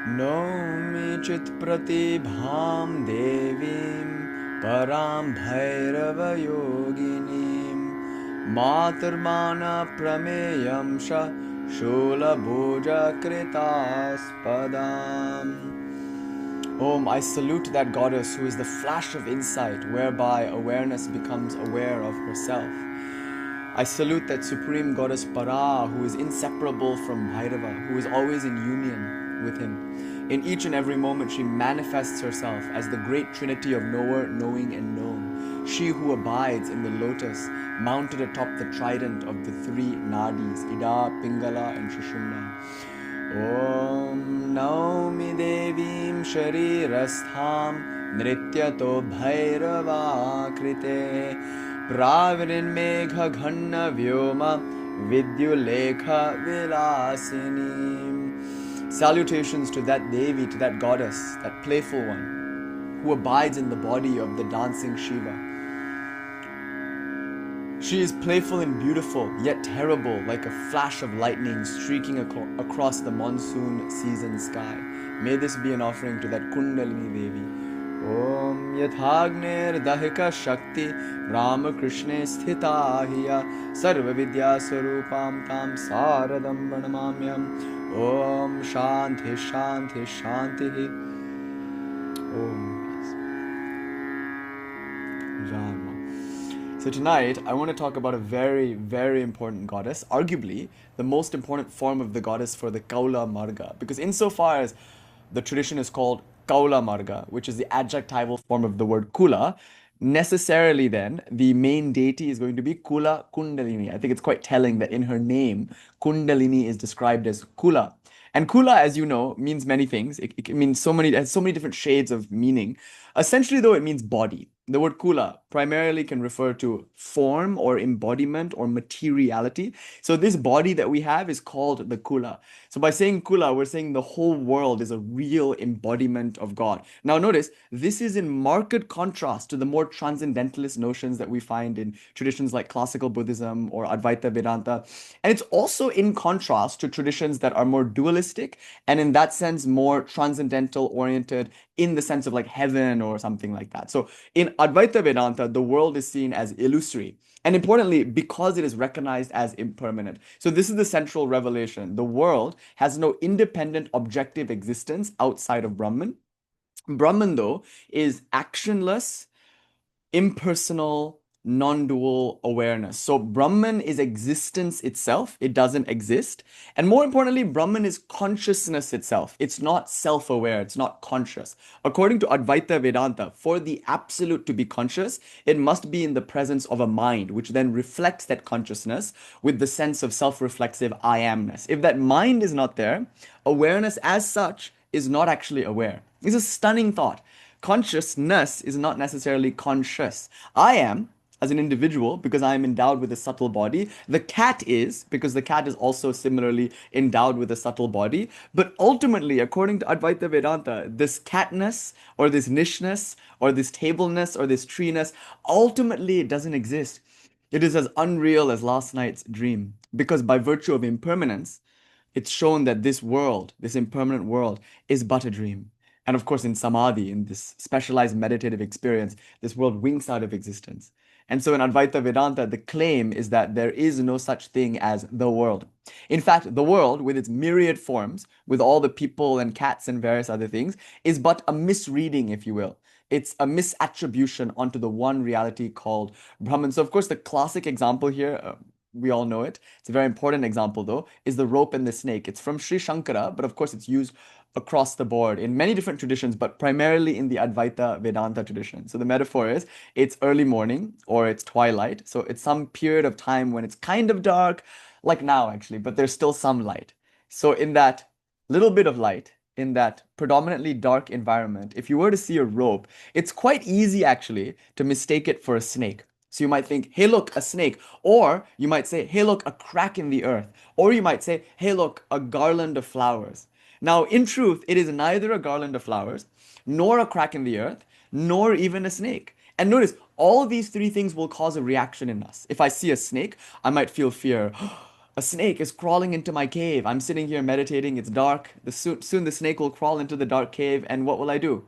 Nomi chit pratibham devim param bhairava yoginim maturmana prameyam sha shula bhuja kritaspadam. I salute that goddess who is the flash of insight whereby awareness becomes aware of herself. I salute that supreme goddess Para who is inseparable from Bhairava, who is always in union with him. In each and every moment she manifests herself as the great trinity of knower, knowing and known. She who abides in the lotus, mounted atop the trident of the three nadis, Ida, Pingala and Shushumna. Om Naumi Devim Sharirastham Nrityato Bhairava Krite Pravrin Megha Ghanna Vyoma Vidyulekha Vilasini. Salutations to that Devi, to that goddess, that playful one, who abides in the body of the dancing Shiva. She is playful and beautiful, yet terrible, like a flash of lightning streaking across the monsoon season sky. May this be an offering to that Kuṇḍalini Devi. Om Yathagner Dahika Shakti Rama Krishna Sthita Hiya Sarva Vidya Sarupam Tam Saradam Pranamamyam. Om Shanti Shanti Shanti. Om. Jama. So tonight, I want to talk about a very, very important goddess, arguably the most important form of the goddess for the Kaula Marga. Because insofar as the tradition is called Kaula Marga, which is the adjectival form of the word Kula, necessarily then, the main deity is going to be Kula Kuṇḍalini. I think it's quite telling that in her name, Kuṇḍalini is described as Kula. And Kula, as you know, means many things. It means it has so many different shades of meaning. Essentially, though, it means body. The word Kula primarily can refer to form or embodiment or materiality. So this body that we have is called the Kula. So by saying Kula, we're saying the whole world is a real embodiment of God. Now notice, this is in marked contrast to the more transcendentalist notions that we find in traditions like classical Buddhism or Advaita Vedanta. And it's also in contrast to traditions that are more dualistic and in that sense more transcendental oriented in the sense of like heaven or something like that. So in Advaita Vedanta, the world is seen as illusory. And importantly, because it is recognized as impermanent. So this is the central revelation. The world has no independent objective existence outside of Brahman. Brahman, though, is actionless, impersonal, non-dual awareness. So Brahman is existence itself. It doesn't exist. And more importantly, Brahman is consciousness itself. It's not self-aware. It's not conscious. According to Advaita Vedanta, for the absolute to be conscious, it must be in the presence of a mind, which then reflects that consciousness with the sense of self-reflexive I amness. If that mind is not there, awareness as such is not actually aware. It's a stunning thought. Consciousness is not necessarily conscious. I am, as an individual, because I am endowed with a subtle body. The cat is, because the cat is also similarly endowed with a subtle body. But ultimately, according to Advaita Vedanta, this catness, or this nishness, or this tableness, or this treeness, ultimately it doesn't exist. It is as unreal as last night's dream. Because by virtue of impermanence, it's shown that this world, this impermanent world, is but a dream. And of course, in samadhi, in this specialized meditative experience, this world winks out of existence. And so in Advaita Vedanta, the claim is that there is no such thing as the world. In fact, the world, with its myriad forms, with all the people and cats and various other things, is but a misreading, if you will. It's a misattribution onto the one reality called Brahman. So of course, the classic example here, we all know it. It's a very important example, though, is the rope and the snake. It's from Sri Shankara, but of course, it's used across the board in many different traditions, but primarily in the Advaita Vedanta tradition. So the metaphor is it's early morning or it's twilight. So it's some period of time when it's kind of dark, like now actually, but there's still some light. So in that little bit of light, in that predominantly dark environment, if you were to see a rope, it's quite easy actually to mistake it for a snake. So you might think, hey, look, a snake. Or you might say, hey, look, a crack in the earth. Or you might say, hey, look, a garland of flowers. Now, in truth, it is neither a garland of flowers, nor a crack in the earth, nor even a snake. And notice, all these three things will cause a reaction in us. If I see a snake, I might feel fear. a snake is crawling into my cave. I'm sitting here meditating. It's dark. Soon the snake will crawl into the dark cave. And what will I do?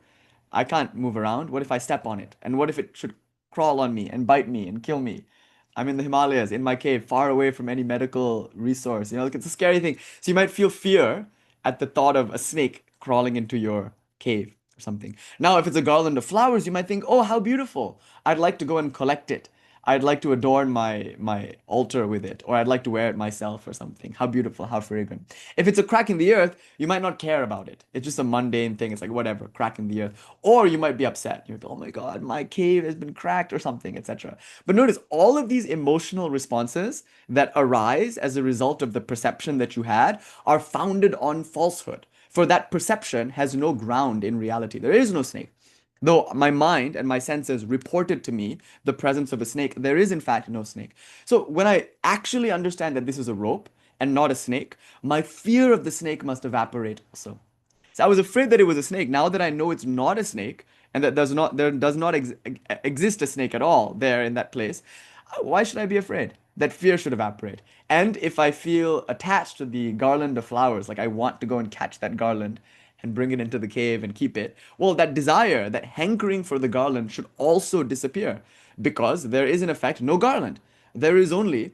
I can't move around. What if I step on it? And what if it should crawl on me and bite me and kill me? I'm in the Himalayas, in my cave, far away from any medical resource. Like it's a scary thing. So you might feel fear at the thought of a snake crawling into your cave or something. Now, if it's a garland of flowers, you might think, oh, how beautiful. I'd like to go and collect it. I'd like to adorn my altar with it, or I'd like to wear it myself or something. How beautiful, how fragrant. If it's a crack in the earth, you might not care about it. It's just a mundane thing. It's like whatever, crack in the earth. Or you might be upset. You're like, oh my God, my cave has been cracked or something, etc. But notice all of these emotional responses that arise as a result of the perception that you had are founded on falsehood. For that perception has no ground in reality. There is no snake. Though my mind and my senses reported to me the presence of a snake, there is in fact no snake. So when I actually understand that this is a rope and not a snake, my fear of the snake must evaporate also. So I was afraid that it was a snake. Now that I know it's not a snake and that there does not exist a snake at all there in that place, why should I be afraid? That fear should evaporate. And if I feel attached to the garland of flowers, like I want to go and catch that garland and bring it into the cave and keep it, well, that desire, that hankering for the garland should also disappear because there is in effect no garland. There is only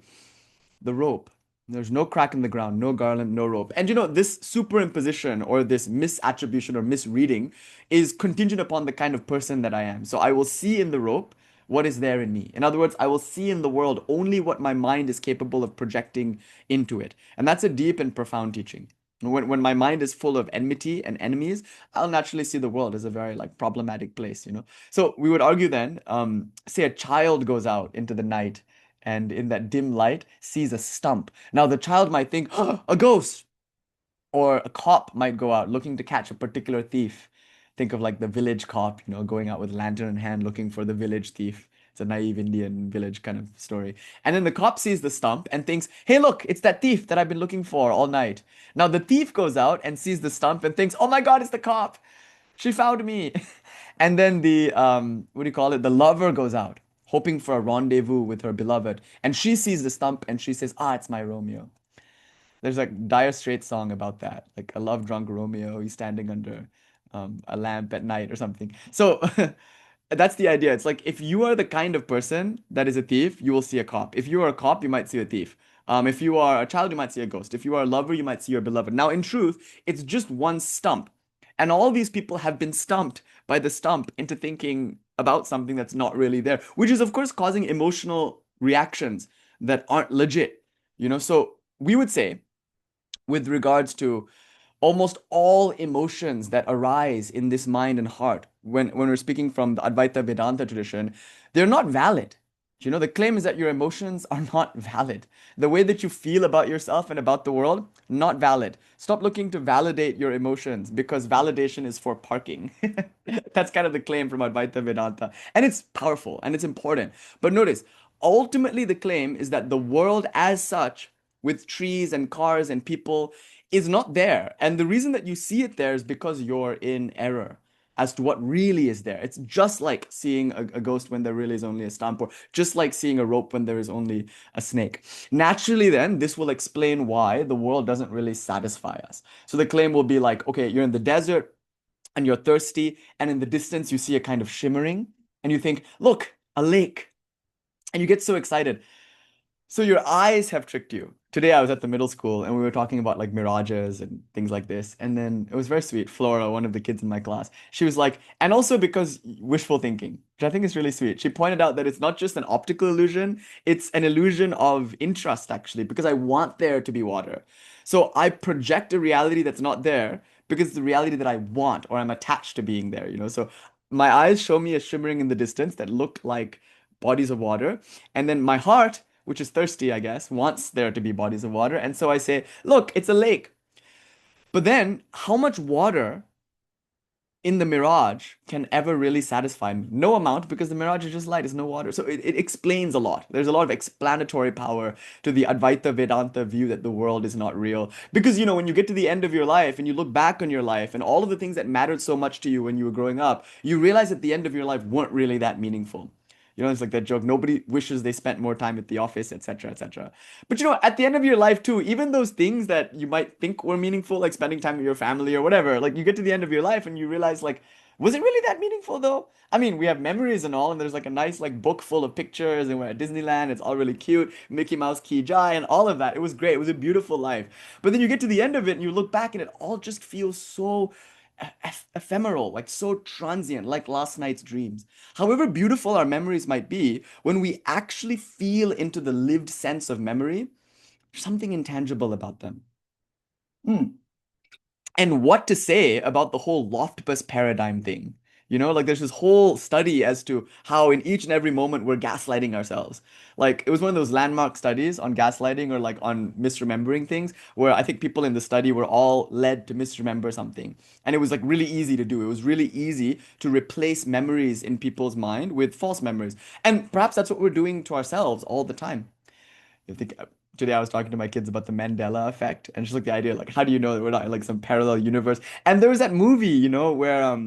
the rope. There's no crack in the ground, no garland, no rope. And this superimposition or this misattribution or misreading is contingent upon the kind of person that I am. So I will see in the rope what is there in me. In other words, I will see in the world only what my mind is capable of projecting into it. And that's a deep and profound teaching. When my mind is full of enmity and enemies, I'll naturally see the world as a very problematic place. So we would argue then, say a child goes out into the night and in that dim light sees a stump. Now the child might think, oh, a ghost, or a cop might go out looking to catch a particular thief. Think of the village cop, going out with lantern in hand looking for the village thief. It's a naive Indian village kind of story. And then the cop sees the stump and thinks, hey, look, it's that thief that I've been looking for all night. Now the thief goes out and sees the stump and thinks, oh my God, it's the cop. She found me. And then the, what do you call it? The lover goes out, hoping for a rendezvous with her beloved. And she sees the stump and she says, it's my Romeo. There's a Dire Straits song about that, like a love-drunk Romeo, he's standing under a lamp at night or something. So that's the idea. It's like if you are the kind of person that is a thief, you will see a cop. If you are a cop, you might see a thief. If you are a child, you might see a ghost. If you are a lover, you might see your beloved. Now, in truth, it's just one stump. And all these people have been stumped by the stump into thinking about something that's not really there, which is, of course, causing emotional reactions that aren't legit. So we would say, with regards to almost all emotions that arise in this mind and heart, when we're speaking from the Advaita Vedanta tradition, they're not valid. The claim is that your emotions are not valid. The way that you feel about yourself and about the world, not valid. Stop looking to validate your emotions because validation is for parking. That's kind of the claim from Advaita Vedanta. And it's powerful and it's important. But notice, ultimately the claim is that the world as such, with trees and cars and people, is not there. And the reason that you see it there is because you're in error as to what really is there. It's just like seeing a ghost when there really is only a stump, or just like seeing a rope when there is only a snake. Naturally then, this will explain why the world doesn't really satisfy us. So the claim will be like, okay, you're in the desert and you're thirsty, and in the distance you see a kind of shimmering, and you think, look, a lake. And you get so excited. So your eyes have tricked you. Today I was at the middle school and we were talking about mirages and things like this. And then it was very sweet. Flora, one of the kids in my class, she was like, and also because wishful thinking, which I think is really sweet. She pointed out that it's not just an optical illusion, it's an illusion of interest actually, because I want there to be water. So I project a reality that's not there because it's the reality that I want, or I'm attached to being there, So my eyes show me a shimmering in the distance that look like bodies of water. And then my heart, which is thirsty, I guess, wants there to be bodies of water. And so I say, look, it's a lake. But then how much water in the mirage can ever really satisfy me? No amount, because the mirage is just light, it's no water. So it explains a lot. There's a lot of explanatory power to the Advaita Vedanta view that the world is not real. Because, when you get to the end of your life and you look back on your life and all of the things that mattered so much to you when you were growing up, you realize at the end of your life weren't really that meaningful. You know, it's like that joke. Nobody wishes they spent more time at the office, etc., etc. But you know, at the end of your life too, even those things that you might think were meaningful, like spending time with your family or whatever, like you get to the end of your life and you realize like, was it really that meaningful though? I mean, we have memories and all, and there's like a nice like book full of pictures, and we're at Disneyland. It's all really cute. Mickey Mouse, Key Jai, and all of that. It was great. It was a beautiful life. But then you get to the end of it and you look back and it all just feels so ephemeral, like so transient, like last night's dreams. However beautiful our memories might be, when we actually feel into the lived sense of memory, there's something intangible about them. Hmm. And what to say about the whole loft bus paradigm thing? You know, like there's this whole study as to how in each and every moment we're gaslighting ourselves. Like it was one of those landmark studies on gaslighting or like on misremembering things, where I think people in the study were all led to misremember something. And it was like really easy to do. It was really easy to replace memories in people's mind with false memories. And perhaps that's what we're doing to ourselves all the time. I think today I was talking to my kids about the Mandela effect, and just like the idea, like how do you know that we're not in like some parallel universe? And there was that movie, you know, where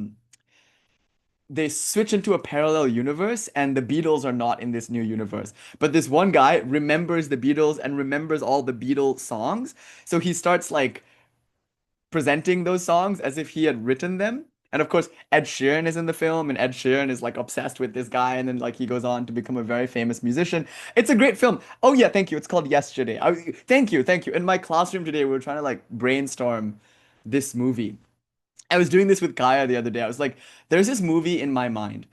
they switch into a parallel universe, and the Beatles are not in this new universe, but this one guy remembers the Beatles and remembers all the Beatles songs, so he starts like presenting those songs as if he had written them. And of course, Ed Sheeran is in the film, and Ed Sheeran is like obsessed with this guy, and then like he goes on to become a very famous musician. It's a great film. Oh yeah, thank you. It's called Yesterday. Thank you, thank you. In my classroom today, we were trying to like brainstorm this movie. I was doing this with Kaya the other day. I was like, there's this movie in my mind.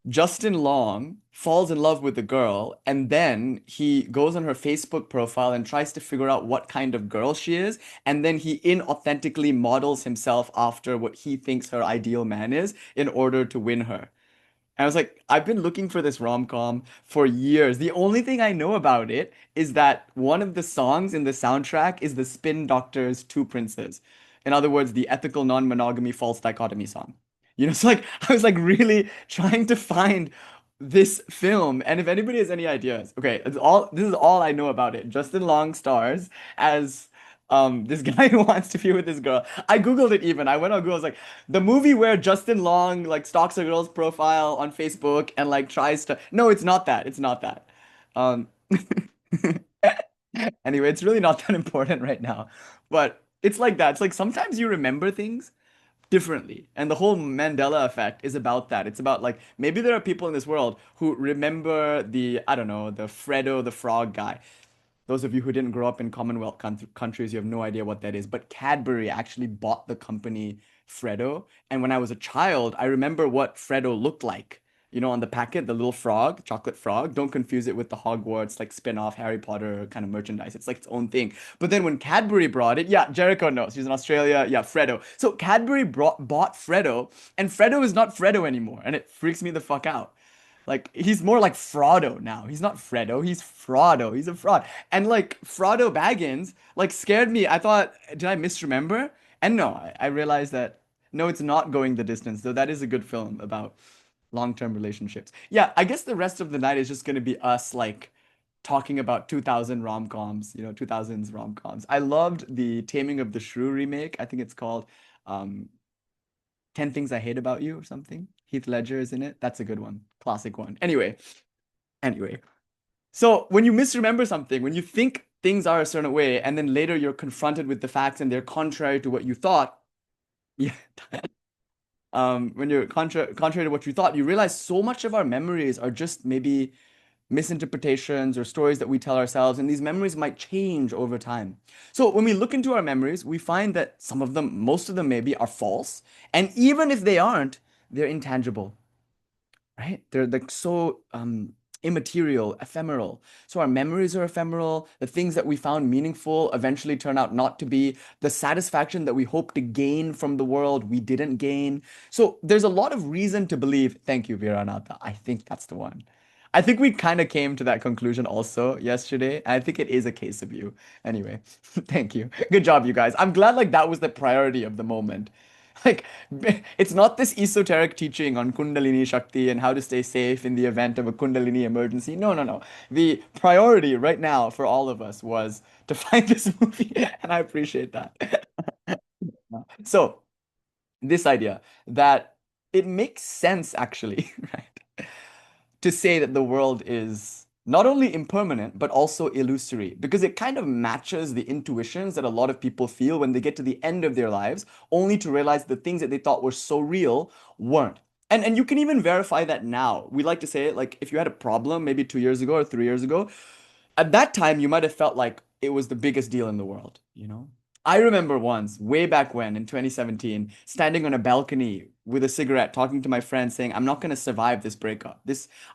Justin Long falls in love with the girl, and then he goes on her Facebook profile and tries to figure out what kind of girl she is, and then he inauthentically models himself after what he thinks her ideal man is in order to win her. And I was like, I've been looking for this rom-com for years. The only thing I know about it is that one of the songs in the soundtrack is the Spin Doctor's Two Princes. In other words, the ethical non-monogamy false dichotomy song. You know, it's like I was like really trying to find this film. And if anybody has any ideas, okay, this is all I know about it. Justin Long stars as this guy who wants to be with this girl. I Googled it even. I went on Google, I was like, the movie where Justin Long like stalks a girl's profile on Facebook and like tries to. No, it's not that. It's not that. Um, anyway, it's really not that important right now. But it's like that. It's like sometimes you remember things differently. And the whole Mandela effect is about that. It's about like maybe there are people in this world who remember the, I don't know, the Fredo the Frog guy. Those of you who didn't grow up in Commonwealth countries, you have no idea what that is. But Cadbury actually bought the company Freddo. And when I was a child, I remember what Freddo looked like. You know, on the packet, the little frog, chocolate frog. Don't confuse it with the Hogwarts, like spin-off Harry Potter kind of merchandise. It's like its own thing. But then when Cadbury brought it, yeah, Jericho knows. He's in Australia. Yeah, Freddo. So Cadbury bought Freddo, and Freddo is not Freddo anymore. And it freaks me the fuck out. Like he's more like Frodo now. He's not Freddo. He's Frodo. He's a fraud. And like Frodo Baggins like scared me. I thought, did I misremember? And no, I realized that no, it's not going the distance. Though that is a good film about long-term relationships. Yeah, I guess the rest of the night is just gonna be us like talking about 2000 rom-coms, you know, 2000s rom-coms. I loved the Taming of the Shrew remake. I think it's called um 10 Things I Hate About You or something. Heath Ledger is in it. That's a good one. Classic one. Anyway. So when you misremember something, when you think things are a certain way, and then later you're confronted with the facts and they're contrary to what you thought, yeah, when you're contrary to what you thought, you realize so much of our memories are just maybe misinterpretations or stories that we tell ourselves, and these memories might change over time. So when we look into our memories, we find that some of them, most of them maybe, are false, and even if they aren't, they're intangible, right? They're like so immaterial, ephemeral. So our memories are ephemeral. The things that we found meaningful eventually turn out not to be. The satisfaction that we hope to gain from the world, we didn't gain. So there's a lot of reason to believe. Thank you, Viranatha. I think that's the one. I think we kind of came to that conclusion also yesterday. I think it is a case of you. Anyway, thank you. Good job, you guys. I'm glad like that was the priority of the moment. Like, it's not this esoteric teaching on Kundalini Shakti and how to stay safe in the event of a Kundalini emergency. No, no, no. The priority right now for all of us was to find this movie, and I appreciate that. So, this idea that it makes sense actually, right? to say that the world is not only impermanent, but also illusory, because it kind of matches the intuitions that a lot of people feel when they get to the end of their lives, only to realize the things that they thought were so real weren't. And you can even verify that now. We like to say it like if you had a problem maybe 2 years ago or 3 years ago, at that time you might have felt like it was the biggest deal in the world, you know? I remember once, way back when in 2017, standing on a balcony with a cigarette, talking to my friend saying, I'm not going to survive this breakup.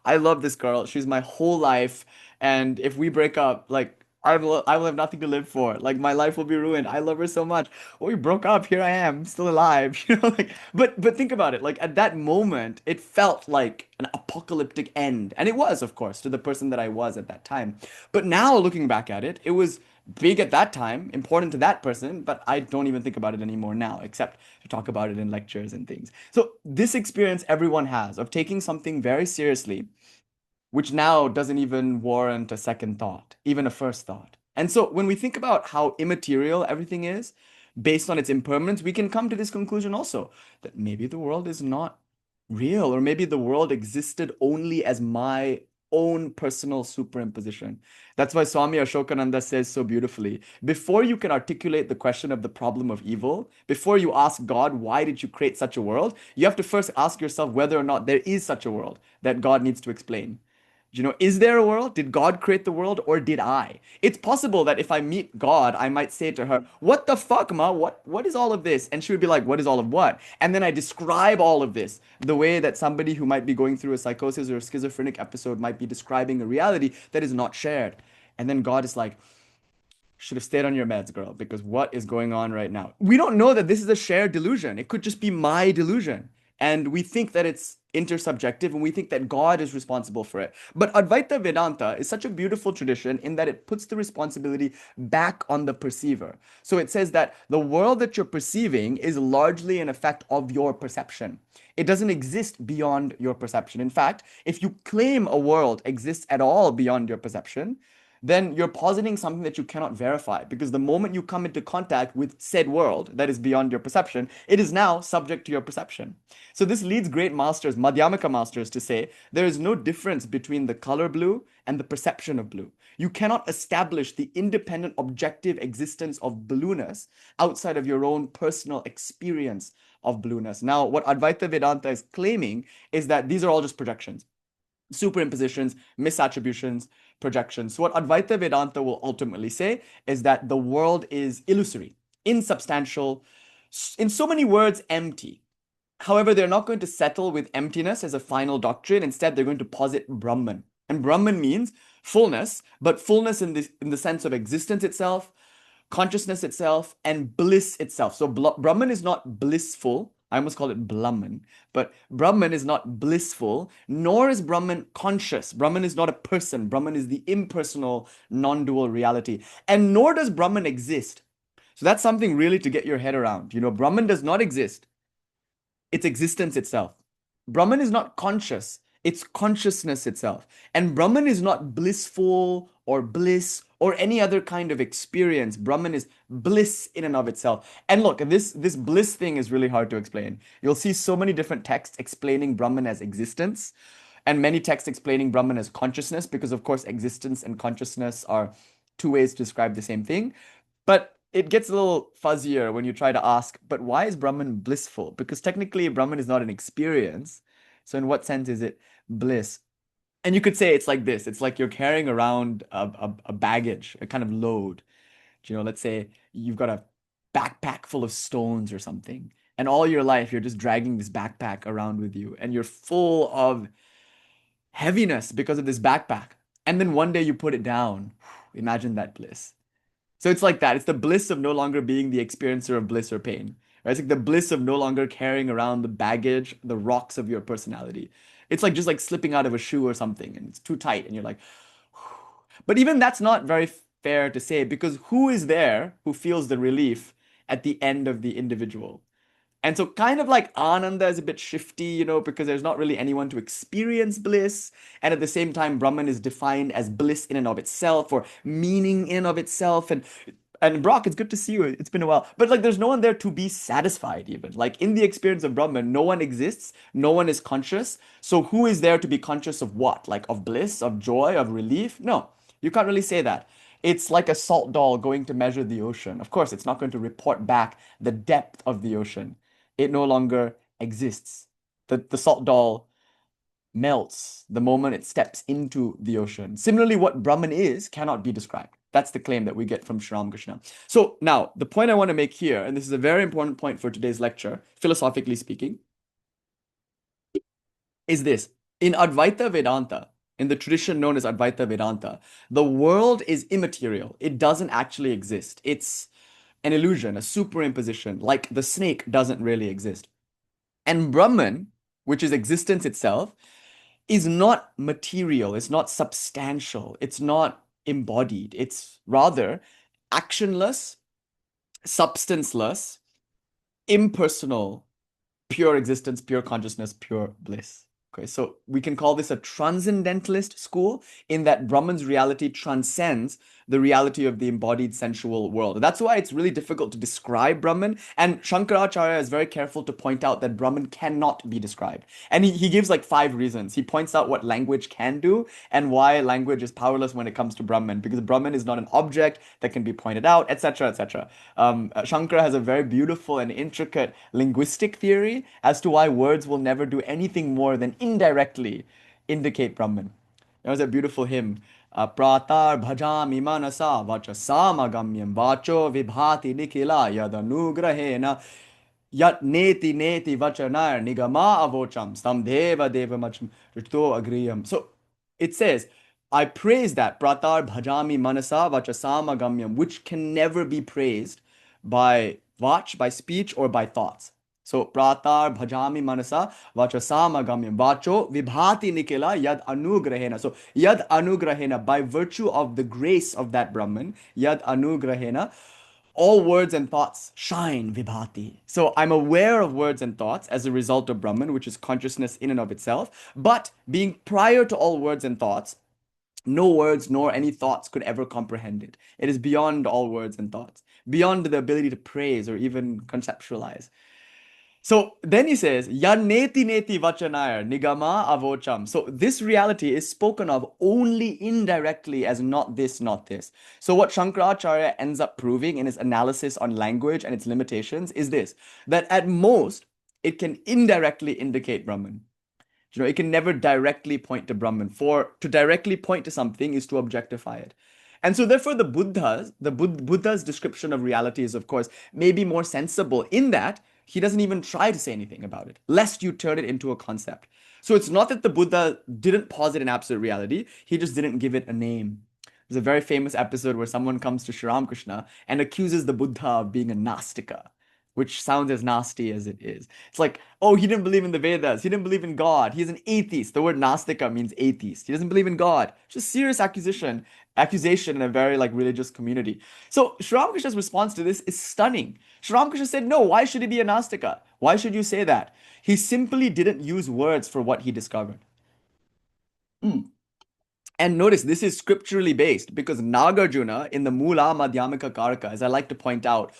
I love this girl. She's my whole life. And if we break up, like, I will have nothing to live for. Like, my life will be ruined. I love her so much. Well, we broke up. Here I am, still alive. Like, but think about it. Like, at that moment, it felt like an apocalyptic end. And it was, of course, to the person that I was at that time. But now, looking back at it, it was big at that time, important to that person, but I don't even think about it anymore now, except to talk about it in lectures and things. So this experience everyone has of taking something very seriously, which now doesn't even warrant a second thought, even a first thought. And so when we think about how immaterial everything is, based on its impermanence, we can come to this conclusion also that maybe the world is not real, or maybe the world existed only as my own personal superimposition. That's why Swami Ashokananda says so beautifully, before you can articulate the question of the problem of evil, before you ask God, why did you create such a world? You have to first ask yourself whether or not there is such a world that God needs to explain. Is there a world? Did God create the world, or did I? It's possible that if I meet God, I might say to her, what the fuck, ma? What is all of this? And she would be like, what is all of what? And then I describe all of this the way that somebody who might be going through a psychosis or a schizophrenic episode might be describing a reality that is not shared. And then God is like, should have stayed on your meds, girl, because what is going on right now? We don't know that this is a shared delusion. It could just be my delusion. And we think that it's intersubjective, and we think that God is responsible for it. But Advaita Vedanta is such a beautiful tradition in that it puts the responsibility back on the perceiver. So it says that the world that you're perceiving is largely an effect of your perception. It doesn't exist beyond your perception. In fact, if you claim a world exists at all beyond your perception, then you're positing something that you cannot verify, because the moment you come into contact with said world that is beyond your perception, it is now subject to your perception. So this leads great masters, Madhyamaka masters, to say there is no difference between the color blue and the perception of blue. You cannot establish the independent objective existence of blueness outside of your own personal experience of blueness. Now, what Advaita Vedanta is claiming is that these are all just projections, superimpositions, misattributions, projections. So what Advaita Vedanta will ultimately say is that the world is illusory, insubstantial, in so many words, empty. However, they're not going to settle with emptiness as a final doctrine. Instead, they're going to posit Brahman. And Brahman means fullness, but fullness in the sense of existence itself, consciousness itself, and bliss itself. So Brahman is not blissful. I almost call it Brahman, but Brahman is not blissful, nor is Brahman conscious. Brahman is not a person. Brahman is the impersonal, non-dual reality. And nor does Brahman exist. So that's something really to get your head around. Brahman does not exist. It's existence itself. Brahman is not conscious. It's consciousness itself. And Brahman is not blissful or bliss or any other kind of experience. Brahman is bliss in and of itself. And look, this bliss thing is really hard to explain. You'll see so many different texts explaining Brahman as existence, and many texts explaining Brahman as consciousness, because of course existence and consciousness are two ways to describe the same thing. But it gets a little fuzzier when you try to ask, but why is Brahman blissful? Because technically Brahman is not an experience. So in what sense is it bliss? And you could say it's like this. It's like you're carrying around a baggage, a kind of load. Let's say you've got a backpack full of stones or something. And all your life, you're just dragging this backpack around with you. And you're full of heaviness because of this backpack. And then one day you put it down. Imagine that bliss. So it's like that. It's the bliss of no longer being the experiencer of bliss or pain. Right? It's like the bliss of no longer carrying around the baggage, the rocks of your personality. It's like just like slipping out of a shoe or something, and it's too tight, and you're like, whew. But even that's not very fair to say, because who is there who feels the relief at the end of the individual? And so kind of like Ananda is a bit shifty, because there's not really anyone to experience bliss. And at the same time, Brahman is defined as bliss in and of itself, or meaning in and of itself. And And Brock, it's good to see you. It's been a while. But like, there's no one there to be satisfied, even. Like, in the experience of Brahman, no one exists, no one is conscious. So, who is there to be conscious of what? Like, of bliss, of joy, of relief? No, you can't really say that. It's like a salt doll going to measure the ocean. Of course, it's not going to report back the depth of the ocean. It no longer exists. The salt doll melts the moment it steps into the ocean. Similarly, what Brahman is cannot be described. That's the claim that we get from Sri Ramakrishna. So now, the point I want to make here, and this is a very important point for today's lecture, philosophically speaking, is this. In Advaita Vedanta, in the tradition known as Advaita Vedanta, the world is immaterial. It doesn't actually exist. It's an illusion, a superimposition, like the snake doesn't really exist. And Brahman, which is existence itself, is not material, it's not substantial, it's not embodied. It's rather actionless, substanceless, impersonal, pure existence, pure consciousness, pure bliss. Okay, so we can call this a transcendentalist school in that Brahman's reality transcends the reality of the embodied sensual world. That's why it's really difficult to describe Brahman. And Shankaracharya is very careful to point out that Brahman cannot be described. And he gives like 5 reasons. He points out what language can do and why language is powerless when it comes to Brahman, because Brahman is not an object that can be pointed out, etc., etc. Shankara has a very beautiful and intricate linguistic theory as to why words will never do anything more than indirectly indicate Brahman. There was a beautiful hymn. Pratar bhajami manasa vachasamagamyam vacho vibhati nikhila yadanugrahena yat neti neti vachanar nigama avocham stamdeva devamacham rito agriyam. So it says, I praise that pratar bhajami manasa vachasamagamyam, which can never be praised by vach, by speech, or by thoughts. So pratar bhajami manasa vachasamagamyam vacho vibhati nikila yad anugrahena. So yad anugrahena, by virtue of the grace of that Brahman, yad anugrahena, all words and thoughts shine vibhati. So I'm aware of words and thoughts as a result of Brahman, which is consciousness in and of itself. But being prior to all words and thoughts, no words nor any thoughts could ever comprehend it. It is beyond all words and thoughts, beyond the ability to praise or even conceptualize. So then he says, Yaneti neti vachanayar nigama avocham. So this reality is spoken of only indirectly as not this, not this. So what Shankaracharya ends up proving in his analysis on language and its limitations is this, that at most, it can indirectly indicate Brahman. You know, it can never directly point to Brahman. For to directly point to something is to objectify it. And so therefore the Buddha's description of reality is, of course, maybe more sensible in that he doesn't even try to say anything about it, lest you turn it into a concept. So it's not that the Buddha didn't posit an absolute reality, he just didn't give it a name. There's a very famous episode where someone comes to Sri Ramakrishna and accuses the Buddha of being a Nastika, which sounds as nasty as it is. It's like, oh, he didn't believe in the Vedas. He didn't believe in God. He's an atheist. The word Nastika means atheist. He doesn't believe in God. Just serious accusation in a very like religious community. So Sri Ramakrishna's response to this is stunning. Sri Ramakrishna said, no, why should he be a Nastika? Why should you say that? He simply didn't use words for what he discovered. And notice this is scripturally based because Nagarjuna in the Mula Madhyamika Karaka, as I like to point out,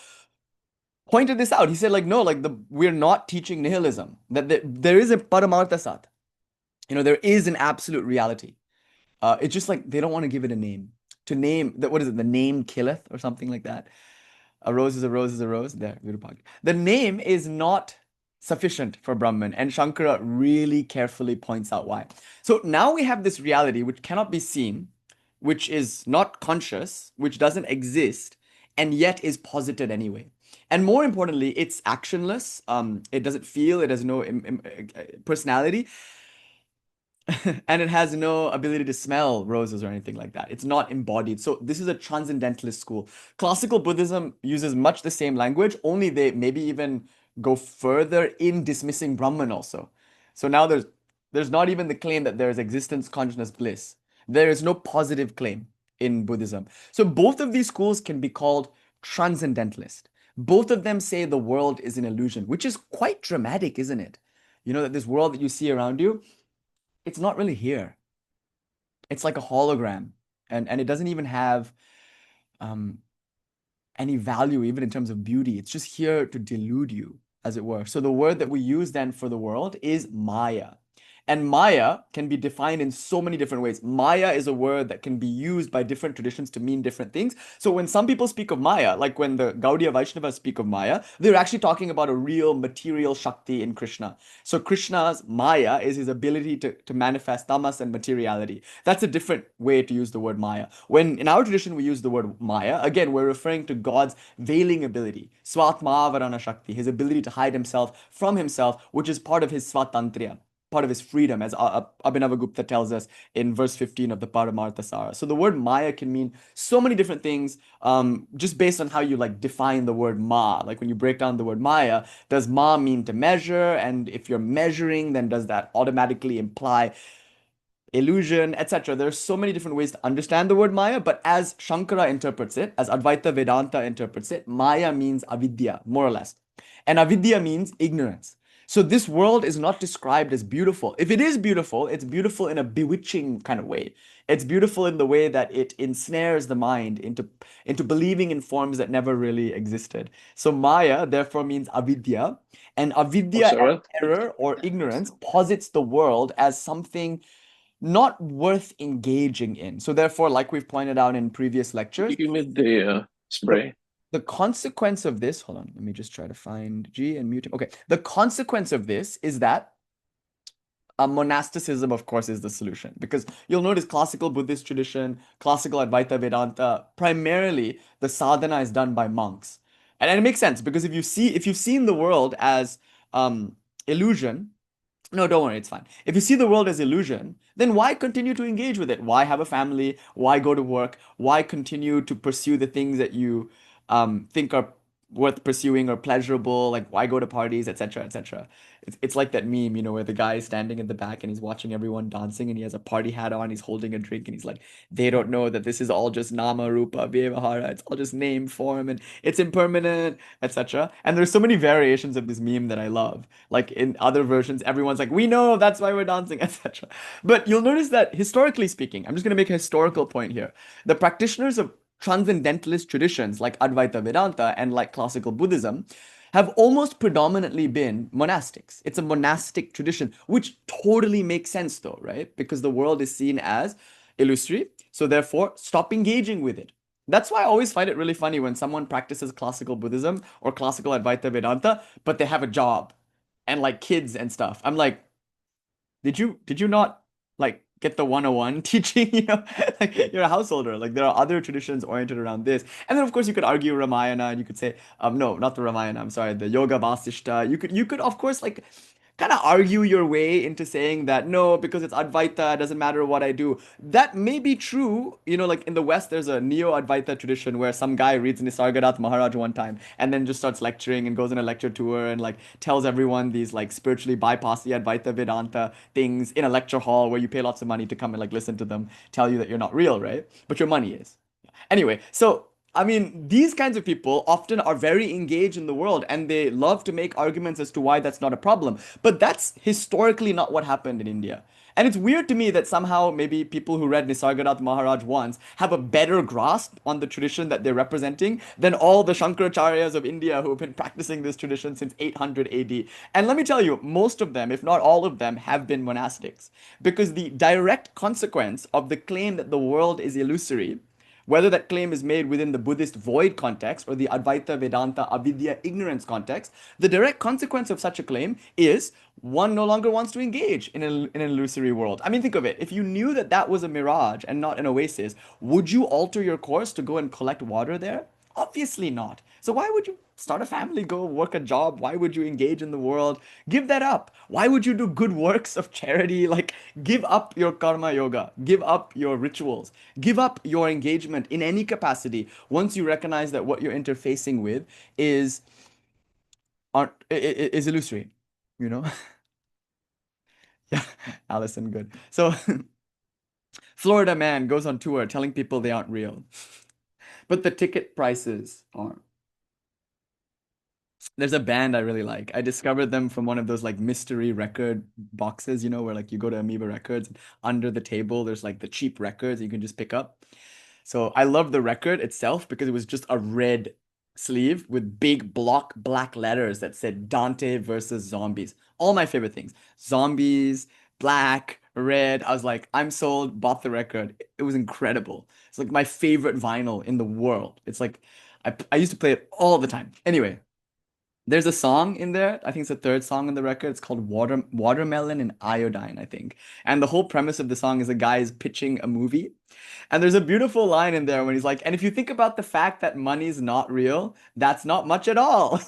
pointed this out. He said, like, no, like we're not teaching nihilism. That there is a paramartha sat. You know, there is an absolute reality. It's just like they don't want to give it a name. To name that, what is it? The name killeth or something like that. A rose is a rose is a rose. There, Virupag. The name is not sufficient for Brahman, and Shankara really carefully points out why. So now we have this reality which cannot be seen, which is not conscious, which doesn't exist, and yet is posited anyway. And more importantly, it's actionless. It doesn't feel. It has no personality. And it has no ability to smell roses or anything like that. It's not embodied. So this is a transcendentalist school. Classical Buddhism uses much the same language, only they maybe even go further in dismissing Brahman also. So now there's not even the claim that there is existence, consciousness, bliss. There is no positive claim in Buddhism. So both of these schools can be called transcendentalist. Both of them say the world is an illusion, which is quite dramatic, isn't it? You know, that this world that you see around you, it's not really here. It's like a hologram, and it doesn't even have any value, even in terms of beauty. It's just here to delude you, as it were. So the word that we use then for the world is Maya. And Maya can be defined in so many different ways. Maya is a word that can be used by different traditions to mean different things. So when some people speak of Maya, like when the Gaudiya Vaishnavas speak of Maya, they're actually talking about a real material Shakti in Krishna. So Krishna's Maya is his ability to manifest tamas and materiality. That's a different way to use the word Maya. When in our tradition we use the word Maya, again, we're referring to God's veiling ability, Svatmavarana Shakti, his ability to hide himself from himself, which is part of his Svatantriya, part of his freedom, as Abhinava Gupta tells us in verse 15 of the Paramartha Sara. So the word Maya can mean so many different things, just based on how you like define the word Ma. Like when you break down the word Maya, does Ma mean to measure? And if you're measuring, then does that automatically imply illusion, etc.? There's so many different ways to understand the word Maya, but as Shankara interprets it, as Advaita Vedanta interprets it, Maya means avidya, more or less. And avidya means ignorance. So this world is not described as beautiful. If it is beautiful, it's beautiful in a bewitching kind of way. It's beautiful in the way that it ensnares the mind into believing in forms that never really existed. So Maya therefore means avidya, and avidya Sorry. as error or ignorance posits the world as something not worth engaging in. So therefore, like we've pointed out in previous lectures, You give me the spray. the consequence of this, hold on, let me just try to find G and mute him. Okay, the consequence of this is that monasticism, of course, is the solution, because you'll notice classical Buddhist tradition, classical Advaita Vedanta, primarily the sadhana is done by monks, and it makes sense because if you've seen the world as illusion. No, don't worry, it's fine. If you see the world as illusion, then why continue to engage with it? Why have a family? Why go to work? Why continue to pursue the things that you think are worth pursuing or pleasurable? Like why go to parties, etc., etc. It's like that meme, where the guy is standing at the back and he's watching everyone dancing and he has a party hat on, he's holding a drink and he's like, they don't know that this is all just nama, rupa, vyavahara. It's all just name, form, and it's impermanent, etc. And there's so many variations of this meme that I love. Like in other versions, everyone's like, we know that's why we're dancing, etc. But you'll notice that historically speaking, I'm just going to make a historical point here. The practitioners of transcendentalist traditions like Advaita Vedanta and like classical Buddhism have almost predominantly been monastics. It's a monastic tradition, which totally makes sense though, right? Because the world is seen as illusory. So therefore, stop engaging with it. That's why I always find it really funny when someone practices classical Buddhism or classical Advaita Vedanta, but they have a job and like kids and stuff. I'm like, did you not like get the 101 teaching? Like you're a householder. Like there are other traditions oriented around this. And then of course you could argue Ramayana and you could say, no, not the Ramayana, I'm sorry, the Yoga Vasishta. You could of course like kind of argue your way into saying that no, because it's Advaita, it doesn't matter what I do. That may be true. Like in the West, there's a neo-Advaita tradition where some guy reads Nisargadatta Maharaj one time and then just starts lecturing and goes on a lecture tour and like tells everyone these like spiritually bypass the Advaita Vedanta things in a lecture hall where you pay lots of money to come and like listen to them tell you that you're not real, right? But your money is. Anyway, so I mean, these kinds of people often are very engaged in the world and they love to make arguments as to why that's not a problem. But that's historically not what happened in India. And it's weird to me that somehow maybe people who read Nisargadatta Maharaj once have a better grasp on the tradition that they're representing than all the Shankaracharyas of India who have been practicing this tradition since 800 AD. And let me tell you, most of them, if not all of them, have been monastics. Because the direct consequence of the claim that the world is illusory, whether that claim is made within the Buddhist void context or the Advaita Vedanta avidya ignorance context, the direct consequence of such a claim is one no longer wants to engage in an illusory world. I mean, think of it. If you knew that that was a mirage and not an oasis, would you alter your course to go and collect water there? Obviously not. So why would you start a family, go work a job? Why would you engage in the world? Give that up. Why would you do good works of charity? Like, give up your karma yoga. Give up your rituals. Give up your engagement in any capacity once you recognize that what you're interfacing with is is illusory, you know? Yeah, Allison, good. So, Florida man goes on tour telling people they aren't real, but the ticket prices are. There's a band I really like. I discovered them from one of those like mystery record boxes, where like you go to Amoeba Records and under the table there's like the cheap records you can just pick up. So I love the record itself because it was just a red sleeve with big block black letters that said Dante versus zombies. All my favorite things. Zombies, black, red. I was like, I'm sold, bought the record. It was incredible. It's like my favorite vinyl in the world. It's like I used to play it all the time. Anyway, there's a song in there. I think it's the third song on the record. It's called Watermelon and Iodine, I think. And the whole premise of the song is a guy is pitching a movie. And there's a beautiful line in there when he's like, and if you think about the fact that money's not real, that's not much at all.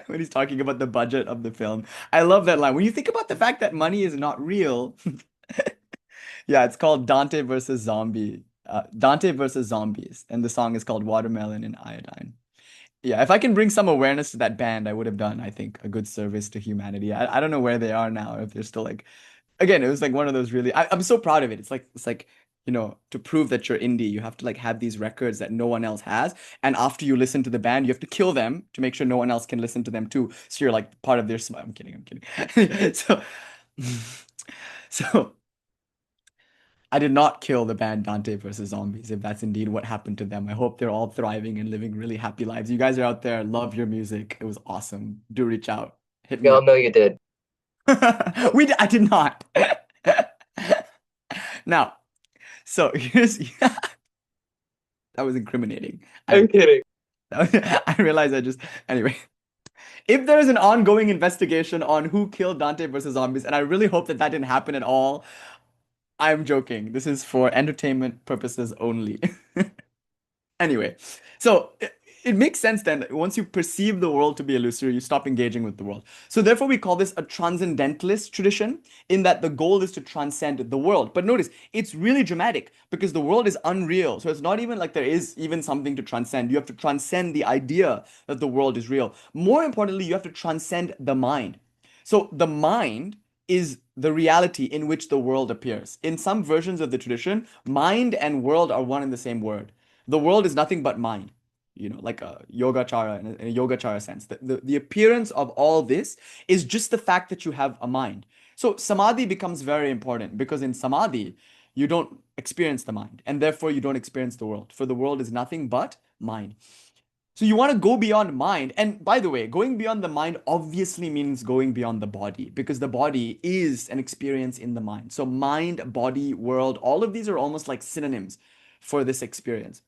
When he's talking about the budget of the film. I love that line. When you think about the fact that money is not real, yeah, it's called Dante versus Zombies. And the song is called Watermelon and Iodine. Yeah, if I can bring some awareness to that band, I would have done, I think, a good service to humanity. I don't know where they are now, if they're still like, again, it was like one of those really, I'm so proud of it. It's like, to prove that you're indie, you have to like have these records that no one else has. And after you listen to the band, you have to kill them to make sure no one else can listen to them too. So you're like part of their, I'm kidding, I'm kidding. So, so I did not kill the band Dante versus Zombies, if that's indeed what happened to them. I hope they're all thriving and living really happy lives. You guys are out there, love your music. It was awesome. Do reach out. Hit We me all up. know you did. I did not. Now, so here's that was incriminating. I'm kidding. I realize anyway. If there is an ongoing investigation on who killed Dante versus Zombies, and I really hope that that didn't happen at all, I'm joking. This is for entertainment purposes only. Anyway, so it makes sense then that once you perceive the world to be illusory, you stop engaging with the world. So therefore, we call this a transcendentalist tradition, in that the goal is to transcend the world. But notice, it's really dramatic because the world is unreal. So it's not even like there is even something to transcend. You have to transcend the idea that the world is real. More importantly, you have to transcend the mind. So the mind is the reality in which the world appears. In some versions of the tradition, mind and world are one and the same word. The world is nothing but mind, like a yogacara, in a yogacara sense. The appearance of all this is just the fact that you have a mind. So samadhi becomes very important because in samadhi, you don't experience the mind, and therefore you don't experience the world. For the world is nothing but mind. So you want to go beyond mind. And by the way, going beyond the mind obviously means going beyond the body, because the body is an experience in the mind. So mind, body, world, all of these are almost like synonyms for this experience.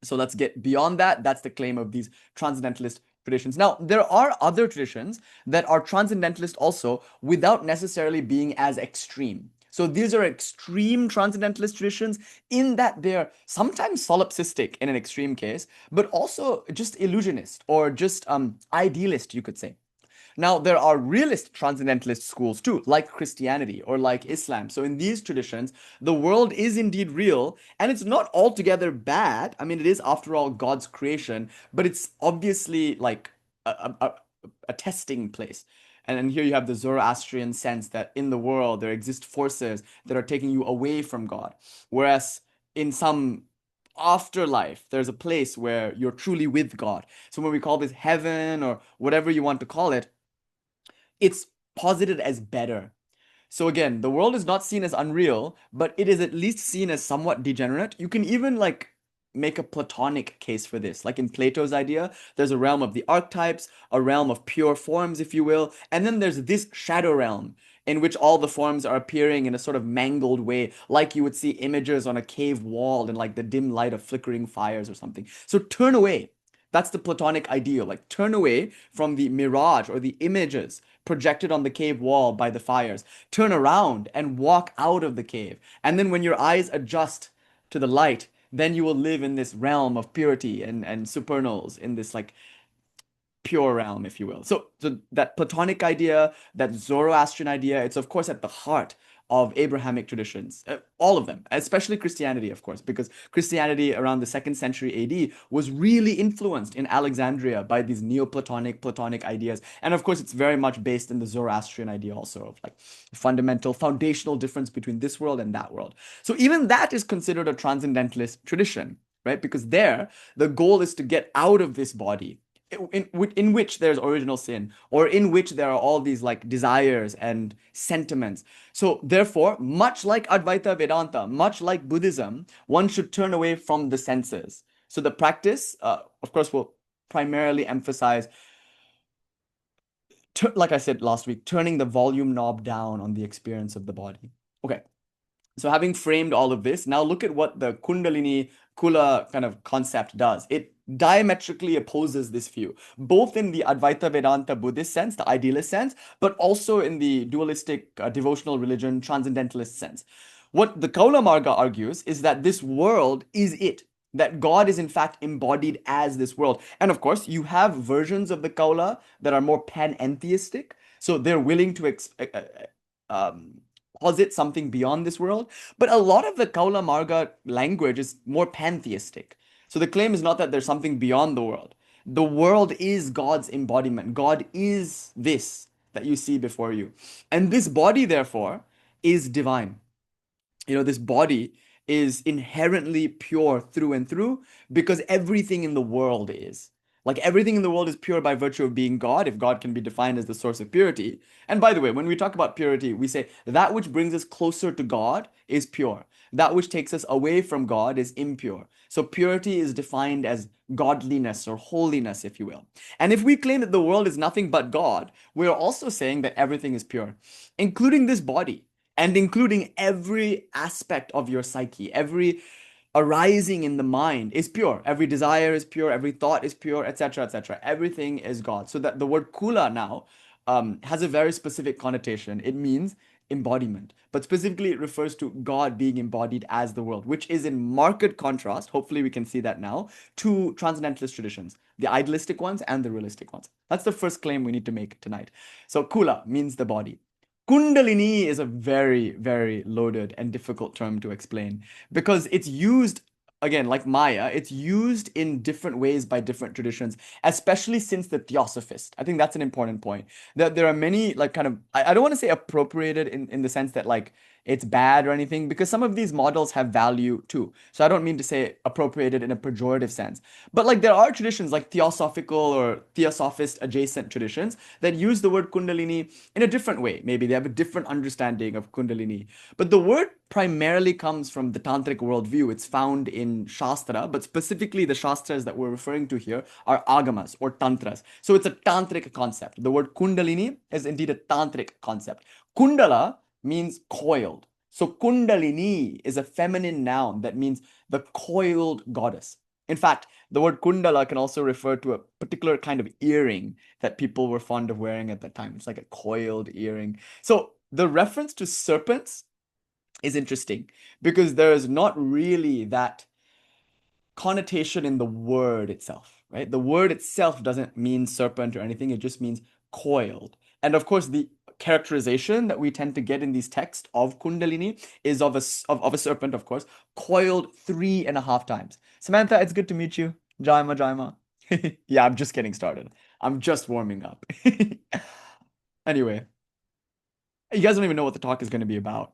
So let's get beyond that. That's the claim of these transcendentalist traditions. Now, there are other traditions that are transcendentalist also without necessarily being as extreme. So these are extreme transcendentalist traditions in that they're sometimes solipsistic in an extreme case, but also just illusionist or just idealist, you could say. Now, there are realist transcendentalist schools too, like Christianity or like Islam. So in these traditions, the world is indeed real, and it's not altogether bad. I mean, it is, after all, God's creation, but it's obviously like a testing place. And then here you have the Zoroastrian sense that in the world there exist forces that are taking you away from God. Whereas in some afterlife, there's a place where you're truly with God. So when we call this heaven or whatever you want to call it, it's posited as better. So again, the world is not seen as unreal, but it is at least seen as somewhat degenerate. You can even like make a Platonic case for this. Like in Plato's idea, there's a realm of the archetypes, a realm of pure forms, if you will, and then there's this shadow realm in which all the forms are appearing in a sort of mangled way, like you would see images on a cave wall in like the dim light of flickering fires or something. So turn away. That's the Platonic ideal. Like turn away from the mirage or the images projected on the cave wall by the fires. Turn around and walk out of the cave. And then when your eyes adjust to the light, then you will live in this realm of purity and supernals, in this like pure realm, if you will. So that Platonic idea, that Zoroastrian idea, it's of course at the heart of Abrahamic traditions, all of them, especially Christianity, of course, because Christianity around the 2nd century AD was really influenced in Alexandria by these Neoplatonic, Platonic ideas. And of course, it's very much based in the Zoroastrian idea also of like fundamental, foundational difference between this world and that world. So even that is considered a transcendentalist tradition, right? Because there, the goal is to get out of this body, in which there's original sin, or in which there are all these like desires and sentiments. So therefore, much like Advaita Vedanta, much like Buddhism, one should turn away from the senses. So the practice, of course, will primarily emphasize, like I said last week, turning the volume knob down on the experience of the body. Okay. So having framed all of this, now look at what the Kuṇḍalini Kula kind of concept does. It diametrically opposes this view, both in the Advaita Vedanta Buddhist sense, the idealist sense, but also in the dualistic devotional religion transcendentalist sense. What the Kaula Marga argues is that this world is it, that God is in fact embodied as this world. And of course, you have versions of the Kaula that are more panentheistic, so they're willing to posit something beyond this world. But a lot of the Kaula Marga language is more pantheistic. So the claim is not that there's something beyond the world. The world is God's embodiment. God is this that you see before you. And this body, therefore, is divine. This body is inherently pure through and through because everything in the world is. Like everything in the world is pure by virtue of being God, if God can be defined as the source of purity. And by the way, when we talk about purity, we say that which brings us closer to God is pure. That which takes us away from God is impure. So purity is defined as godliness or holiness, if you will. And if we claim that the world is nothing but God, we're also saying that everything is pure, including this body and including every aspect of your psyche, every arising in the mind is pure. Every desire is pure. Every thought is pure, etc., etc. Everything is God. So that the word kula now has a very specific connotation. It means embodiment, but specifically it refers to God being embodied as the world, which is in marked contrast, hopefully we can see that now, to transcendentalist traditions, the idealistic ones and the realistic ones. That's the first claim we need to make tonight. So kula means the body. Kuṇḍalini is a very, very loaded and difficult term to explain because it's used, again, like Maya, it's used in different ways by different traditions, especially since the Theosophist. I think that's an important point. That there are many, like, kind of, I don't want to say appropriated in the sense that, like, it's bad or anything, because some of these models have value too. So I don't mean to say appropriated in a pejorative sense. But like there are traditions like theosophical or theosophist adjacent traditions that use the word Kuṇḍalini in a different way. Maybe they have a different understanding of Kuṇḍalini. But the word primarily comes from the tantric worldview. It's found in Shastra, but specifically the Shastras that we're referring to here are agamas or tantras. So it's a tantric concept. The word Kuṇḍalini is indeed a tantric concept. Kundala means coiled. So Kuṇḍalini is a feminine noun that means the coiled goddess. In fact, the word kundala can also refer to a particular kind of earring that people were fond of wearing at that time. It's like a coiled earring. So the reference to serpents is interesting because there is not really that connotation in the word itself, right? The word itself doesn't mean serpent or anything. It just means coiled. And of course, the characterization that we tend to get in these texts of Kuṇḍalini is of a serpent, of course, coiled 3.5 times. Samantha, it's good to meet you. Jaima, Jaima. Yeah, I'm just getting started. I'm just warming up. Anyway, you guys don't even know what the talk is going to be about.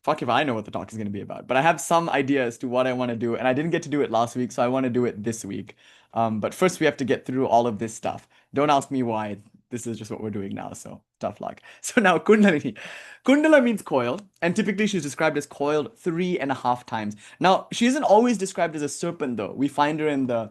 Fuck if I know what the talk is going to be about. But I have some idea as to what I want to do, and I didn't get to do it last week, so I want to do it this week. But first we have to get through all of this stuff. Don't ask me why. This is just what we're doing now, so tough luck. So now Kuṇḍalini. Kundala means coiled, and typically she's described as coiled 3.5 times. Now, she isn't always described as a serpent, though. We find her in the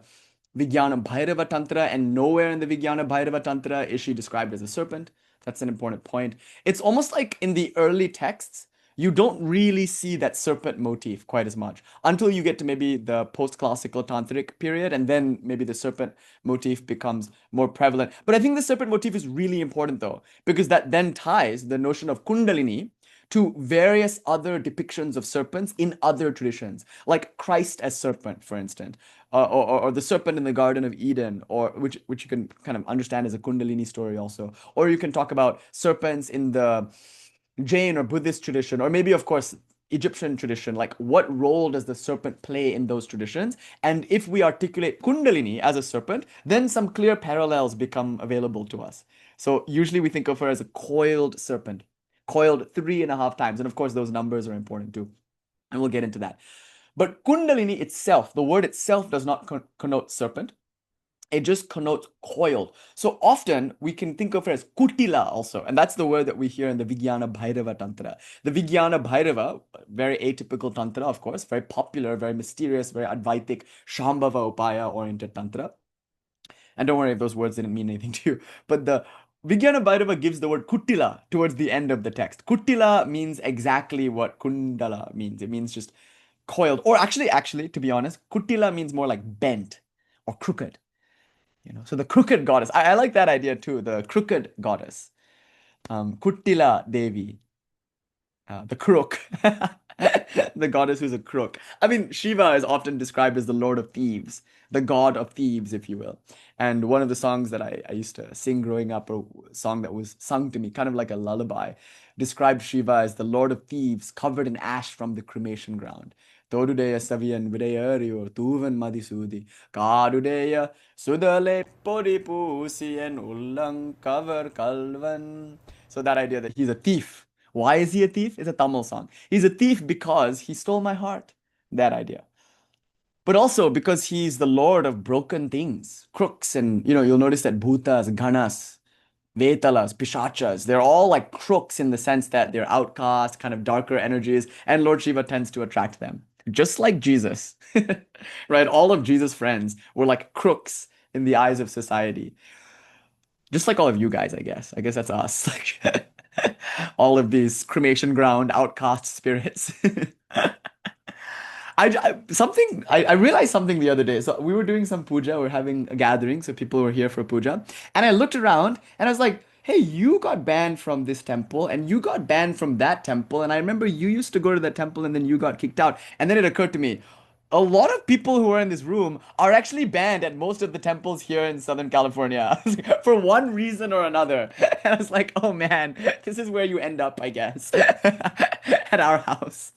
Vijnana Bhairava Tantra, and nowhere in the Vijnana Bhairava Tantra is she described as a serpent. That's an important point. It's almost like in the early texts, you don't really see that serpent motif quite as much until you get to maybe the post-classical tantric period, and then maybe the serpent motif becomes more prevalent. But I think the serpent motif is really important though, because that then ties the notion of Kuṇḍalini to various other depictions of serpents in other traditions, like Christ as serpent, for instance, or the serpent in the Garden of Eden, or which you can kind of understand as a Kuṇḍalini story also. Or you can talk about serpents in the Jain or Buddhist tradition, or maybe, of course, Egyptian tradition. Like, what role does the serpent play in those traditions? And if we articulate Kuṇḍalini as a serpent, then some clear parallels become available to us. So usually we think of her as a coiled serpent, coiled 3.5 times. And of course, those numbers are important too. And we'll get into that. But Kuṇḍalini itself, the word itself does not connote serpent. It just connotes coiled. So often we can think of it as kutila also. And that's the word that we hear in the Vijnana Bhairava Tantra. The Vijnana Bhairava, very atypical Tantra, of course, very popular, very mysterious, very Advaitic, Shambhava Upaya oriented Tantra. And don't worry if those words didn't mean anything to you. But the Vijnana Bhairava gives the word kutila towards the end of the text. Kutila means exactly what kundala means. It means just coiled. Or actually, to be honest, kutila means more like bent or crooked. So the crooked goddess. I like that idea too. The crooked goddess. Kuttila Devi, the crook. The goddess who's a crook. I mean, Shiva is often described as the Lord of Thieves, the god of thieves, if you will. And one of the songs that I used to sing growing up, a song that was sung to me, kind of like a lullaby, described Shiva as the Lord of Thieves, covered in ash from the cremation ground. Todudeya Saviyan Vidayariyo Tuvan Madisudi Kadudeya Sudale Podipusiyan Ullang Cover Kalvan. So that idea that he's a thief. Why is he a thief? It's a Tamil song. He's a thief because he stole my heart. That idea. But also because he's the lord of broken things, crooks, and you'll notice that bhutas, ganas, Vetalas, Pishachas, they're all like crooks in the sense that they're outcasts, kind of darker energies, and Lord Shiva tends to attract them. Just like Jesus, right? All of Jesus' friends were like crooks in the eyes of society. Just like all of you guys, I guess. I guess that's us. Like all of these cremation ground outcast spirits. I realized something the other day. So we were doing some puja, we are having a gathering, so people were here for puja. And I looked around and I was like, hey, you got banned from this temple and you got banned from that temple. And I remember you used to go to that temple and then you got kicked out. And then it occurred to me, a lot of people who are in this room are actually banned at most of the temples here in Southern California for one reason or another. And I was like, oh man, this is where you end up, I guess, at our house.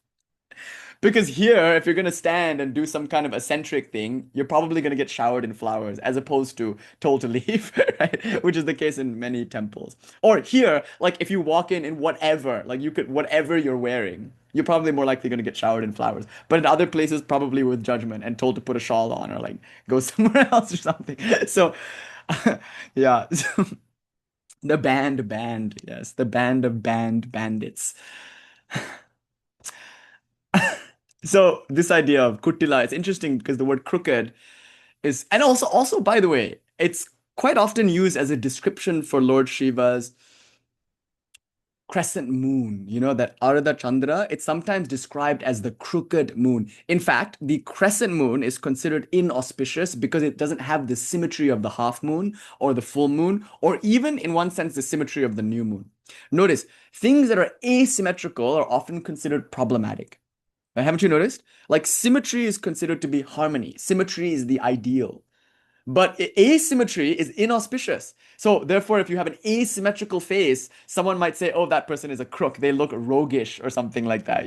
Because here, if you're going to stand and do some kind of eccentric thing, you're probably going to get showered in flowers as opposed to told to leave, right? Which is the case in many temples. Or here, like if you walk in whatever, like you could, whatever you're wearing, you're probably more likely going to get showered in flowers. But in other places, probably with judgment and told to put a shawl on or like go somewhere else or something. So, yeah. The band, yes, the band of band bandits. So this idea of kuttila is interesting because the word crooked is, and also by the way, it's quite often used as a description for Lord Shiva's crescent moon, that Ardha Chandra, it's sometimes described as the crooked moon. In fact, the crescent moon is considered inauspicious because it doesn't have the symmetry of the half moon or the full moon, or even in one sense, the symmetry of the new moon. Notice, things that are asymmetrical are often considered problematic. Haven't you noticed? Like symmetry is considered to be harmony. Symmetry is the ideal. But asymmetry is inauspicious. So therefore, if you have an asymmetrical face, someone might say, oh, that person is a crook. They look roguish or something like that,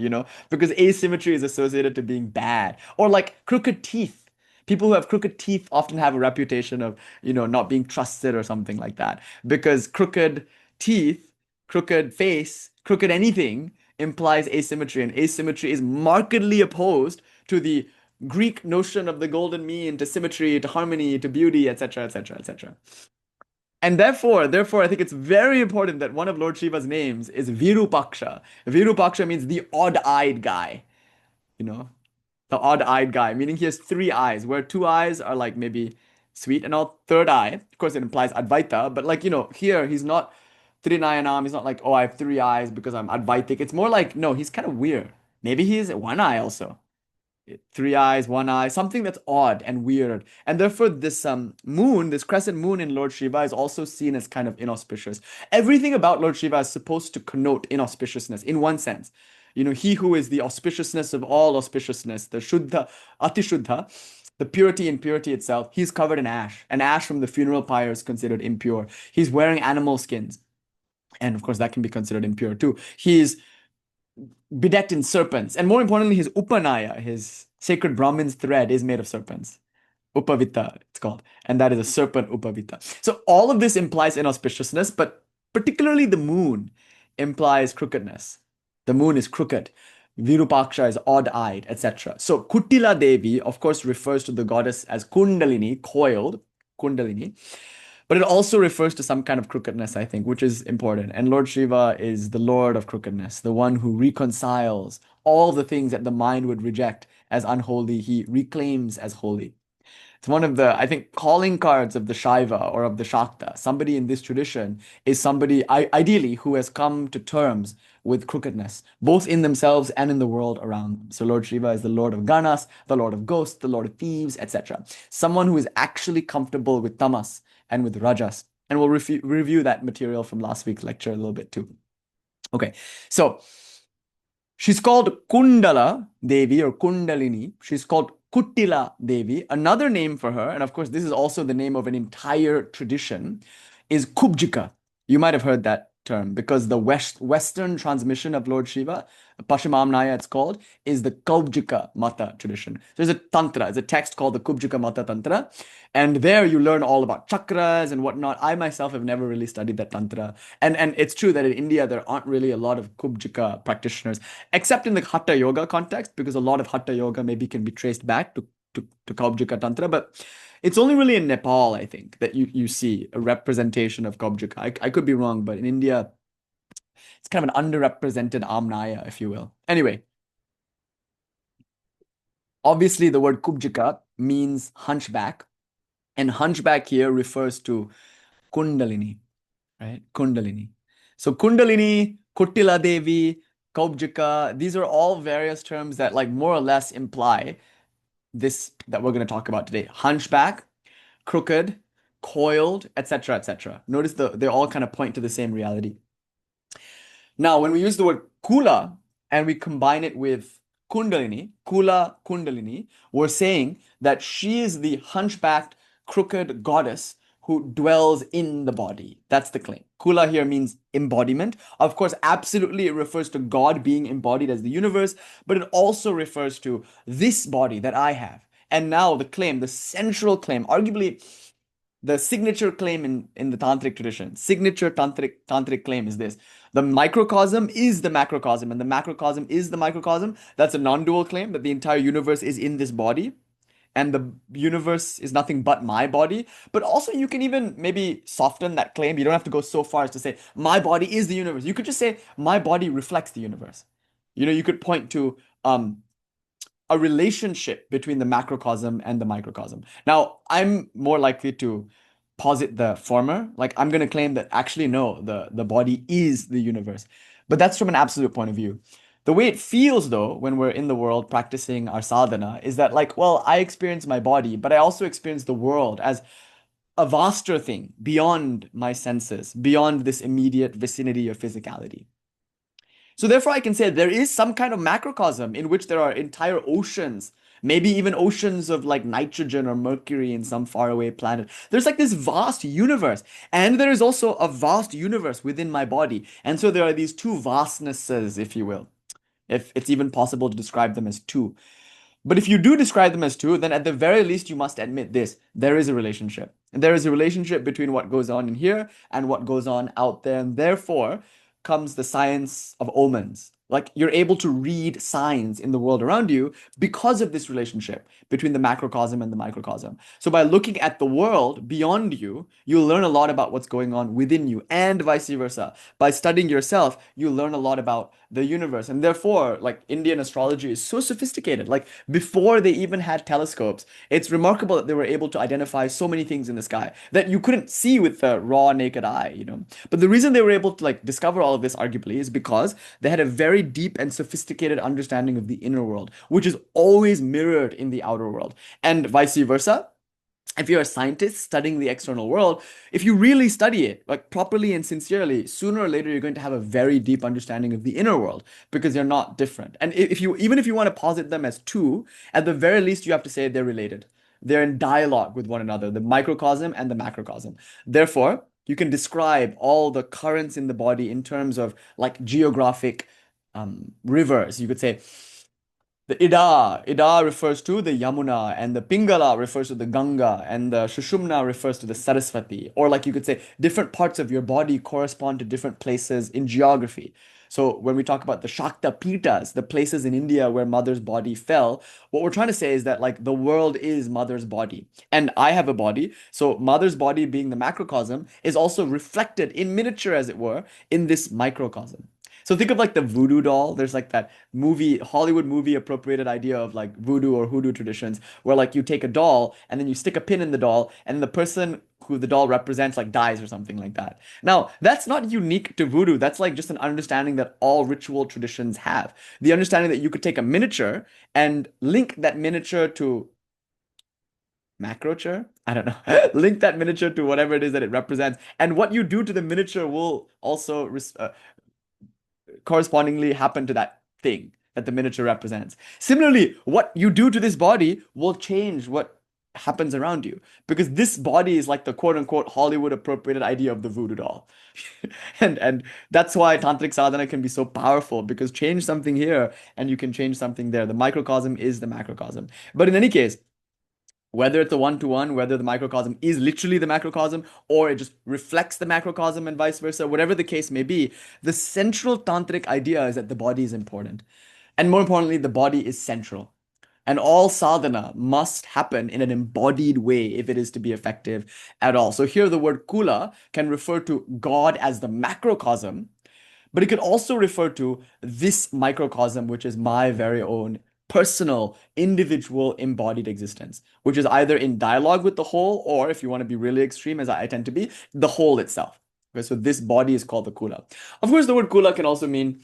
because asymmetry is associated to being bad. Or like crooked teeth. People who have crooked teeth often have a reputation of, not being trusted or something like that. Because crooked teeth, crooked face, crooked anything implies asymmetry, and asymmetry is markedly opposed to the Greek notion of the golden mean, to symmetry, to harmony, to beauty, etc., etc., etc. And therefore, I think it's very important that one of Lord Shiva's names is Virupaksha. Virupaksha means the odd-eyed guy, the odd-eyed guy, meaning he has three eyes, where two eyes are like maybe sweet and all. Third eye, of course, it implies Advaita, but like, here he's not Trinayanam. He's not like, oh, I have three eyes because I'm Advaitic. It's more like, no, he's kind of weird. Maybe he's one eye also. Three eyes, one eye, something that's odd and weird. And therefore, this moon, this crescent moon in Lord Shiva is also seen as kind of inauspicious. Everything about Lord Shiva is supposed to connote inauspiciousness in one sense. He who is the auspiciousness of all auspiciousness, the Shuddha, Atishuddha, the purity in purity itself, he's covered in ash. And ash from the funeral pyre is considered impure. He's wearing animal skins. And of course, that can be considered impure too. He's bedecked in serpents. And more importantly, his upanaya, his sacred Brahmin's thread, is made of serpents. Upavita, it's called. And that is a serpent upavita. So all of this implies inauspiciousness, but particularly the moon implies crookedness. The moon is crooked. Virupaksha is odd-eyed, etc. So Kuttila Devi, of course, refers to the goddess as Kuṇḍalini, coiled. Kuṇḍalini. But it also refers to some kind of crookedness, I think, which is important. And Lord Shiva is the Lord of crookedness, the one who reconciles all the things that the mind would reject as unholy, he reclaims as holy. It's one of the, I think, calling cards of the Shaiva or of the Shakta. Somebody in this tradition is somebody, ideally, who has come to terms with crookedness, both in themselves and in the world around them. So Lord Shiva is the Lord of Ganas, the Lord of Ghosts, the Lord of Thieves, etc. Someone who is actually comfortable with Tamas and with Rajas. And we'll review that material from last week's lecture a little bit too. Okay, so she's called Kundala Devi or Kuṇḍalini. She's called Kuttila Devi. Another name for her, and of course, this is also the name of an entire tradition, is Kubjika. You might have heard that term because the Western transmission of Lord Shiva, Paschimamnaya it's called, is the Kubjika Mata tradition. There's a Tantra, there's a text called the Kubjika Mata Tantra, and there you learn all about chakras and whatnot. I myself have never really studied that Tantra. And it's true that in India, there aren't really a lot of Kubjika practitioners, except in the Hatha Yoga context, because a lot of Hatha Yoga maybe can be traced back to Kubjika Tantra. But it's only really in Nepal, I think, that you see a representation of Kubjika. I could be wrong, but in India, it's kind of an underrepresented Amnaya, if you will. Anyway, obviously the word Kubjika means hunchback, and hunchback here refers to Kuṇḍalini, right? Kuṇḍalini. So Kuṇḍalini, Kuttila Devi, Kubjika, these are all various terms that like more or less imply this that we're going to talk about today. Hunchback, crooked, coiled, etc., etc. Notice they all kind of point to the same reality. Now, when we use the word Kula and we combine it with Kuṇḍalini, Kula Kuṇḍalini, we're saying that she is the hunchbacked, crooked goddess who dwells in the body. That's the claim. Kula here means embodiment. Of course, absolutely, it refers to God being embodied as the universe, but it also refers to this body that I have. And now the claim, the central claim, arguably the signature claim in the tantric tradition, signature tantric claim is this: the microcosm is the macrocosm, and the macrocosm is the microcosm. That's a non-dual claim, that the entire universe is in this body, and the universe is nothing but my body. But also, you can even maybe soften that claim. You don't have to go so far as to say my body is the universe. You could just say my body reflects the universe. You could point to a relationship between the macrocosm and the microcosm. Now, I'm more likely to posit the former. Like, I'm going to claim that actually, no, the body is the universe. But that's from an absolute point of view. The way it feels, though, when we're in the world practicing our sadhana is that, like, well, I experience my body, but I also experience the world as a vaster thing beyond my senses, beyond this immediate vicinity of physicality. So therefore, I can say there is some kind of macrocosm in which there are entire oceans, maybe even oceans of like nitrogen or mercury in some faraway planet. There's like this vast universe, and there is also a vast universe within my body. And so there are these two vastnesses, if you will, if it's even possible to describe them as two. But if you do describe them as two, then at the very least, you must admit this: there is a relationship. And there is a relationship between what goes on in here and what goes on out there. And therefore comes the science of omens. Like, you're able to read signs in the world around you because of this relationship between the macrocosm and the microcosm. So by looking at the world beyond you, you'll learn a lot about what's going on within you, and vice versa. By studying yourself, you learn a lot about the universe. And therefore, like, Indian astrology is so sophisticated. Like, before they even had telescopes, it's remarkable that they were able to identify so many things in the sky that you couldn't see with the raw naked eye. But the reason they were able to like discover all of this arguably is because they had a very deep and sophisticated understanding of the inner world, which is always mirrored in the outer world, and vice versa. If you're a scientist studying the external world, if you really study it like properly and sincerely, sooner or later you're going to have a very deep understanding of the inner world, because they're not different. And even if you want to posit them as two, at the very least you have to say they're related. They're in dialogue with one another, the microcosm and the macrocosm. Therefore, you can describe all the currents in the body in terms of like geographic rivers. You could say The Ida refers to the Yamuna, and the Pingala refers to the Ganga, and the Shushumna refers to the Saraswati. Or like you could say, different parts of your body correspond to different places in geography. So when we talk about the Shakta Pitas, the places in India where mother's body fell, what we're trying to say is that like the world is mother's body. And I have a body. So mother's body being the macrocosm is also reflected in miniature, as it were, in this microcosm. So think of like the voodoo doll. There's like that movie, Hollywood movie appropriated idea of like voodoo or hoodoo traditions, where like you take a doll and then you stick a pin in the doll, and the person who the doll represents like dies or something like that. Now, that's not unique to voodoo. That's like just an understanding that all ritual traditions have. The understanding that you could take a miniature and link that miniature to macroature? I don't know. Link that miniature to whatever it is that it represents. And what you do to the miniature will also correspondingly happen to that thing that the miniature represents. Similarly, what you do to this body will change what happens around you, because this body is like the quote unquote Hollywood appropriated idea of the voodoo doll. And that's why tantric sadhana can be so powerful, because change something here and you can change something there. The microcosm is the macrocosm. But in any case, whether it's a one-to-one, whether the microcosm is literally the macrocosm, or it just reflects the macrocosm and vice versa, whatever the case may be, the central tantric idea is that the body is important. And more importantly, the body is central. And all sadhana must happen in an embodied way if it is to be effective at all. So here the word kula can refer to God as the macrocosm, but it could also refer to this microcosm, which is my very own personal, individual, embodied existence, which is either in dialogue with the whole, or if you want to be really extreme, as I tend to be, the whole itself. Okay, so this body is called the kula. Of course, the word kula can also mean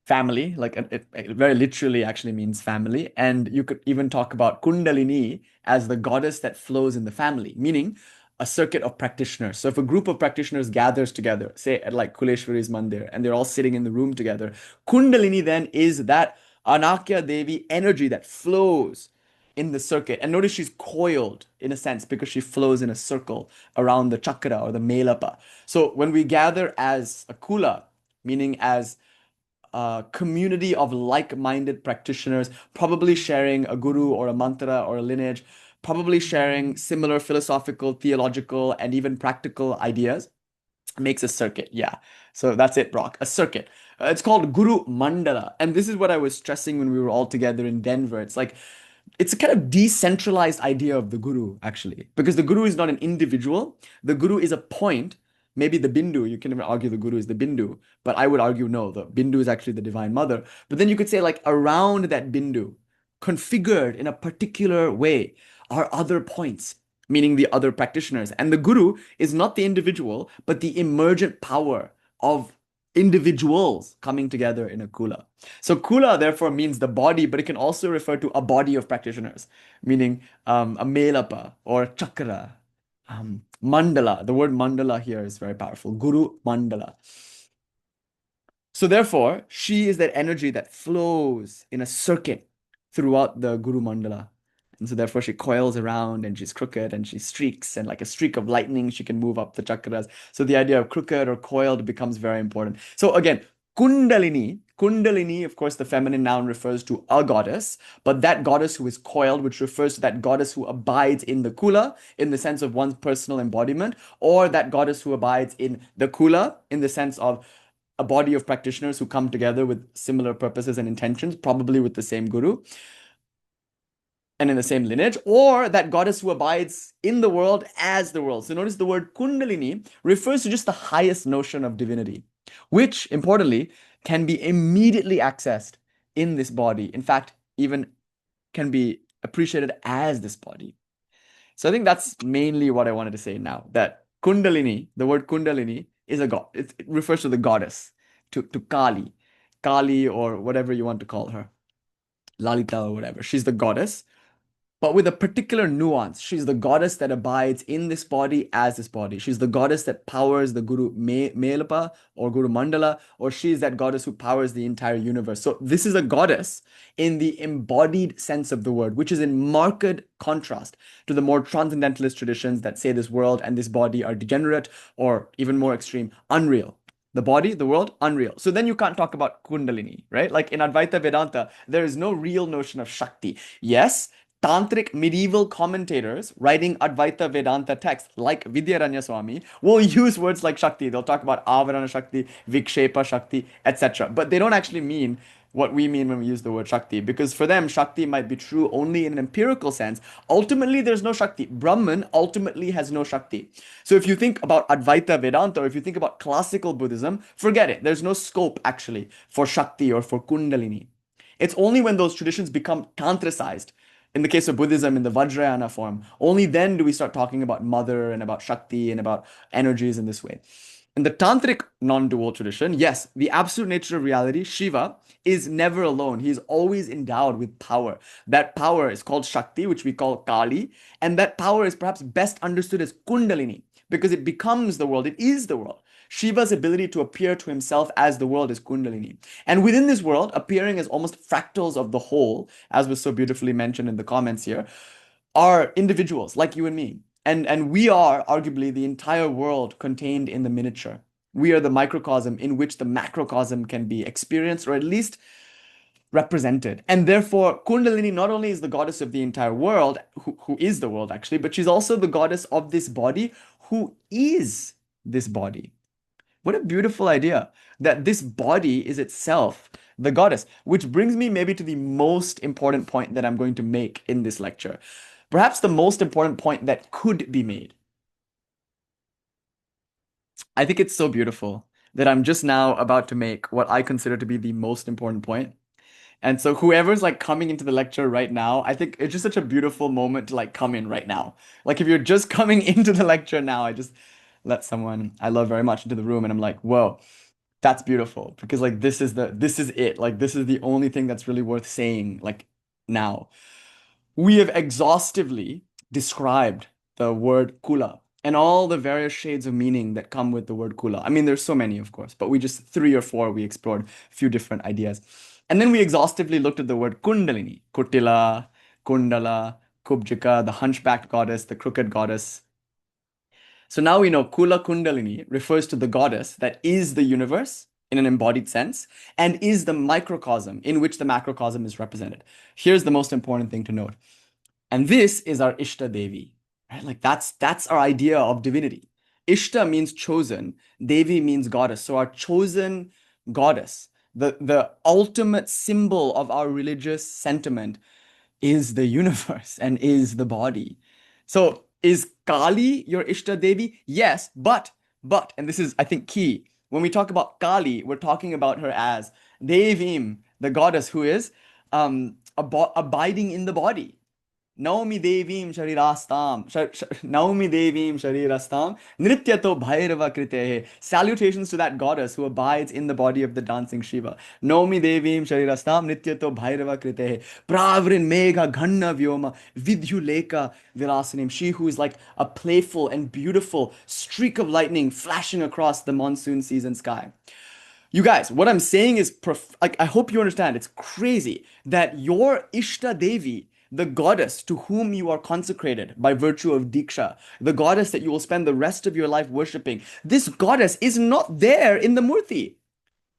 family, like it very literally actually means family. And you could even talk about Kuṇḍalini as the goddess that flows in the family, meaning a circuit of practitioners. So if a group of practitioners gathers together, say at like Kuleshwari's mandir, and they're all sitting in the room together, Kuṇḍalini then is that Anakya Devi energy that flows in the circuit. And notice she's coiled in a sense because she flows in a circle around the chakra or the melapa. So when we gather as a kula, meaning as a community of like-minded practitioners, probably sharing a guru or a mantra or a lineage, probably sharing similar philosophical, theological, and even practical ideas, makes a circuit. Yeah. So that's it, Brock. A circuit. It's called Guru Mandala. And this is what I was stressing when we were all together in Denver. It's like, it's a kind of decentralized idea of the guru, actually, because the guru is not an individual. The guru is a point. Maybe the bindu, you can even argue the guru is the bindu, but I would argue no, the bindu is actually the divine mother. But then you could say, like, around that bindu, configured in a particular way, are other points, meaning the other practitioners. And the guru is not the individual, but the emergent power of individuals coming together in a kula. So kula therefore means the body, but it can also refer to a body of practitioners, meaning a melapa or chakra, mandala. The word mandala here is very powerful. Guru mandala. So therefore, she is that energy that flows in a circuit throughout the Guru Mandala. And so therefore she coils around and she's crooked and she streaks, and like a streak of lightning, she can move up the chakras. So the idea of crooked or coiled becomes very important. So again, Kuṇḍalini, of course, the feminine noun refers to a goddess, but that goddess who is coiled, which refers to that goddess who abides in the kula in the sense of one's personal embodiment, or that goddess who abides in the kula in the sense of a body of practitioners who come together with similar purposes and intentions, probably with the same guru and in the same lineage, or that goddess who abides in the world as the world. So notice the word Kuṇḍalini refers to just the highest notion of divinity, which importantly can be immediately accessed in this body. In fact, even can be appreciated as this body. So I think that's mainly what I wanted to say now, that Kuṇḍalini, the word Kuṇḍalini, is a god. It refers to the goddess, to Kālī, Kālī, or whatever you want to call her, Lalita or whatever. She's the goddess, but with a particular nuance. She's the goddess that abides in this body as this body. She's the goddess that powers the Guru Melapa or Guru Mandala, or she's that goddess who powers the entire universe. So this is a goddess in the embodied sense of the word, which is in marked contrast to the more transcendentalist traditions that say this world and this body are degenerate, or even more extreme, unreal. The body, the world, unreal. So then you can't talk about Kuṇḍalini, right? Like in Advaita Vedanta, there is no real notion of Shakti. Yes, Tantric medieval commentators writing Advaita Vedanta texts like Vidyaranya Swami will use words like Shakti. They'll talk about Avarana Shakti, Vikshepa Shakti, etc. But they don't actually mean what we mean when we use the word Shakti, because for them, Shakti might be true only in an empirical sense. Ultimately, there's no Shakti. Brahman ultimately has no Shakti. So if you think about Advaita Vedanta, or if you think about classical Buddhism, forget it. There's no scope actually for Shakti or for Kuṇḍalini. It's only when those traditions become tantricized, in the case of Buddhism in the Vajrayana form, only then do we start talking about mother and about Shakti and about energies in this way. In the Tantric non-dual tradition, yes, the absolute nature of reality, Shiva, is never alone. He is always endowed with power. That power is called Shakti, which we call Kālī, and that power is perhaps best understood as Kuṇḍalini, because it becomes the world, it is the world. Shiva's ability to appear to himself as the world is Kuṇḍalini. And within this world, appearing as almost fractals of the whole, as was so beautifully mentioned in the comments here, are individuals like you and me. And we are arguably the entire world contained in the miniature. We are the microcosm in which the macrocosm can be experienced or at least represented. And therefore, Kuṇḍalini not only is the goddess of the entire world, who is the world actually, but she's also the goddess of this body, who is this body. What a beautiful idea that this body is itself the goddess, which brings me maybe to the most important point that I'm going to make in this lecture. Perhaps the most important point that could be made. I think it's so beautiful that I'm just now about to make what I consider to be the most important point. And so whoever's like coming into the lecture right now, I think it's just such a beautiful moment to like come in right now. Like if you're just coming into the lecture now, I just let someone I love very much into the room and I'm like, whoa, that's beautiful. Because like this is it. Like this is the only thing that's really worth saying like now. We have exhaustively described the word kula and all the various shades of meaning that come with the word kula. I mean, there's so many, of course, but we just 3 or 4, we explored a few different ideas. And then we exhaustively looked at the word Kuṇḍalini, Kutila, Kundala, Kubjika, the hunchbacked goddess, the crooked goddess. So now we know Kula Kuṇḍalini refers to the goddess that is the universe in an embodied sense and is the microcosm in which the macrocosm is represented. Here's the most important thing to note. And this is our Ishta Devi, right? Like that's our idea of divinity. Ishta means chosen, Devi means goddess. So our chosen goddess, the ultimate symbol of our religious sentiment is the universe and is the body. So is Kālī your Ishta Devi? Yes, but, and this is, I think, key. When we talk about Kālī, we're talking about her as Devim, the goddess who is abiding in the body. Naomi Devim Sharirastam. Naomi Devim Sharirastam. Nrityato Bhairava Kritehe. Salutations to that goddess who abides in the body of the dancing Shiva. Naomi Devim Sharirastam. Nrityato Bhairava Kritehe. Pravrin Megha Ghanna Vyoma. Vidhyuleka Virasanim. She who is like a playful and beautiful streak of lightning flashing across the monsoon season sky. You guys, what I'm saying is, like, I hope you understand, it's crazy that your Ishta Devi, the goddess to whom you are consecrated by virtue of Diksha, the goddess that you will spend the rest of your life worshipping, this goddess is not there in the Murti.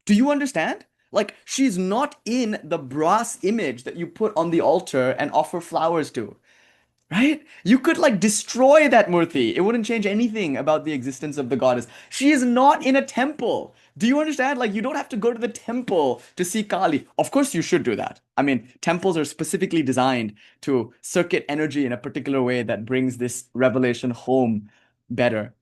Do you understand? Like, she's not in the brass image that you put on the altar and offer flowers to. Right? You could like destroy that Murti. It wouldn't change anything about the existence of the goddess. She is not in a temple. Do you understand? Like, you don't have to go to the temple to see Kālī. Of course, you should do that. I mean, temples are specifically designed to circuit energy in a particular way that brings this revelation home better.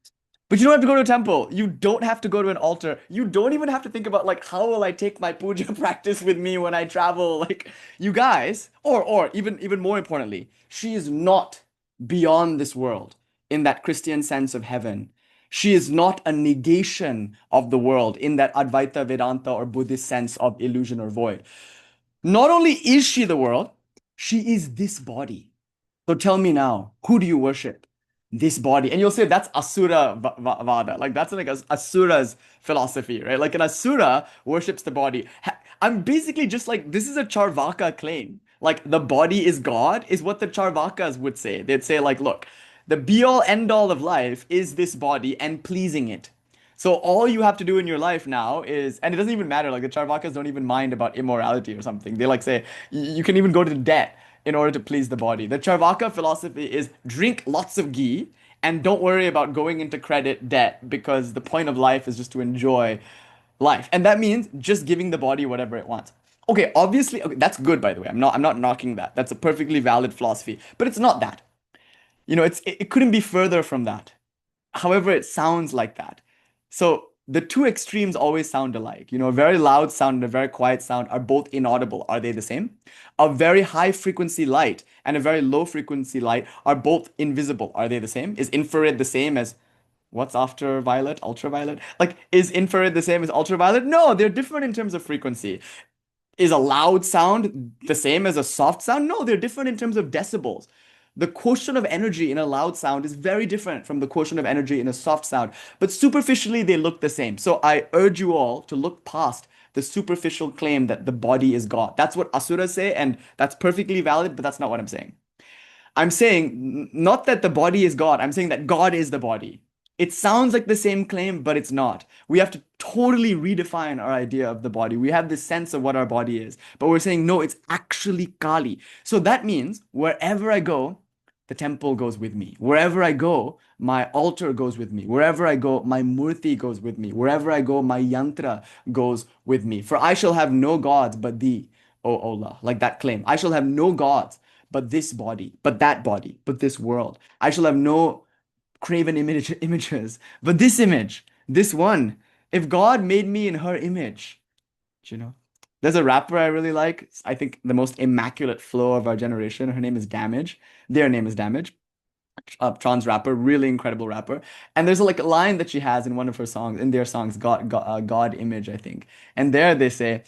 But you don't have to go to a temple. You don't have to go to an altar. You don't even have to think about like, how will I take my puja practice with me when I travel? Like, you guys, or even more importantly, she is not beyond this world in that Christian sense of heaven. She is not a negation of the world in that Advaita Vedanta or Buddhist sense of illusion or void. Not only is she the world, she is this body. So tell me now, who do you worship? This body. And you'll say that's Asura Vada. Like that's like Asura's philosophy, right? Like an Asura worships the body. I'm basically just like, this is a Charvaka claim. Like the body is God is what the Charvakas would say. They'd say like, look, the be all end all of life is this body and pleasing it. So all you have to do in your life now is, and it doesn't even matter, like the Charvakas don't even mind about immorality or something. They like say you can even go to debt in order to please the body. The Charvaka philosophy is drink lots of ghee and don't worry about going into credit debt because the point of life is just to enjoy life. And that means just giving the body whatever it wants. Okay, obviously, okay, that's good by the way. I'm not knocking that. That's a perfectly valid philosophy, but it's not that. It couldn't be further from that. However, it sounds like that. So the two extremes always sound alike. A very loud sound and a very quiet sound are both inaudible. Are they the same? A very high frequency light and a very low frequency light are both invisible. Are they the same? Is infrared the same as what's after violet, ultraviolet? Like, is infrared the same as ultraviolet? No, they're different in terms of frequency. Is a loud sound the same as a soft sound? No, they're different in terms of decibels. The quotient of energy in a loud sound is very different from the quotient of energy in a soft sound, but superficially they look the same. So I urge you all to look past the superficial claim that the body is God. That's what asuras say, and that's perfectly valid, but that's not what I'm saying. I'm saying not that the body is God, I'm saying that God is the body. It sounds like the same claim, but it's not. We have to totally redefine our idea of the body. We have this sense of what our body is, but we're saying no, it's actually Kālī. So that means wherever I go, the temple goes with me. Wherever I go, my altar goes with me. Wherever I go, my murti goes with me. Wherever I go, my yantra goes with me. For I shall have no gods but thee, O Allah. Like that claim. I shall have no gods but this body, but that body, but this world. I shall have no craven images, but this image, this one. If God made me in her image, you know, there's a rapper I really like. I think the most immaculate flow of our generation. Her name is Damage. Their name is Damage. A trans rapper, really incredible rapper. And there's like a line that she has in one of her songs, in their songs, God Image, I think. And there they say,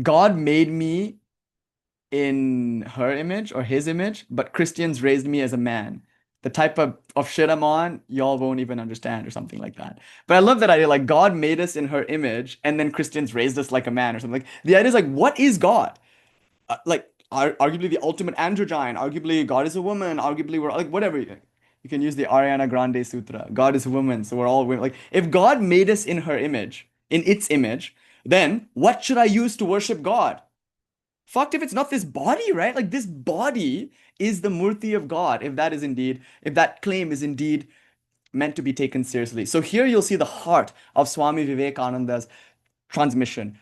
God made me in her image or his image, but Christians raised me as a man. The type of shit I'm on, y'all won't even understand or something like that. But I love that idea. Like God made us in her image, and then Christians raised us like a man or something. Like the idea is like, what is God? Like arguably the ultimate androgyne. Arguably God is a woman. Arguably we're like whatever. You can use the Ariana Grande Sutra. God is a woman, so we're all women. Like if God made us in her image, in its image, then what should I use to worship God? Fucked if it's not this body, right? Like this body is the murti of God, if that claim is indeed meant to be taken seriously. So here you'll see the heart of Swami Vivekananda's transmission.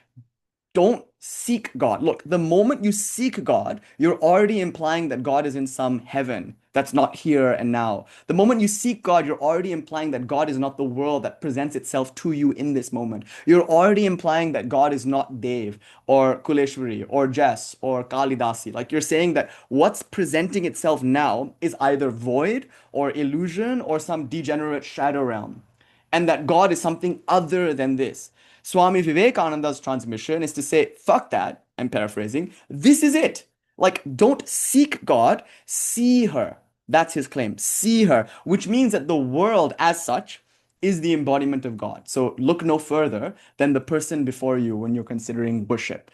Don't seek God. Look, the moment you seek God, you're already implying that God is in some heaven that's not here and now. The moment you seek God, you're already implying that God is not the world that presents itself to you in this moment. You're already implying that God is not Dev or Kuleshwari or Jess or Kalidasi. Like you're saying that what's presenting itself now is either void or illusion or some degenerate shadow realm, and that God is something other than this. Swami Vivekananda's transmission is to say, fuck that, I'm paraphrasing, this is it. Like, don't seek God, see her. That's his claim, see her, which means that the world as such is the embodiment of God. So look no further than the person before you when you're considering worship.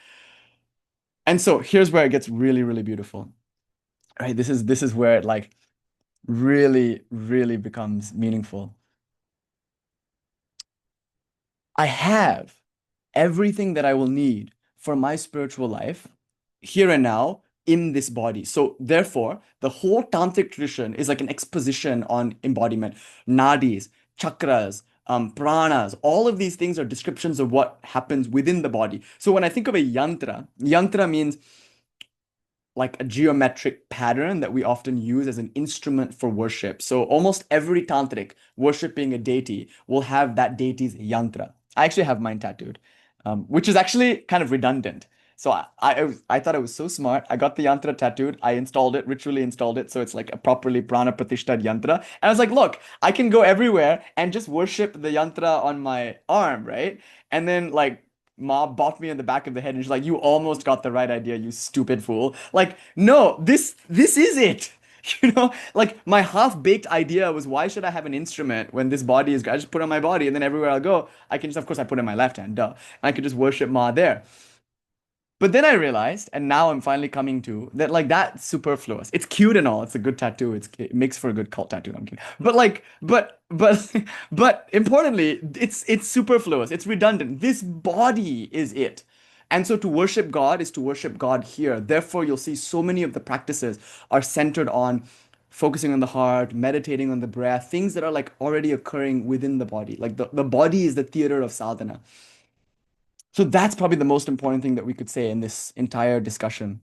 And so here's where it gets really, really beautiful. Right? This is where it like really, really becomes meaningful. I have everything that I will need for my spiritual life here and now in this body. So, therefore, the whole tantric tradition is like an exposition on embodiment, nadis, chakras, pranas. All of these things are descriptions of what happens within the body. So, when I think of a yantra means like a geometric pattern that we often use as an instrument for worship. So almost every tantric worshiping a deity will have that deity's yantra. I actually have mine tattooed, which is actually kind of redundant. So I thought it was so smart. I got the yantra tattooed. I installed it, ritually installed it, so it's like a properly prana pratishtad yantra. And I was like, look, I can go everywhere and just worship the yantra on my arm, right? And then like Ma bought me in the back of the head and she's like, you almost got the right idea, you stupid fool. Like, no, this is it. Like my half-baked idea was why should I have an instrument when this body is I just put it on my body and then everywhere I go, I can just of course I put it in my left hand, duh. And I could just worship Ma there. But then I realized, and now I'm finally coming to that, like that's superfluous. It's cute and all. It's a good tattoo. It makes for a good cult tattoo. I'm kidding. But like, but importantly, it's superfluous. It's redundant. This body is it. And so to worship God is to worship God here. Therefore, you'll see so many of the practices are centered on focusing on the heart, meditating on the breath, things that are like already occurring within the body. Like the body is the theater of sadhana. So that's probably the most important thing that we could say in this entire discussion.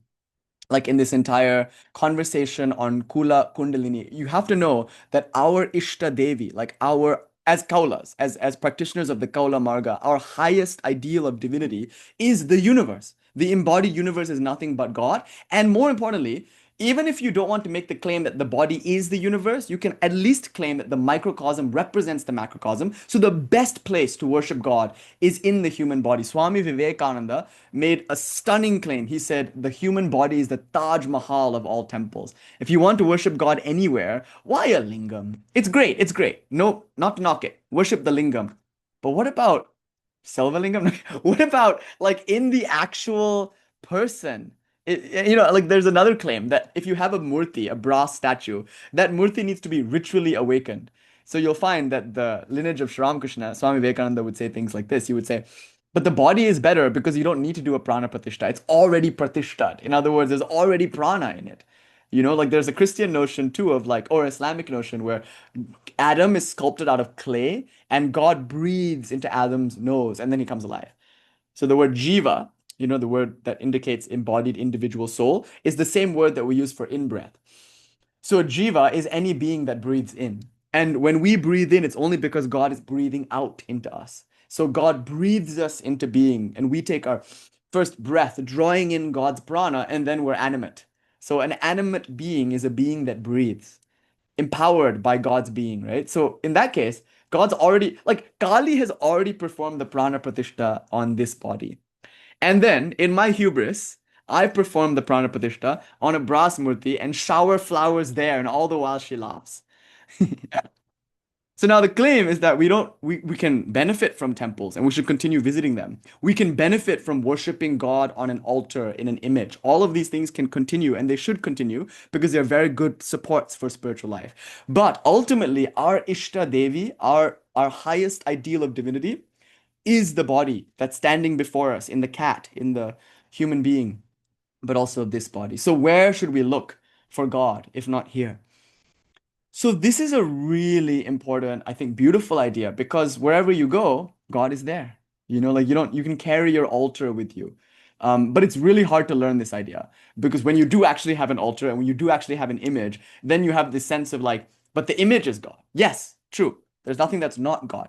Like in this entire conversation on Kula Kuṇḍalini, you have to know that our Ishta Devi, like our as Kaulas, as practitioners of the Kaula Marga, our highest ideal of divinity is the universe. The embodied universe is nothing but God. And more importantly, even if you don't want to make the claim that the body is the universe, you can at least claim that the microcosm represents the macrocosm. So the best place to worship God is in the human body. Swami Vivekananda made a stunning claim. He said, the human body is the Taj Mahal of all temples. If you want to worship God anywhere, why a lingam? It's great. It's great. No, not to knock it. Worship the lingam. But what about Selvalingam? What about like in the actual person? Like there's another claim that if you have a murti, a brass statue, that murti needs to be ritually awakened. So you'll find that the lineage of Sri Ramakrishna, Swami Vivekananda would say things like this. He would say, but the body is better because you don't need to do a prana pratishtha. It's already pratishthat. In other words, there's already prana in it. Like there's a Christian notion too of like, or Islamic notion where Adam is sculpted out of clay and God breathes into Adam's nose and then he comes alive. So the word jiva, the word that indicates embodied individual soul, is the same word that we use for in-breath. So jiva is any being that breathes in. And when we breathe in, it's only because God is breathing out into us. So God breathes us into being, and we take our first breath, drawing in God's prana, and then we're animate. So an animate being is a being that breathes, empowered by God's being, right? So in that case, God's already, like Kālī has already performed the prana pratishtha on this body. And then, in my hubris, I perform the prana pratishtha on a brass murti and shower flowers there, and all the while she laughs. So now the claim is that we can benefit from temples and we should continue visiting them. We can benefit from worshiping God on an altar in an image. All of these things can continue and they should continue because they're very good supports for spiritual life. But ultimately, our Ishta Devi, our highest ideal of divinity, is the body that's standing before us in the cat, in the human being, but also this body. So where should we look for God if not here? So this is a really important, I think, beautiful idea because wherever you go, God is there. Like you can carry your altar with you. But it's really hard to learn this idea because when you do actually have an altar and when you do actually have an image, then you have this sense of like, but the image is God. Yes, true. There's nothing that's not God.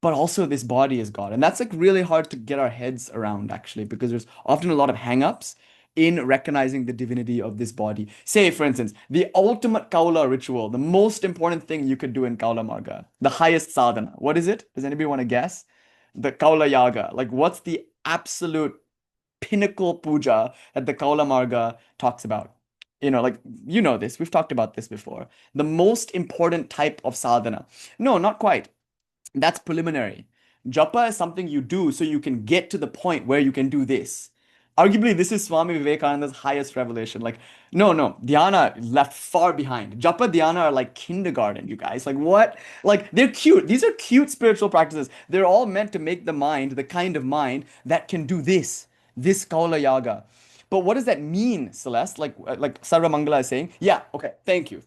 But also this body is God. And that's like really hard to get our heads around actually, because there's often a lot of hang-ups in recognizing the divinity of this body. Say, for instance, the ultimate Kaula ritual, the most important thing you could do in Kaula Marga, the highest sadhana. What is it? Does anybody want to guess? The Ādi Yāga. Like what's the absolute pinnacle puja that the Kaula Marga talks about? This. We've talked about this before. The most important type of sadhana. No, not quite. That's preliminary. Japa is something you do so you can get to the point where you can do this. Arguably, this is Swami Vivekananda's highest revelation. Like, no, dhyana left far behind. Japa dhyana are like kindergarten, you guys. Like, what? Like, they're cute. These are cute spiritual practices. They're all meant to make the mind the kind of mind that can do this Kaula Yaga. But what does that mean, Celeste? Like Sarva Mangala is saying, yeah, okay, thank you.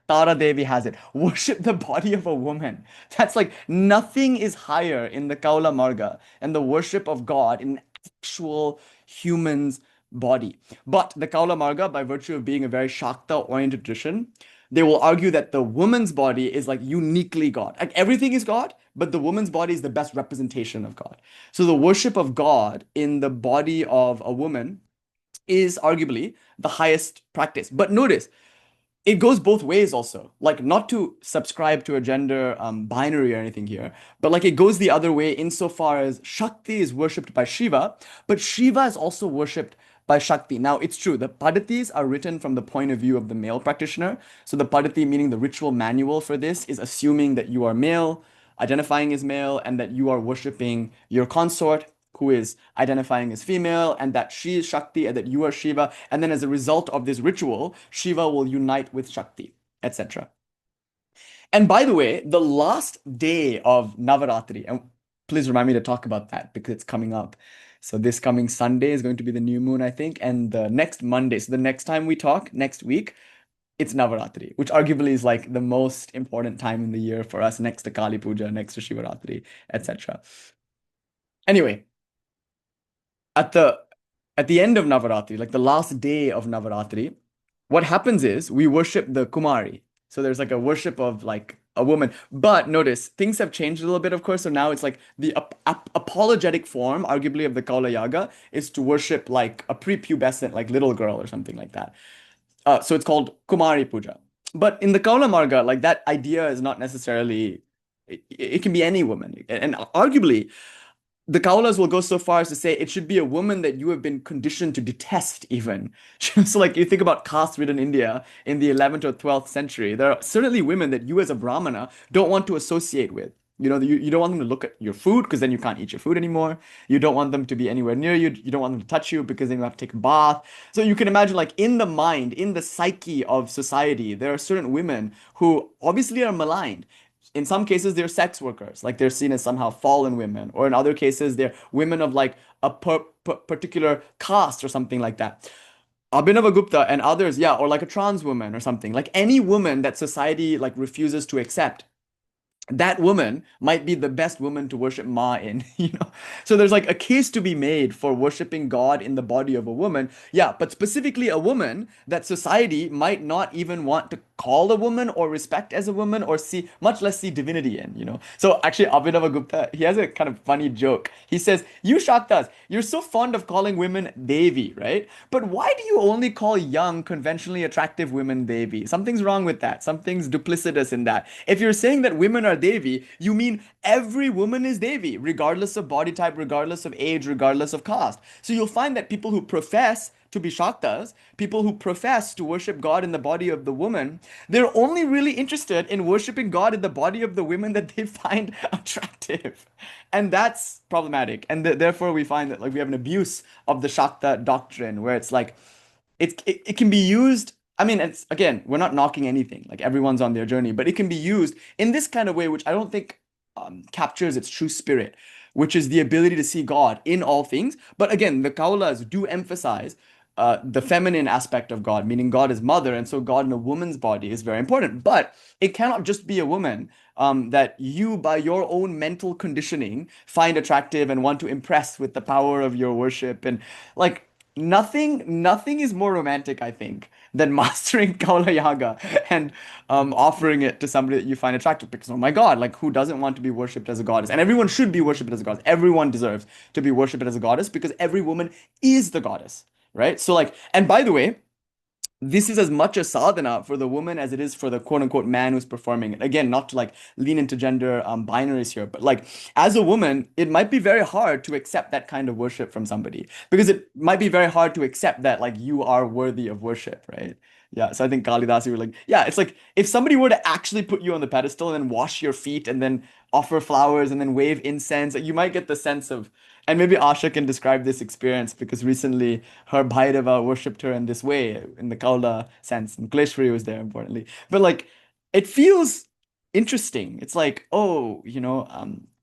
Tara Devi has it. Worship the body of a woman. That's like nothing is higher in the Kaula Marga and the worship of God in actual human's body. But the Kaula Marga, by virtue of being a very Shakta-oriented tradition, they will argue that the woman's body is like uniquely God. Like everything is God, but the woman's body is the best representation of God. So the worship of God in the body of a woman is arguably the highest practice. But notice, it goes both ways also. Like not to subscribe to a gender binary or anything here, but like it goes the other way insofar as Shakti is worshipped by Shiva, but Shiva is also worshipped by Shakti. Now it's true, the Padhatis are written from the point of view of the male practitioner. So the Padhati, meaning the ritual manual for this, is assuming that you are male, identifying as male, and that you are worshipping your consort, who is identifying as female, and that she is Shakti, and that you are Shiva. And then as a result of this ritual, Shiva will unite with Shakti, etc. And by the way, the last day of Navaratri, and please remind me to talk about that because it's coming up. So this coming Sunday is going to be the new moon, I think, and the next Monday, so the next time we talk, next week, it's Navaratri, which arguably is like the most important time in the year for us, next to Kali Puja, next to Shivaratri, etc. Anyway, at the end of Navaratri, like the last day of Navaratri, what happens is we worship the Kumari. So there's like a worship of like a woman. But notice things have changed a little bit, of course. So now it's like the apologetic form, arguably, of the Kaula Yaga is to worship like a prepubescent, like little girl or something like that. So it's called Kumari Puja. But in the Kaula Marga, like that idea is not necessarily, it can be any woman. And arguably, the Kaulas will go so far as to say it should be a woman that you have been conditioned to detest, even. So, like, you think about caste-ridden India in the 11th or 12th century, there are certainly women that you as a Brahmana don't want to associate with. You know, you don't want them to look at your food because then you can't eat your food anymore. You don't want them to be anywhere near you. You don't want them to touch you because then you have to take a bath. So you can imagine, like, in the mind, in the psyche of society, there are certain women who obviously are maligned. In some cases, they're sex workers, like they're seen as somehow fallen women, or in other cases, they're women of like a particular caste or something like that. Abhinava Gupta and others, yeah, or like a trans woman or something, like any woman that society like refuses to accept, that woman might be the best woman to worship Ma in, you know. So there's like a case to be made for worshiping God in the body of a woman. Yeah, but specifically a woman that society might not even want to call a woman or respect as a woman or see, much less see divinity in, you know. So actually, Abhinava Gupta, he has a kind of funny joke. He says, "You Shaktas, you're so fond of calling women Devi, right? But why do you only call young, conventionally attractive women Devi? Something's wrong with that. Something's duplicitous in that. If you're saying that women are Devi, you mean every woman is Devi, regardless of body type, regardless of age, regardless of caste. So you'll find that people who profess to be Shaktas, people who profess to worship God in the body of the woman, they're only really interested in worshiping God in the body of the women that they find attractive. And that's problematic. And therefore we find that like we have an abuse of the Shakta doctrine where it's like it can be used. I mean, it's again, we're not knocking anything. Like everyone's on their journey, but it can be used in this kind of way, which I don't think captures its true spirit, which is the ability to see God in all things. But again, the Kaulas do emphasize the feminine aspect of God, meaning God is mother, and so God in a woman's body is very important. But it cannot just be a woman that you, by your own mental conditioning, find attractive and want to impress with the power of your worship. And like nothing is more romantic, I think, than mastering Kaula Yaga and offering it to somebody that you find attractive. Because oh my God, like who doesn't want to be worshipped as a goddess? And everyone should be worshipped as a goddess. Everyone deserves to be worshipped as a goddess because every woman is the goddess, right? So like, and by the way, this is as much a sadhana for the woman as it is for the quote unquote man who's performing it. Again, not to like lean into gender binaries here, but like as a woman, it might be very hard to accept that kind of worship from somebody because it might be very hard to accept that like you are worthy of worship, right? Yeah, so I think Kalidasi were like, yeah, it's like if somebody were to actually put you on the pedestal and then wash your feet and then offer flowers and then wave incense, you might get the sense of, and maybe Asha can describe this experience because recently her Bhairava worshipped her in this way, in the Kaula sense, and Kleshwari was there importantly. But like, it feels interesting. It's like, oh,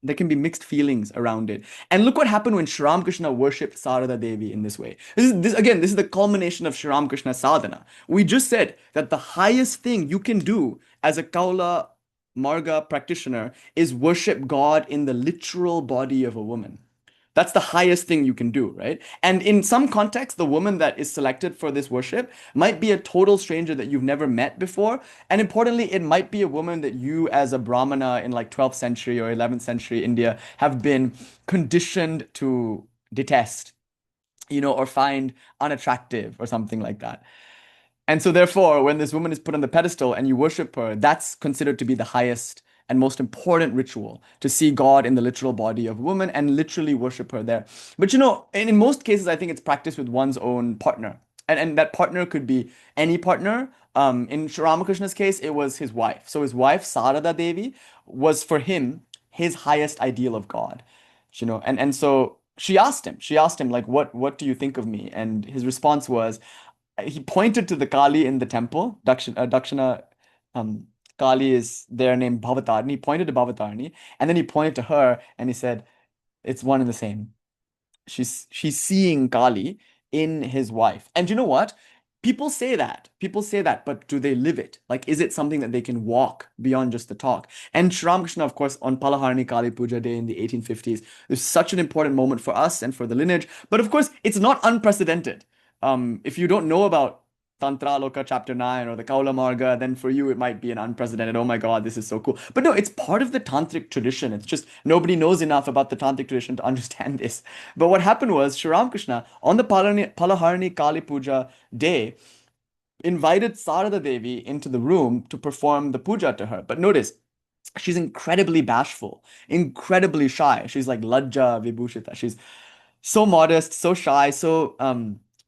there can be mixed feelings around it. And look what happened when Sri Ramakrishna worshipped Sarada Devi in this way. This is the culmination of Sri Ramakrishna sadhana. We just said that the highest thing you can do as a Kaula Marga practitioner is worship God in the literal body of a woman. That's the highest thing you can do, right? And in some context, the woman that is selected for this worship might be a total stranger that you've never met before. And importantly, it might be a woman that you, as a Brahmana in like 12th century or 11th century India, have been conditioned to detest, or find unattractive or something like that. And so, therefore, when this woman is put on the pedestal and you worship her, that's considered to be the highest and most important ritual to see God in the literal body of a woman and literally worship her there. But in most cases, I think it's practiced with one's own partner. And that partner could be any partner. In Sri Ramakrishna's case, it was his wife. So his wife, Sarada Devi, was for him his highest ideal of God. And so she asked him, like, what do you think of me? And his response was, he pointed to the Kālī in the temple. Dakshina um, Kālī is there named Bhavatarni. He pointed to Bhavatarni, and then he pointed to her and he said, it's one and the same. She's seeing Kālī in his wife. And you know what? People say that. People say that, but do they live it? Like, is it something that they can walk beyond just the talk? And Sri Ramakrishna, of course, on Palaharni Kali Puja Day in the 1850s, is such an important moment for us and for the lineage. But of course, it's not unprecedented. If you don't know about Tantrāloka chapter 9 or the Kaula Marga, then for you it might be an unprecedented, oh my God, this is so cool. But no, it's part of the tantric tradition. It's just nobody knows enough about the tantric tradition to understand this. But what happened was Sri Ramakrishna on the Palaharni Kali Puja day invited Sarada Devi into the room to perform the puja to her. But notice, she's incredibly bashful, incredibly shy. She's like Lajja Vibhushita. She's so modest, so shy, so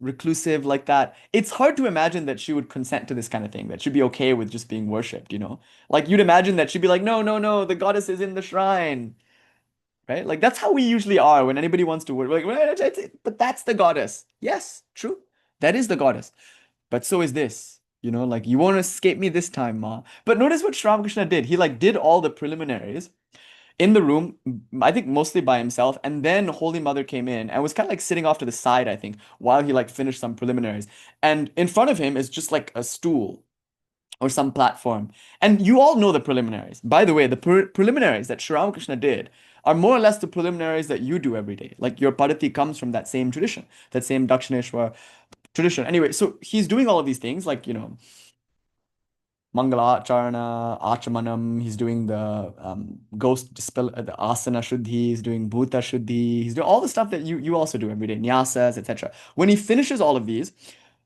reclusive like that. It's hard to imagine that she would consent to this kind of thing, that she'd be okay with just being worshipped, you know? Like you'd imagine that she'd be like, no, no, no, the goddess is in the shrine, right? Like that's how we usually are when anybody wants to worship. Like, but that's the goddess. Yes, true. That is the goddess. But so is this. You know, like you won't escape me this time, Ma. But notice what Sri Ramakrishna did. He like did all the preliminaries in the room, I think mostly by himself, and then Holy Mother came in and was kind of like sitting off to the side, I think, while he like finished some preliminaries. And in front of him is just like a stool or some platform. And you all know the preliminaries. By the way, the preliminaries that Sri Ramakrishna did are more or less the preliminaries that you do every day. Like your Padati comes from that same tradition, that same Dakshineshwar tradition. Anyway, so he's doing all of these things, like, you know, Mangala Charana, Achamanam, he's doing the ghost dispel, the Asana Shuddhi, he's doing Bhuta Shuddhi, he's doing all the stuff that you also do every day, Nyasas, etc. When he finishes all of these,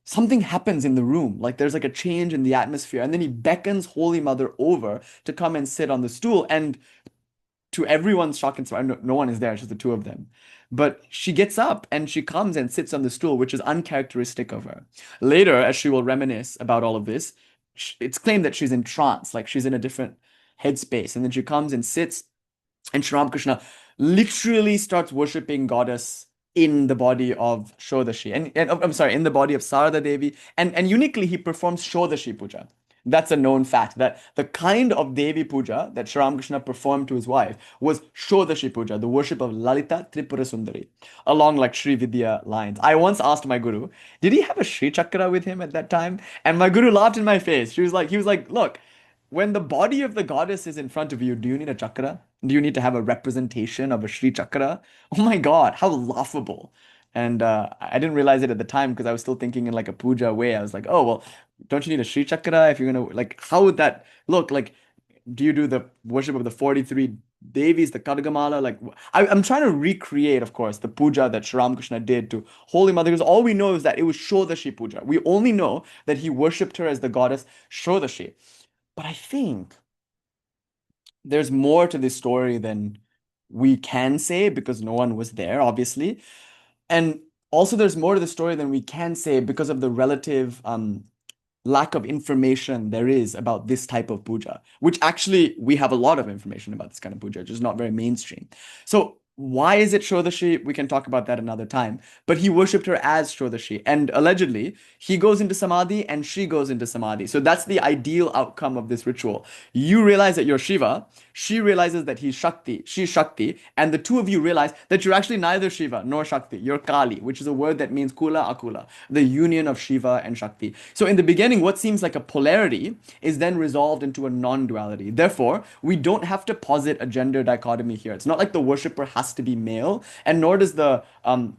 something happens in the room, like there's like a change in the atmosphere, and then he beckons Holy Mother over to come and sit on the stool, and to everyone's shock and surprise, no one is there, it's just the two of them. But she gets up and she comes and sits on the stool, which is uncharacteristic of her. Later, as she will reminisce about all of this, it's claimed that she's in trance, like she's in a different headspace. And then she comes and sits, and Sri Ramakrishna literally starts worshipping goddess in the body of Shodashi. And I'm sorry, in the body of Sarada Devi. And uniquely, he performs Shodashi Puja. That's a known fact, that the kind of Devi Puja that Sri Ramakrishna performed to his wife was Shodashi Puja, the worship of Lalita Tripura Sundari, along like Sri Vidya lines. I once asked my guru, did he have a Sri Chakra with him at that time? And my guru laughed in my face. He was like, look, when the body of the goddess is in front of you, do you need a chakra? Do you need to have a representation of a Sri Chakra? Oh my God, how laughable. And I didn't realize it at the time because I was still thinking in like a puja way. I was like, oh, well, don't you need a Sri Chakra if you're gonna, like, how would that look? Like, do you do the worship of the 43 Devis, the Kadgamala? Like, I'm trying to recreate, of course, the puja that Sri Ramakrishna did to Holy Mother, because all we know is that it was Shodashi Puja. We only know that he worshipped her as the goddess Shodashi. But I think there's more to this story than we can say because no one was there, obviously. And also, there's more to the story than we can say because of the relative lack of information there is about this type of puja, which actually we have a lot of information about this kind of puja, just not very mainstream. So why is it Shodashi? We can talk about that another time. But he worshipped her as Shodashi. And allegedly, he goes into Samadhi and she goes into Samadhi. So that's the ideal outcome of this ritual. You realize that you're Shiva, she realizes that he's Shakti, she's Shakti, and the two of you realize that you're actually neither Shiva nor Shakti. You're Kālī, which is a word that means Kula Akula, the union of Shiva and Shakti. So in the beginning, what seems like a polarity is then resolved into a non-duality. Therefore, we don't have to posit a gender dichotomy here. It's not like the worshipper has to be male, and nor does the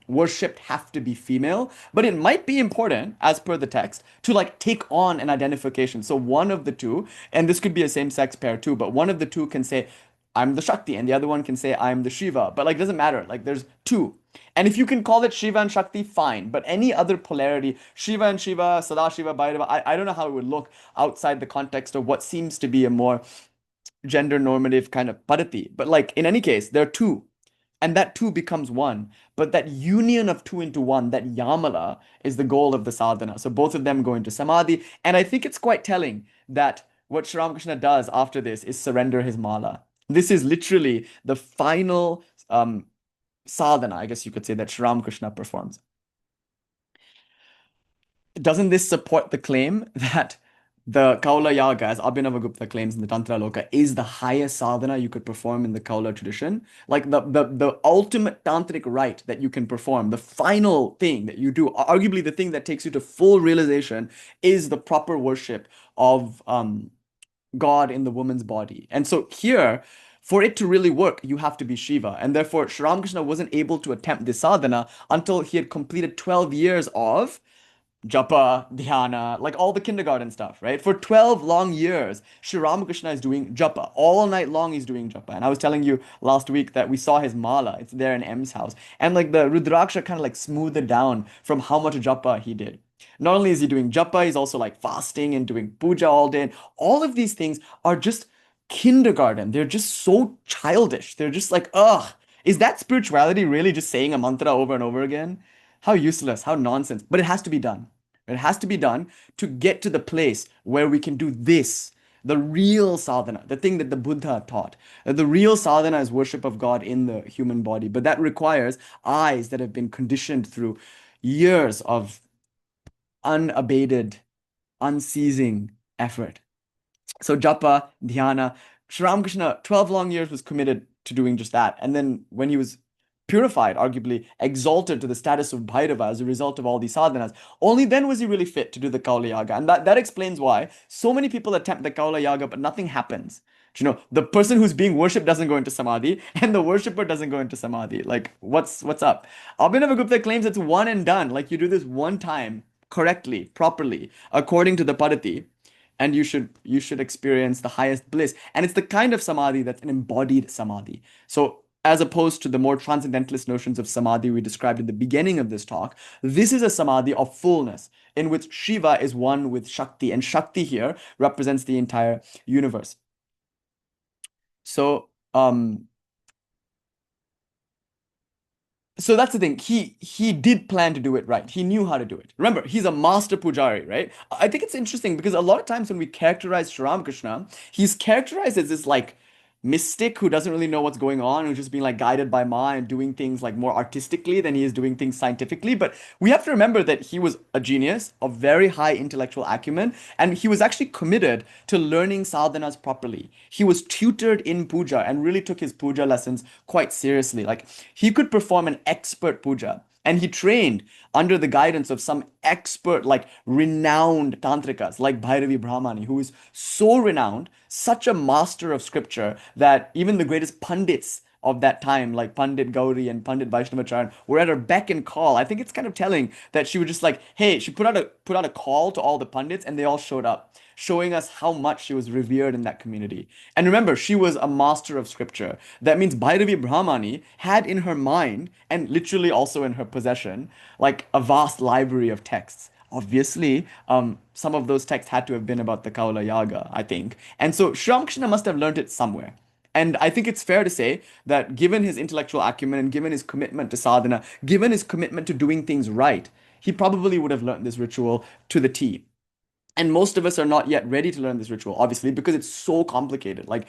worshipped have to be female, but it might be important, as per the text, to like take on an identification. So one of the two, and this could be a same-sex pair too, but one of the two can say, I'm the Shakti, and the other one can say, I'm the Shiva. But like, doesn't matter. Like, there's two. And if you can call it Shiva and Shakti, fine. But any other polarity, Shiva and Shiva, Sadashiva, Bhairava, I don't know how it would look outside the context of what seems to be a more gender normative kind of padati. But like, in any case, there are two. And that two becomes one. But that union of two into one, that yamala, is the goal of the sadhana. So both of them go into samadhi. And I think it's quite telling that what Sri Ramakrishna does after this is surrender his mala. This is literally the final sadhana, I guess you could say, that Sri Ramakrishna performs. Doesn't this support the claim that the Kaula Yaga, as Abhinava Gupta claims in the Tantrāloka, is the highest sadhana you could perform in the Kaula tradition? Like the ultimate tantric rite that you can perform, the final thing that you do, arguably the thing that takes you to full realization, is the proper worship of God in the woman's body. And so here, for it to really work, you have to be Shiva. And therefore, Sri Ramakrishna wasn't able to attempt this sadhana until he had completed 12 years of japa, dhyana, like all the kindergarten stuff, right? For 12 long years, Sri Ramakrishna is doing japa. All night long, he's doing japa. And I was telling you last week that we saw his mala. It's there in M's house. And like the Rudraksha kind of like smoothed it down from how much japa he did. Not only is he doing japa, he's also like fasting and doing puja all day. And all of these things are just kindergarten. They're just so childish. They're just like, ugh, is that spirituality really just saying a mantra over and over again? How useless, how nonsense. But it has to be done. It has to be done to get to the place where we can do this, the real sadhana, the thing that the Buddha taught. The real sadhana is worship of God in the human body, but that requires eyes that have been conditioned through years of unabated, unceasing effort. So japa, dhyana, Sri Ramakrishna, 12 long years was committed to doing just that. And then when he was purified, arguably exalted to the status of Bhairava as a result of all these sadhanas, only then was he really fit to do the Kaula Yaga. And that explains why so many people attempt the Kaula Yaga, but nothing happens. You know, the person who's being worshipped doesn't go into samadhi, and the worshipper doesn't go into samadhi. Like, what's up? Abhinava Gupta claims it's one and done. Like, you do this one time correctly, properly, according to the Padati, and you should experience the highest bliss. And it's the kind of samadhi that's an embodied samadhi. So as opposed to the more transcendentalist notions of samadhi we described in the beginning of this talk, this is a samadhi of fullness in which Shiva is one with Shakti, and Shakti here represents the entire universe. So so that's the thing. He did plan to do it right. He knew how to do it. Remember, he's a master pujari, right? I think it's interesting because a lot of times when we characterize Sri Ramakrishna, he's characterized as this like mystic who doesn't really know what's going on, who's just being like guided by Ma and doing things like more artistically than he is doing things scientifically. But we have to remember that he was a genius of very high intellectual acumen, and he was actually committed to learning sadhanas properly. He was tutored in puja and really took his puja lessons quite seriously. Like he could perform an expert puja. And he trained under the guidance of some expert, like renowned tantrikas, like Bhairavi Brahmani, who is so renowned, such a master of scripture, that even the greatest pundits of that time, like Pandit Gauri and Pandit Vaishnavacharan, were at her beck and call. I think it's kind of telling that she was just like, hey, she put out a call to all the pundits, and they all showed up, showing us how much she was revered in that community. And remember, she was a master of scripture. That means Bhairavi Brahmani had in her mind, and literally also in her possession, like a vast library of texts. Obviously, some of those texts had to have been about the Kaula Yaga, I think. And so Sri Ramakrishna must have learned it somewhere. And I think it's fair to say that given his intellectual acumen and given his commitment to sadhana, given his commitment to doing things right, he probably would have learned this ritual to the T. And most of us are not yet ready to learn this ritual, obviously, because it's so complicated. Like,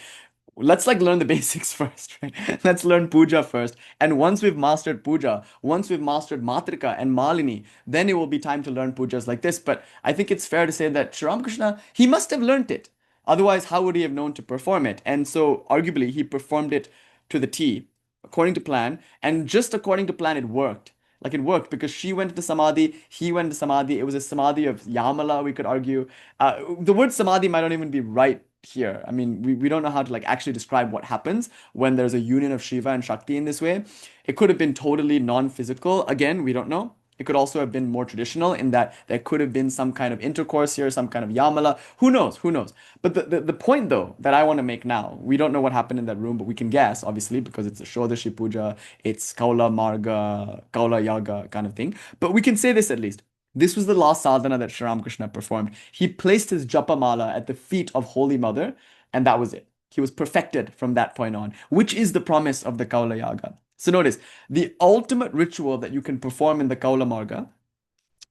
let's like learn the basics first, right? Let's learn puja first. And once we've mastered puja, once we've mastered matrika and malini, then it will be time to learn pujas like this. But I think it's fair to say that Sri Ramakrishna, he must have learned it. Otherwise, how would he have known to perform it? And so, arguably, he performed it to the T, according to plan. And just according to plan, it worked. Like it worked because she went into samadhi, he went into samadhi. It was a samadhi of Yamala, we could argue. The word samadhi might not even be right here. I mean, we don't know how to like actually describe what happens when there's a union of Shiva and Shakti in this way. It could have been totally non-physical. Again, we don't know. It could also have been more traditional in that there could have been some kind of intercourse here, some kind of yamala. Who knows? Who knows? But the point, though, that I want to make now, we don't know what happened in that room, but we can guess, obviously, because it's a Shodashi Puja, it's Kaula Marga, Kaula Yaga kind of thing. But we can say this at least. This was the last sadhana that Sri Ramakrishna performed. He placed his japa mala at the feet of Holy Mother, and that was it. He was perfected from that point on, which is the promise of the Kaula Yaga. So notice, the ultimate ritual that you can perform in the Kaula Marga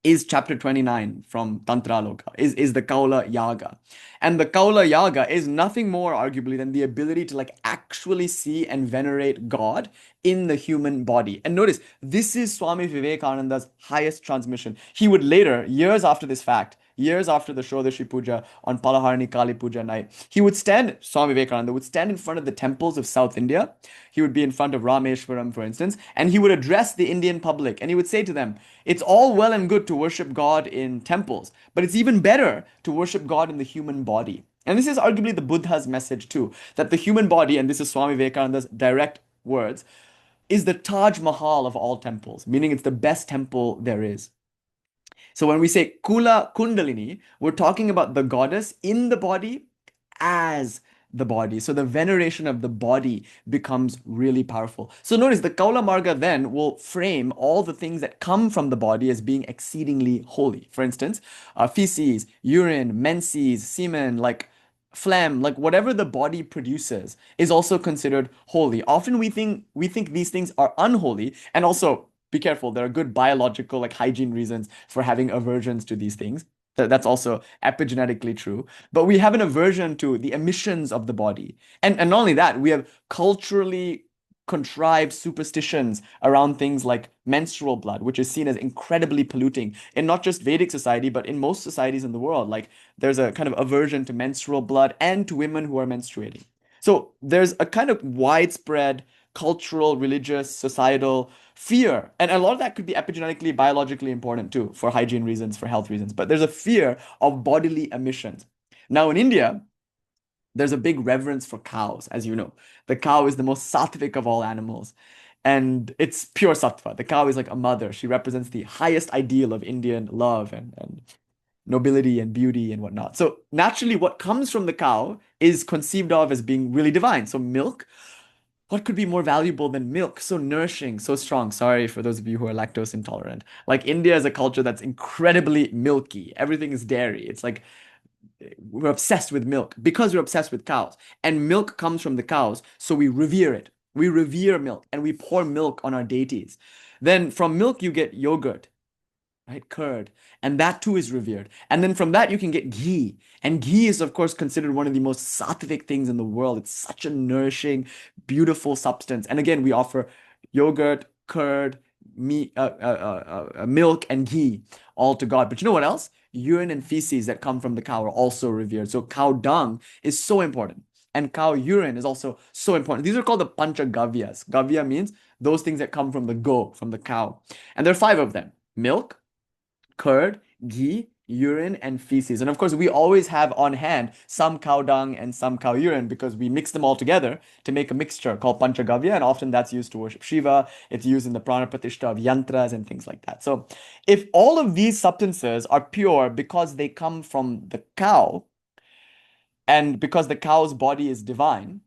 is chapter 29 from Tantrāloka, is the Kaula Yāga. And the Kaula Yāga is nothing more, arguably, than the ability to like actually see and venerate God in the human body. And notice, this is Swami Vivekananda's highest transmission. He would later, years after this fact, years after the Shodashi Puja on Palaharani Kālī Puja night, Swami Vivekananda would stand in front of the temples of South India. He would be in front of Rameshwaram, for instance, and he would address the Indian public and he would say to them, it's all well and good to worship God in temples, but it's even better to worship God in the human body. And this is arguably the Buddha's message too, that the human body, and this is Swami Vivekananda's direct words, is the Taj Mahal of all temples, meaning it's the best temple there is. So when we say Kuṇḍalini, we're talking about the goddess in the body as the body. So the veneration of the body becomes really powerful. So notice the Kaula Marga then will frame all the things that come from the body as being exceedingly holy. For instance, feces, urine, menses, semen, like phlegm, like whatever the body produces is also considered holy. Often we think these things are unholy, and also be careful, there are good biological like hygiene reasons for having aversions to these things. That's also epigenetically true. But we have an aversion to the emissions of the body. And not only that, we have culturally contrived superstitions around things like menstrual blood, which is seen as incredibly polluting in not just Vedic society, but in most societies in the world. Like there's a kind of aversion to menstrual blood and to women who are menstruating. So there's a kind of widespread cultural, religious, societal fear. And a lot of that could be epigenetically, biologically important too, for hygiene reasons, for health reasons. But there's a fear of bodily emissions. Now in India, there's a big reverence for cows, as you know. The cow is the most sattvic of all animals. And it's pure sattva. The cow is like a mother. She represents the highest ideal of Indian love and nobility and beauty and whatnot. So naturally, what comes from the cow is conceived of as being really divine. So milk, what could be more valuable than milk? So nourishing, so strong. Sorry for those of you who are lactose intolerant. Like India is a culture that's incredibly milky. Everything is dairy. It's like we're obsessed with milk because we're obsessed with cows. And milk comes from the cows, so we revere it. We revere milk and we pour milk on our deities. Then from milk, you get yogurt, right? Curd. And that too is revered. And then from that, you can get ghee. And ghee is, of course, considered one of the most sattvic things in the world. It's such a nourishing, beautiful substance. And again, we offer yogurt, curd, meat, milk, and ghee all to God. But you know what else? Urine and feces that come from the cow are also revered. So cow dung is so important. And cow urine is also so important. These are called the panchagavyas. Gavya means those things that come from the go, from the cow. And there are 5 of them: milk, curd, ghee, urine, and feces. And of course, we always have on hand some cow dung and some cow urine because we mix them all together to make a mixture called Panchagavya. And often that's used to worship Shiva. It's used in the prana pratishtha of yantras and things like that. So if all of these substances are pure because they come from the cow and because the cow's body is divine,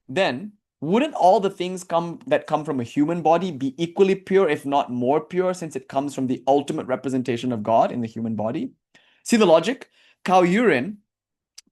then wouldn't all the things that come from a human body be equally pure, if not more pure, since it comes from the ultimate representation of God in the human body? See the logic? Cow urine,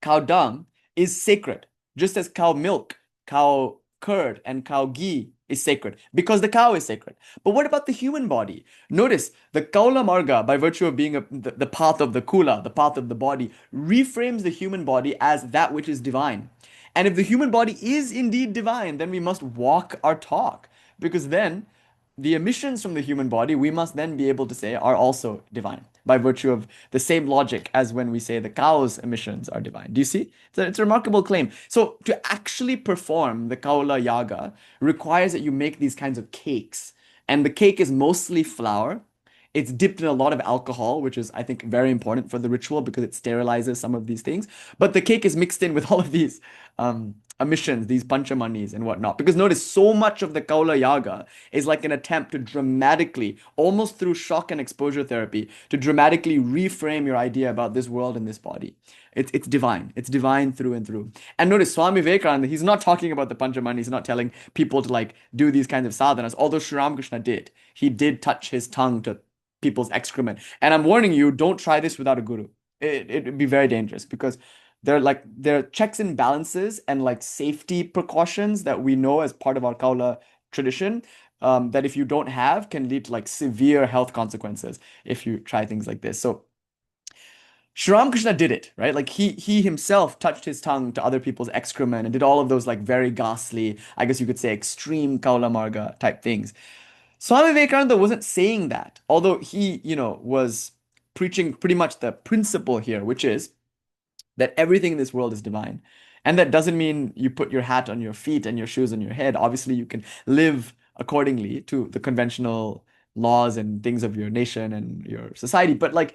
cow dung is sacred, just as cow milk, cow curd, and cow ghee is sacred, because the cow is sacred. But what about the human body? Notice the Kaula Marga, by virtue of being the path of the Kula, the path of the body, reframes the human body as that which is divine. And if the human body is indeed divine, then we must walk our talk, because then the emissions from the human body, we must then be able to say, are also divine, by virtue of the same logic as when we say the cow's emissions are divine. Do you see? It's a remarkable claim. So to actually perform the Kaula Yaga requires that you make these kinds of cakes. And the cake is mostly flour. It's dipped in a lot of alcohol, which is, I think, very important for the ritual because it sterilizes some of these things. But the cake is mixed in with all of these emissions, these panchamanis and whatnot. Because notice, so much of the Kaula Yaga is like an attempt to dramatically, almost through shock and exposure therapy, to dramatically reframe your idea about this world and this body. It's divine. It's divine through and through. And notice, Swami Vivekananda, he's not talking about the panchamani. He's not telling people to like do these kinds of sadhanas, although Sri Ramakrishna did. He did touch his tongue to people's excrement. And I'm warning you, don't try this without a guru. It'd be very dangerous because there are checks and balances and like safety precautions that we know as part of our Kaula tradition. that if you don't have can lead to like severe health consequences if you try things like this. So Sri Ramakrishna did it, right? Like he himself touched his tongue to other people's excrement and did all of those like very ghastly, I guess you could say extreme Kaula Marga type things. Swami Vivekananda wasn't saying that, although he, was preaching pretty much the principle here, which is that everything in this world is divine. And that doesn't mean you put your hat on your feet and your shoes on your head. Obviously, you can live accordingly to the conventional laws and things of your nation and your society. But like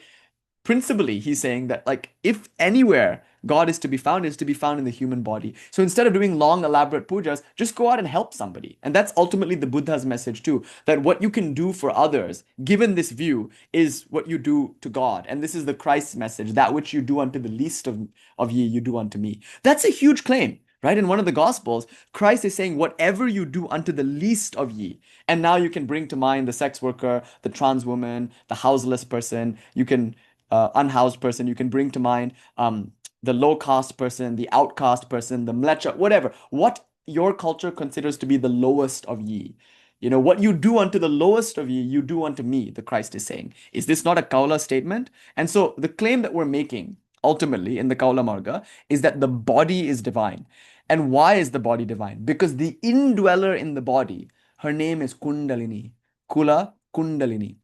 principally, he's saying that like if anywhere God is to be found, is to be found in the human body. So instead of doing long, elaborate pujas, just go out and help somebody. And that's ultimately the Buddha's message too, that what you can do for others, given this view, is what you do to God. And this is the Christ's message, that which you do unto the least of ye, you do unto me. That's a huge claim. Right? In one of the Gospels, Christ is saying, whatever you do unto the least of ye. And now you can bring to mind the sex worker, the trans woman, the houseless person, you can unhoused person, you can bring to mind the low caste person, the outcast person, the mlecha, whatever. What your culture considers to be the lowest of ye. What you do unto the lowest of ye, you do unto me, the Christ is saying. Is this not a Kaula statement? And so the claim that we're making ultimately in the Kaula Marga is that the body is divine. And why is the body divine? Because the indweller in the body, her name is Kuṇḍalini, Kuṇḍalini.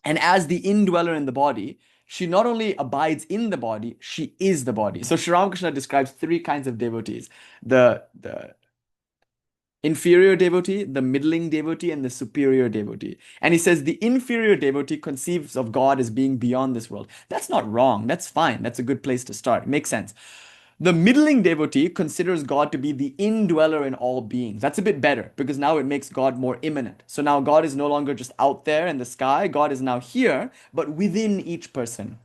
And as the indweller in the body, she not only abides in the body, she is the body. So Sri Ramakrishna describes three kinds of devotees: the inferior devotee, the middling devotee, and the superior devotee. And he says the inferior devotee conceives of God as being beyond this world. That's not wrong. That's fine. That's a good place to start. It makes sense. The middling devotee considers God to be the indweller in all beings. That's a bit better because now it makes God more immanent. So now God is no longer just out there in the sky. God is now here, but within each person.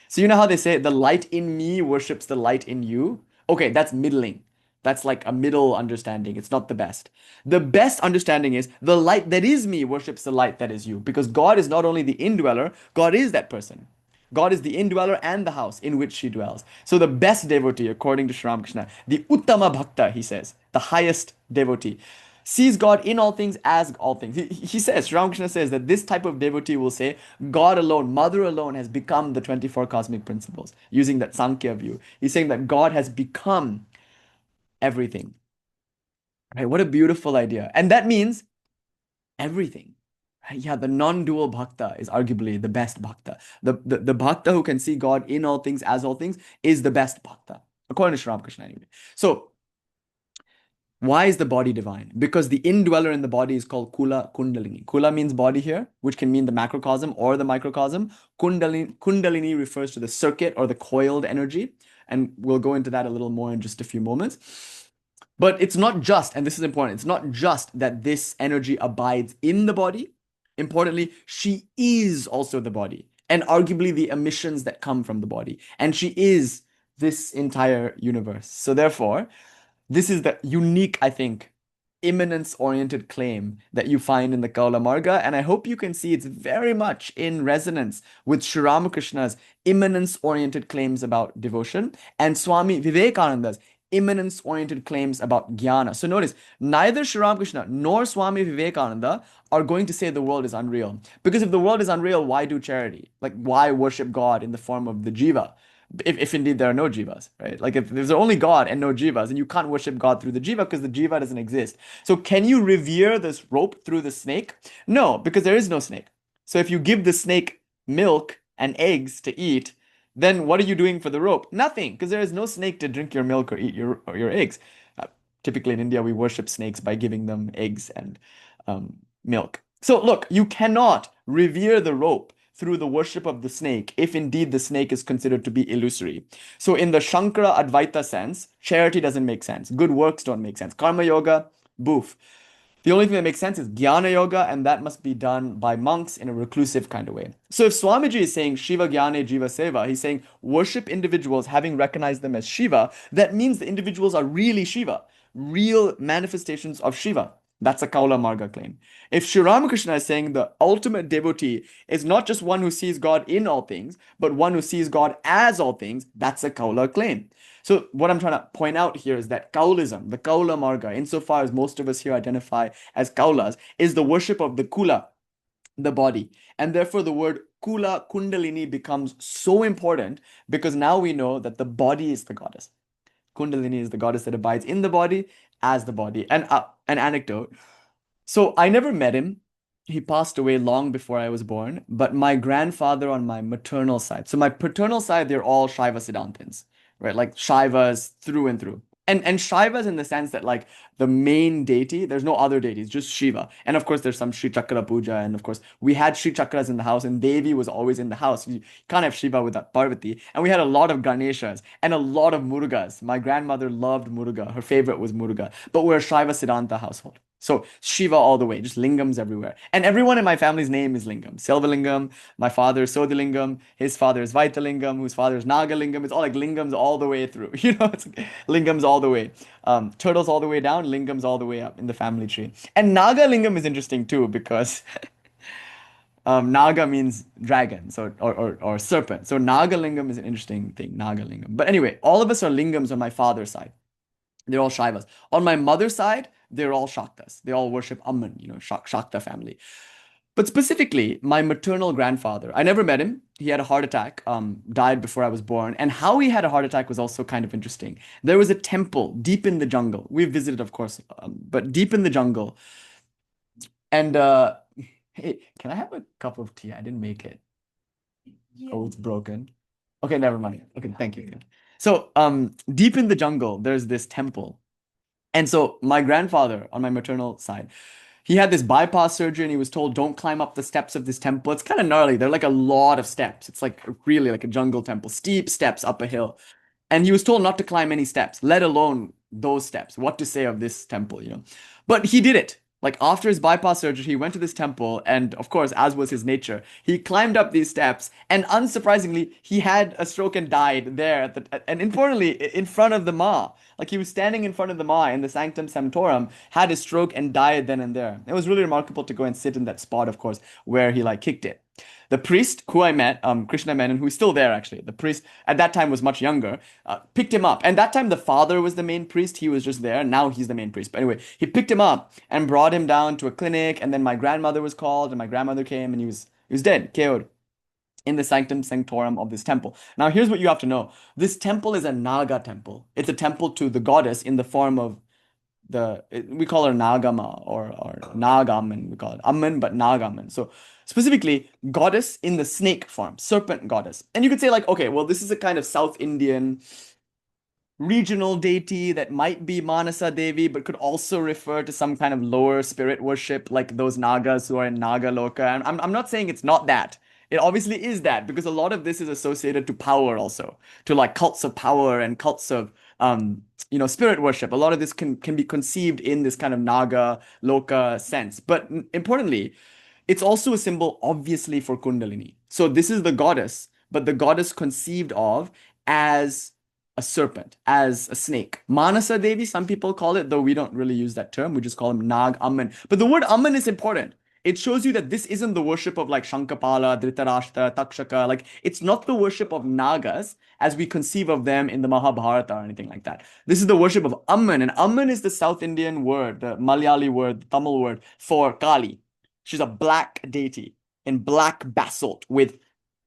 So you know how they say the light in me worships the light in you? Okay, that's middling. That's like a middle understanding. It's not the best. The best understanding is the light that is me worships the light that is you, because God is not only the indweller, God is that person. God is the indweller and the house in which she dwells. So the best devotee, according to Sri Ramakrishna, the Uttama Bhakta, he says, the highest devotee, sees God in all things as all things. He says, Sri Ramakrishna says that this type of devotee will say, God alone, Mother alone has become the 24 cosmic principles, using that Sankhya view. He's saying that God has become everything. Right? What a beautiful idea. And that means everything. Yeah, the non-dual bhakta is arguably the best bhakta. The bhakta who can see God in all things as all things is the best bhakta, according to Sri Ramakrishna anyway. So, why is the body divine? Because the indweller in the body is called Kuṇḍalini. Kula means body here, which can mean the macrocosm or the microcosm. Kuṇḍalini refers to the circuit or the coiled energy. And we'll go into that a little more in just a few moments. But it's not just, and this is important, it's not just that this energy abides in the body. Importantly, she is also the body, and arguably the emissions that come from the body. And she is this entire universe. So therefore, this is the unique, I think, immanence-oriented claim that you find in the Kaula Marga. And I hope you can see it's very much in resonance with Sri Ramakrishna's immanence-oriented claims about devotion and Swami Vivekananda's immanence-oriented claims about jnana. So notice, neither Sri Ramakrishna nor Swami Vivekananda are going to say the world is unreal. Because if the world is unreal, why do charity? Like, why worship God in the form of the jiva? If indeed there are no jivas, right? Like if there's only God and no jivas, and you can't worship God through the jiva because the jiva doesn't exist. So can you revere this rope through the snake? No, because there is no snake. So if you give the snake milk and eggs to eat, then what are you doing for the rope? Nothing, because there is no snake to drink your milk or eat your eggs. Typically in India, we worship snakes by giving them eggs and milk. So look, you cannot revere the rope through the worship of the snake if indeed the snake is considered to be illusory. So in the Shankara Advaita sense, charity doesn't make sense. Good works don't make sense. Karma yoga, boof. The only thing that makes sense is Jnana Yoga, and that must be done by monks in a reclusive kind of way. So if Swamiji is saying Shiva Jnane Jiva Seva, he's saying worship individuals having recognized them as Shiva, that means the individuals are really Shiva, real manifestations of Shiva. That's a Kaula Marga claim. If Sri Ramakrishna is saying the ultimate devotee is not just one who sees God in all things, but one who sees God as all things, that's a Kaula claim. So what I'm trying to point out here is that Kaulism, the Kaula Marga, insofar as most of us here identify as Kaulas, is the worship of the Kula, the body. And therefore the word Kula Kuṇḍalini becomes so important because now we know that the body is the goddess. Kuṇḍalini is the goddess that abides in the body as the body. And an anecdote. So I never met him. He passed away long before I was born. But my grandfather on my maternal side, so my paternal side, they're all Shaiva Siddhantins, right? Like Shaivas through and through. And Shaivas in the sense that like the main deity, there's no other deities, just Shiva. And of course, there's some Sri Chakra Puja. And of course, we had Sri Chakras in the house, and Devi was always in the house. You can't have Shiva without Parvati. And we had a lot of Ganeshas and a lot of Murugas. My grandmother loved Muruga. Her favorite was Muruga. But we're a Shaiva Siddhanta household. So Shiva all the way, just lingams everywhere. And everyone in my family's name is Lingam. Selvalingam, my father is Sodilingam, his father is Vaitalingam, whose father is Nagalingam. It's all like lingams all the way through. It's like lingams all the way. Turtles all the way down, lingams all the way up in the family tree. And Nagalingam is interesting too because Naga means dragon, so or serpent. So Nagalingam is an interesting thing, Nagalingam. But anyway, all of us are lingams on my father's side. They're all Shaivas. On my mother's side, they're all Shaktas. They all worship Amman, Shakta family. But specifically, my maternal grandfather, I never met him. He had a heart attack, died before I was born. And how he had a heart attack was also kind of interesting. There was a temple deep in the jungle. We've visited, of course, but deep in the jungle. And hey, can I have a cup of tea? I didn't make it. Oh, it's broken. Okay, never mind. Okay, thank you. So, deep in the jungle, there's this temple. And so my grandfather on my maternal side, he had this bypass surgery and he was told, don't climb up the steps of this temple. It's kind of gnarly. They're like a lot of steps. It's like really like a jungle temple, steep steps up a hill. And he was told not to climb any steps, let alone those steps. What to say of this temple, But he did it. Like after his bypass surgery, he went to this temple, and of course, as was his nature, he climbed up these steps, and unsurprisingly, he had a stroke and died there. And importantly, in front of the Ma, like he was standing in front of the Ma in the Sanctum Sanctorum, had a stroke and died then and there. It was really remarkable to go and sit in that spot, of course, where he like kicked it. The priest who I met, Krishna Menon, who is still there actually, the priest at that time was much younger, picked him up. And that time the father was the main priest, he was just there. Now he's the main priest. But anyway, he picked him up and brought him down to a clinic. And then my grandmother was called, and my grandmother came, and he was dead, KO'd in the Sanctum Sanctorum of this temple. Now here's what you have to know. This temple is a Naga temple. It's a temple to the goddess in the form of we call her Nagama or Nagaman, we call it Amman, but Nagaman. So specifically, goddess in the snake form, serpent goddess. And you could say like, okay, well, this is a kind of South Indian regional deity that might be Manasa Devi, but could also refer to some kind of lower spirit worship, like those Nagas who are in Nagaloka. And I'm not saying it's not that. It obviously is that, because a lot of this is associated to power also, to like cults of power and cults of spirit worship. A lot of this can be conceived in this kind of Naga Loka sense. But importantly, it's also a symbol obviously for Kuṇḍalini. So this is the goddess, but the goddess conceived of as a serpent, as a snake. Manasa Devi, some people call it, though we don't really use that term. We just call him Nag Amman. But the word Amman is important. It shows you that this isn't the worship of like Shankapala, Dhritarashtra, Takshaka. Like it's not the worship of Nagas as we conceive of them in the Mahabharata or anything like that. This is the worship of Amman, and Amman is the South Indian word, the Malayali word, the Tamil word for Kālī. She's a black deity in black basalt with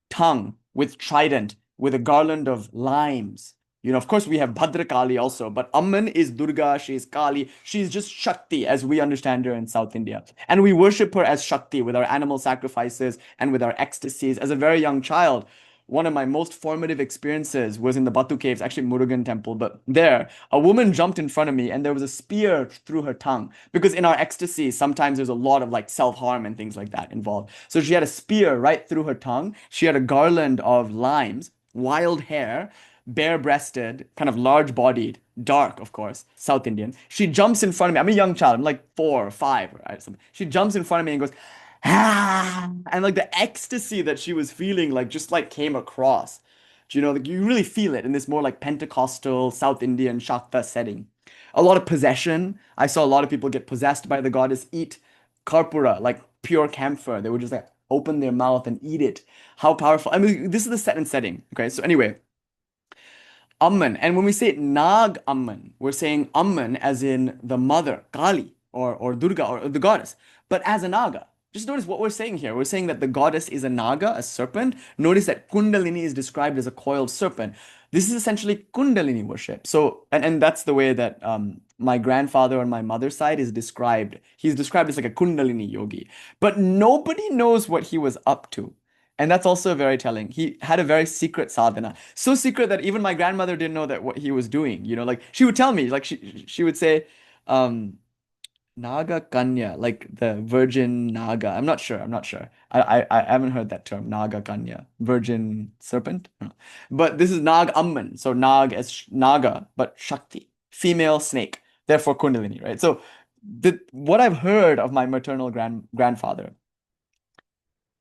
tongue, with trident, with a garland of limes. Of course, we have Bhadrakali also, but Amman is Durga, she is Kali, she's just Shakti as we understand her in South India. And we worship her as Shakti with our animal sacrifices and with our ecstasies. As a very young child, one of my most formative experiences was in the Batu Caves, actually Murugan temple, but there, a woman jumped in front of me and there was a spear through her tongue. Because in our ecstasy, sometimes there's a lot of like self-harm and things like that involved. So she had a spear right through her tongue. She had a garland of limes, wild hair, bare-breasted, kind of large-bodied, dark, of course, South Indian. She jumps in front of me. I'm a young child. I'm like 4 or 5, right? She jumps in front of me and goes, ah! And like the ecstasy that she was feeling, like just like came across. Like you really feel it in this more like Pentecostal South Indian Shakta setting. A lot of possession. I saw a lot of people get possessed by the goddess, eat karpura, like pure camphor. They would just like open their mouth and eat it. How powerful. I mean, this is the set and setting. Okay, so anyway, Amman. And when we say Nag Amman, we're saying Amman as in the mother, Kali, or Durga, or the goddess, but as a Naga. Just notice what we're saying here. We're saying that the goddess is a Naga, a serpent. Notice that Kuṇḍalini is described as a coiled serpent. This is essentially Kuṇḍalini worship. So, and that's the way that my grandfather on my mother's side is described. He's described as like a Kuṇḍalini yogi. But nobody knows what he was up to. And that's also very telling. He had a very secret sadhana. So secret that even my grandmother didn't know that what he was doing. Like she would tell me, like she would say, Naga Kanya, like the virgin Naga. I'm not sure. I haven't heard that term, Naga Kanya, virgin serpent. No. But this is Nag Amman. So Nag as Naga, but Shakti, female snake. Therefore Kundalini, right? So what I've heard of my maternal grandfather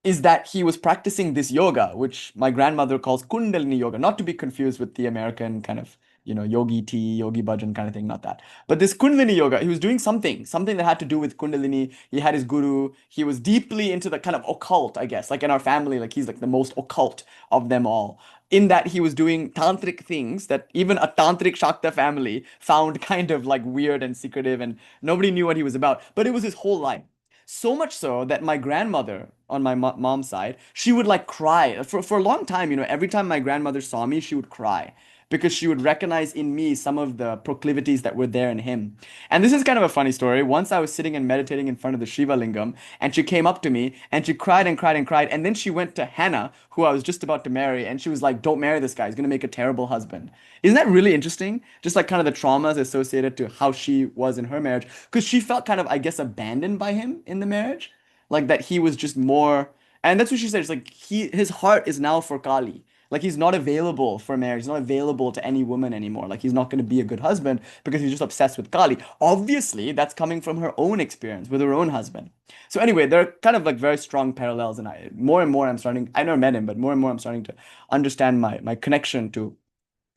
is that he was practicing this yoga, which my grandmother calls Kuṇḍalini yoga, not to be confused with the American kind of, yogi tea, yogi bhajan kind of thing, not that. But this Kuṇḍalini yoga, he was doing something that had to do with Kuṇḍalini. He had his guru. He was deeply into the kind of occult, I guess. Like in our family, like he's like the most occult of them all. In that he was doing tantric things that even a tantric Shakta family found kind of like weird and secretive, and nobody knew what he was about. But it was his whole life. So much so that my grandmother on my mom's side, she would like cry for a long time. Every time my grandmother saw me, she would cry because she would recognize in me some of the proclivities that were there in him. And this is kind of a funny story. Once I was sitting and meditating in front of the Shiva Lingam, and she came up to me and she cried and cried and cried. And then she went to Hannah, who I was just about to marry, and she was like, "Don't marry this guy. He's going to make a terrible husband." Isn't that really interesting? Just like kind of the traumas associated to how she was in her marriage. Because she felt kind of, I guess, abandoned by him in the marriage. Like that he was just more, and that's what she said. It's like his heart is now for Kālī. Like he's not available for marriage. He's not available to any woman anymore. Like he's not going to be a good husband because he's just obsessed with Kālī. Obviously, that's coming from her own experience with her own husband. So anyway, there are kind of like very strong parallels, and more and more I never met him, but more and more I'm starting to understand my connection to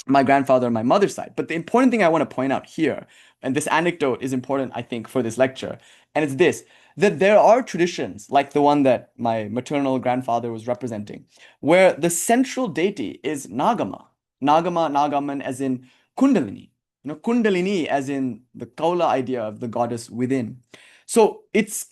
my grandfather on my mother's side. But the important thing I want to point out here, and this anecdote is important, I think, for this lecture, and it's this, that there are traditions like the one that my maternal grandfather was representing, where the central deity is Nagama. Nagaman as in Kuṇḍalini. Kuṇḍalini as in the Kaula idea of the goddess within. So it's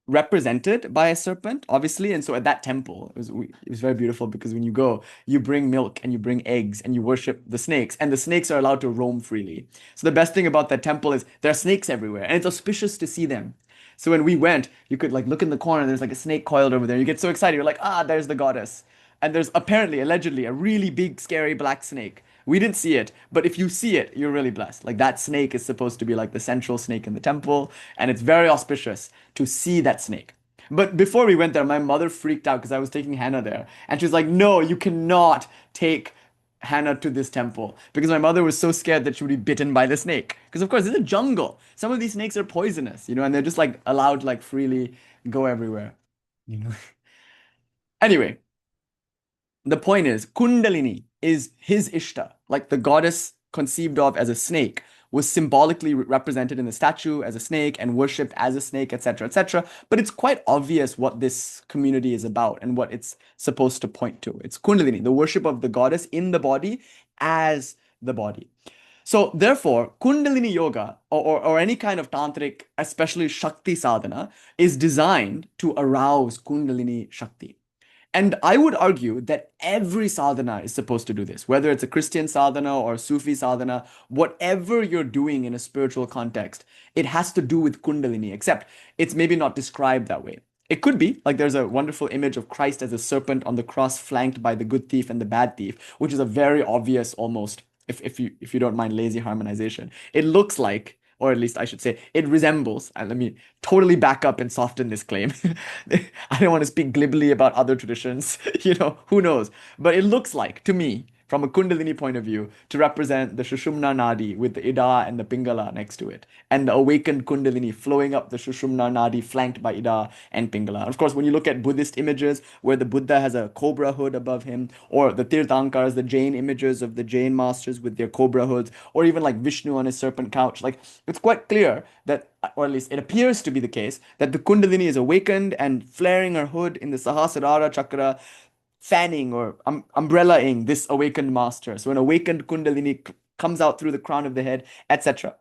represented by a serpent, obviously. And so at that temple, it was very beautiful because when you go, you bring milk and you bring eggs and you worship the snakes, and the snakes are allowed to roam freely. So the best thing about that temple is there are snakes everywhere, and it's auspicious to see them. So when we went, you could like look in the corner, there's like a snake coiled over there. You get so excited, you're like, there's the goddess. And there's apparently, allegedly, a really big, scary black snake. We didn't see it, but if you see it, you're really blessed. Like that snake is supposed to be like the central snake in the temple, and it's very auspicious to see that snake. But before we went there, my mother freaked out because I was taking Hannah there, and she's like, "No, you cannot take Hannah to this temple," because my mother was so scared that she would be bitten by the snake. Because of course, it's a jungle. Some of these snakes are poisonous, and they're just like allowed like freely go everywhere. Anyway, the point is, Kuṇḍalini is his Ishta, like the goddess conceived of as a snake, was symbolically represented in the statue as a snake and worshipped as a snake, etc., etc. But it's quite obvious what this community is about and what it's supposed to point to. It's Kuṇḍalini, the worship of the goddess in the body as the body. So therefore, Kuṇḍalini yoga or any kind of tantric, especially Shakti sadhana, is designed to arouse Kuṇḍalini Shakti. And I would argue that every sadhana is supposed to do this, whether it's a Christian sadhana or a Sufi sadhana, whatever you're doing in a spiritual context, it has to do with Kuṇḍalini, except it's maybe not described that way. It could be, like there's a wonderful image of Christ as a serpent on the cross flanked by the good thief and the bad thief, which is a very obvious almost, if you don't mind lazy harmonization. It looks like, or at least I should say, it resembles, and let me totally back up and soften this claim. I don't want to speak glibly about other traditions, who knows? But it looks like, to me, from a Kuṇḍalini point of view to represent the Shushumna Nadi with the Ida and the Pingala next to it, and the awakened Kuṇḍalini flowing up the Shushumna Nadi flanked by Ida and Pingala. Of course, when you look at Buddhist images where the Buddha has a cobra hood above him, or the Tirthankars, the Jain images of the Jain masters with their cobra hoods, or even like Vishnu on his serpent couch, like it's quite clear that, or at least it appears to be the case, that the Kuṇḍalini is awakened and flaring her hood in the Sahasrara chakra, fanning or umbrellaing this awakened master. So an awakened Kuṇḍalini comes out through the crown of the head, etc.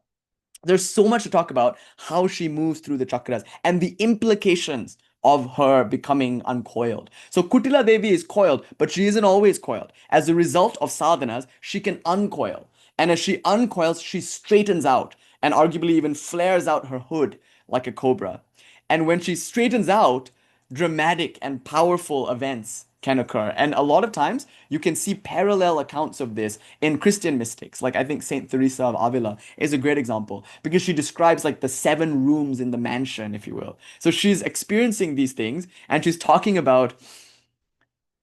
There's so much to talk about how she moves through the chakras and the implications of her becoming uncoiled. So Kutila Devi is coiled, but she isn't always coiled. As a result of sadhanas, she can uncoil. And as she uncoils, she straightens out and arguably even flares out her hood like a cobra. And when she straightens out, dramatic and powerful events can occur. And a lot of times you can see parallel accounts of this in Christian mystics. Like I think Saint Teresa of Avila is a great example because she describes like the 7 rooms in the mansion, if you will. So she's experiencing these things and she's talking about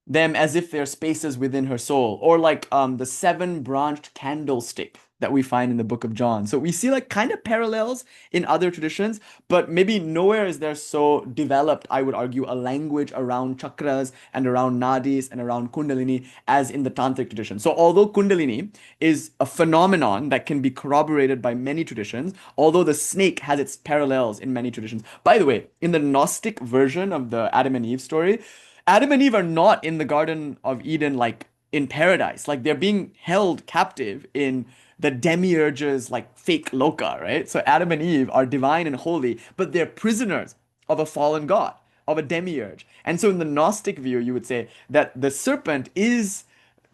them as if they're spaces within her soul, or like the 7-branched candlestick that we find in the book of John. So we see like kind of parallels in other traditions, but maybe nowhere is there so developed, I would argue, a language around chakras and around nadis and around Kuṇḍalini as in the tantric tradition. So although Kuṇḍalini is a phenomenon that can be corroborated by many traditions, although the snake has its parallels in many traditions. By the way, in the Gnostic version of the Adam and Eve story, Adam and Eve are not in the Garden of Eden like in paradise. Like they're being held captive in the demiurge's like fake loka, right? So Adam and Eve are divine and holy, but they're prisoners of a fallen god, of a demiurge. And so in the Gnostic view, you would say that the serpent is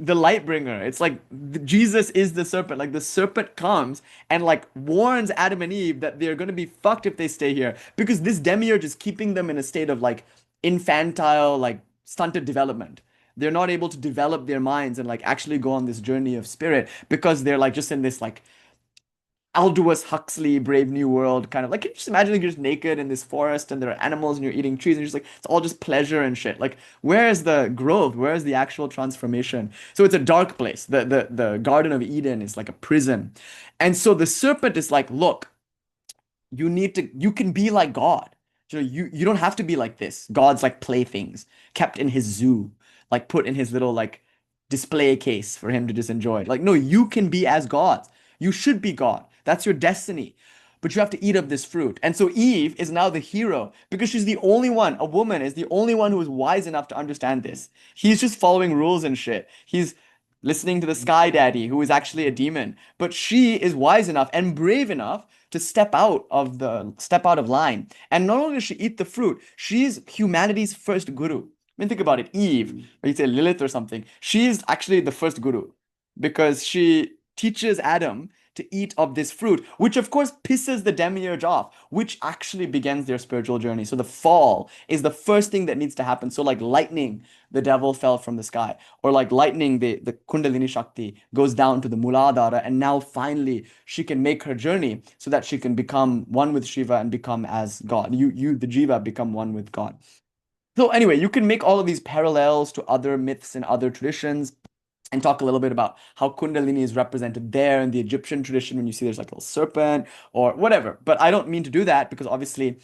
the light bringer. It's like Jesus is the serpent. Like the serpent comes and like warns Adam and Eve that they're going to be fucked if they stay here because this demiurge is keeping them in a state of like infantile, like stunted development. They're not able to develop their minds and like actually go on this journey of spirit because they're like just in this like Aldous Huxley Brave New World kind of like, can you just imagine like you're just naked in this forest and there are animals and you're eating trees and you're just like it's all just pleasure and shit. Like where is the growth? Where is the actual transformation? So it's a dark place. The Garden of Eden is like a prison. And so the serpent is like, look, you can be like God. You don't have to be like this. God's like playthings kept in his zoo, like put in his little like display case for him to just enjoy. Like, no, you can be as gods. You should be God. That's your destiny. But you have to eat of this fruit. And so Eve is now the hero because she's the only one, a woman is the only one who is wise enough to understand this. He's just following rules and shit. He's listening to the sky daddy who is actually a demon. But she is wise enough and brave enough to step out of line. And not only does she eat the fruit, she's humanity's first guru. I mean, think about it. Eve, or you say Lilith or something, she's actually the first guru because she teaches Adam to eat of this fruit, which of course pisses the demiurge off, which actually begins their spiritual journey. So the fall is the first thing that needs to happen. So like lightning, the devil fell from the sky, or like lightning, the Kuṇḍalini Shakti goes down to the Muladhara, and now finally she can make her journey so that she can become one with Shiva and become as God. You, the Jiva, become one with God. So anyway, you can make all of these parallels to other myths and other traditions and talk a little bit about how Kuṇḍalini is represented there in the Egyptian tradition when you see there's like a little serpent or whatever. But I don't mean to do that because obviously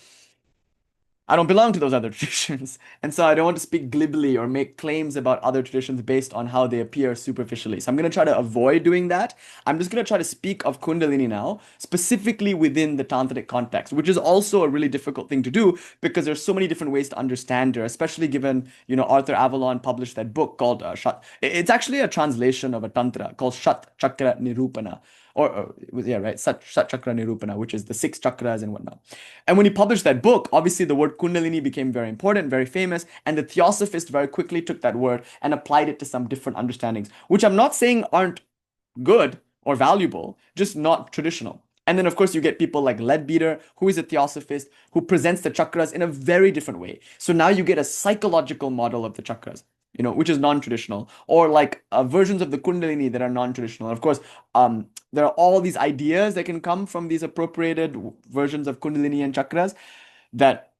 I don't belong to those other traditions. And so I don't want to speak glibly or make claims about other traditions based on how they appear superficially. So I'm going to try to avoid doing that. I'm just going to try to speak of Kuṇḍalini now, specifically within the tantric context, which is also a really difficult thing to do because there's so many different ways to understand her, especially given, Arthur Avalon published that book called Shat. It's actually a translation of a tantra called Shat Chakra Nirupana. Yeah, right, Sat Chakra Nirupana, which is the 6 chakras and whatnot. And when he published that book, obviously the word Kuṇḍalini became very important, very famous, and the Theosophist very quickly took that word and applied it to some different understandings, which I'm not saying aren't good or valuable, just not traditional. And then, of course, you get people like Leadbeater, who is a Theosophist, who presents the chakras in a very different way. So now you get a psychological model of the chakras, which is non-traditional, or like versions of the Kuṇḍalini that are non-traditional. Of course, there are all these ideas that can come from these appropriated versions of Kuṇḍalini and chakras that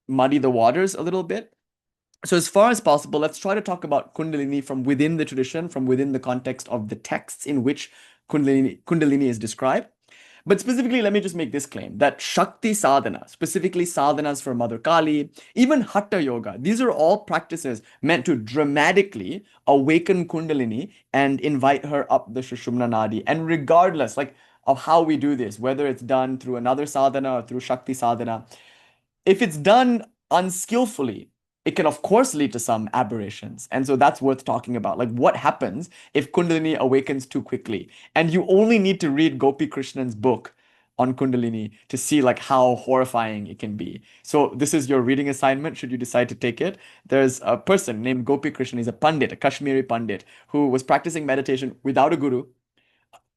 muddy the waters a little bit. So as far as possible, let's try to talk about Kundalini from within the tradition, from within the context of the texts in which Kundalini is described. But specifically, let me just make this claim that Shakti sadhana, specifically sadhanas for Mother Kali, even Hatha yoga, these are all practices meant to dramatically awaken Kundalini and invite her up the Sushumna Nadi. And regardless, like, of how we do this, whether it's done through another sadhana or through Shakti sadhana, if it's done unskillfully, it can of course lead to some aberrations. And so that's worth talking about. Like, what happens if Kundalini awakens too quickly? And you only need to read Gopi Krishnan's book on Kundalini to see like how horrifying it can be. So this is your reading assignment should you decide to take it. There's a person named Gopi Krishnan. He's a pandit, a Kashmiri pandit, who was practicing meditation without a guru.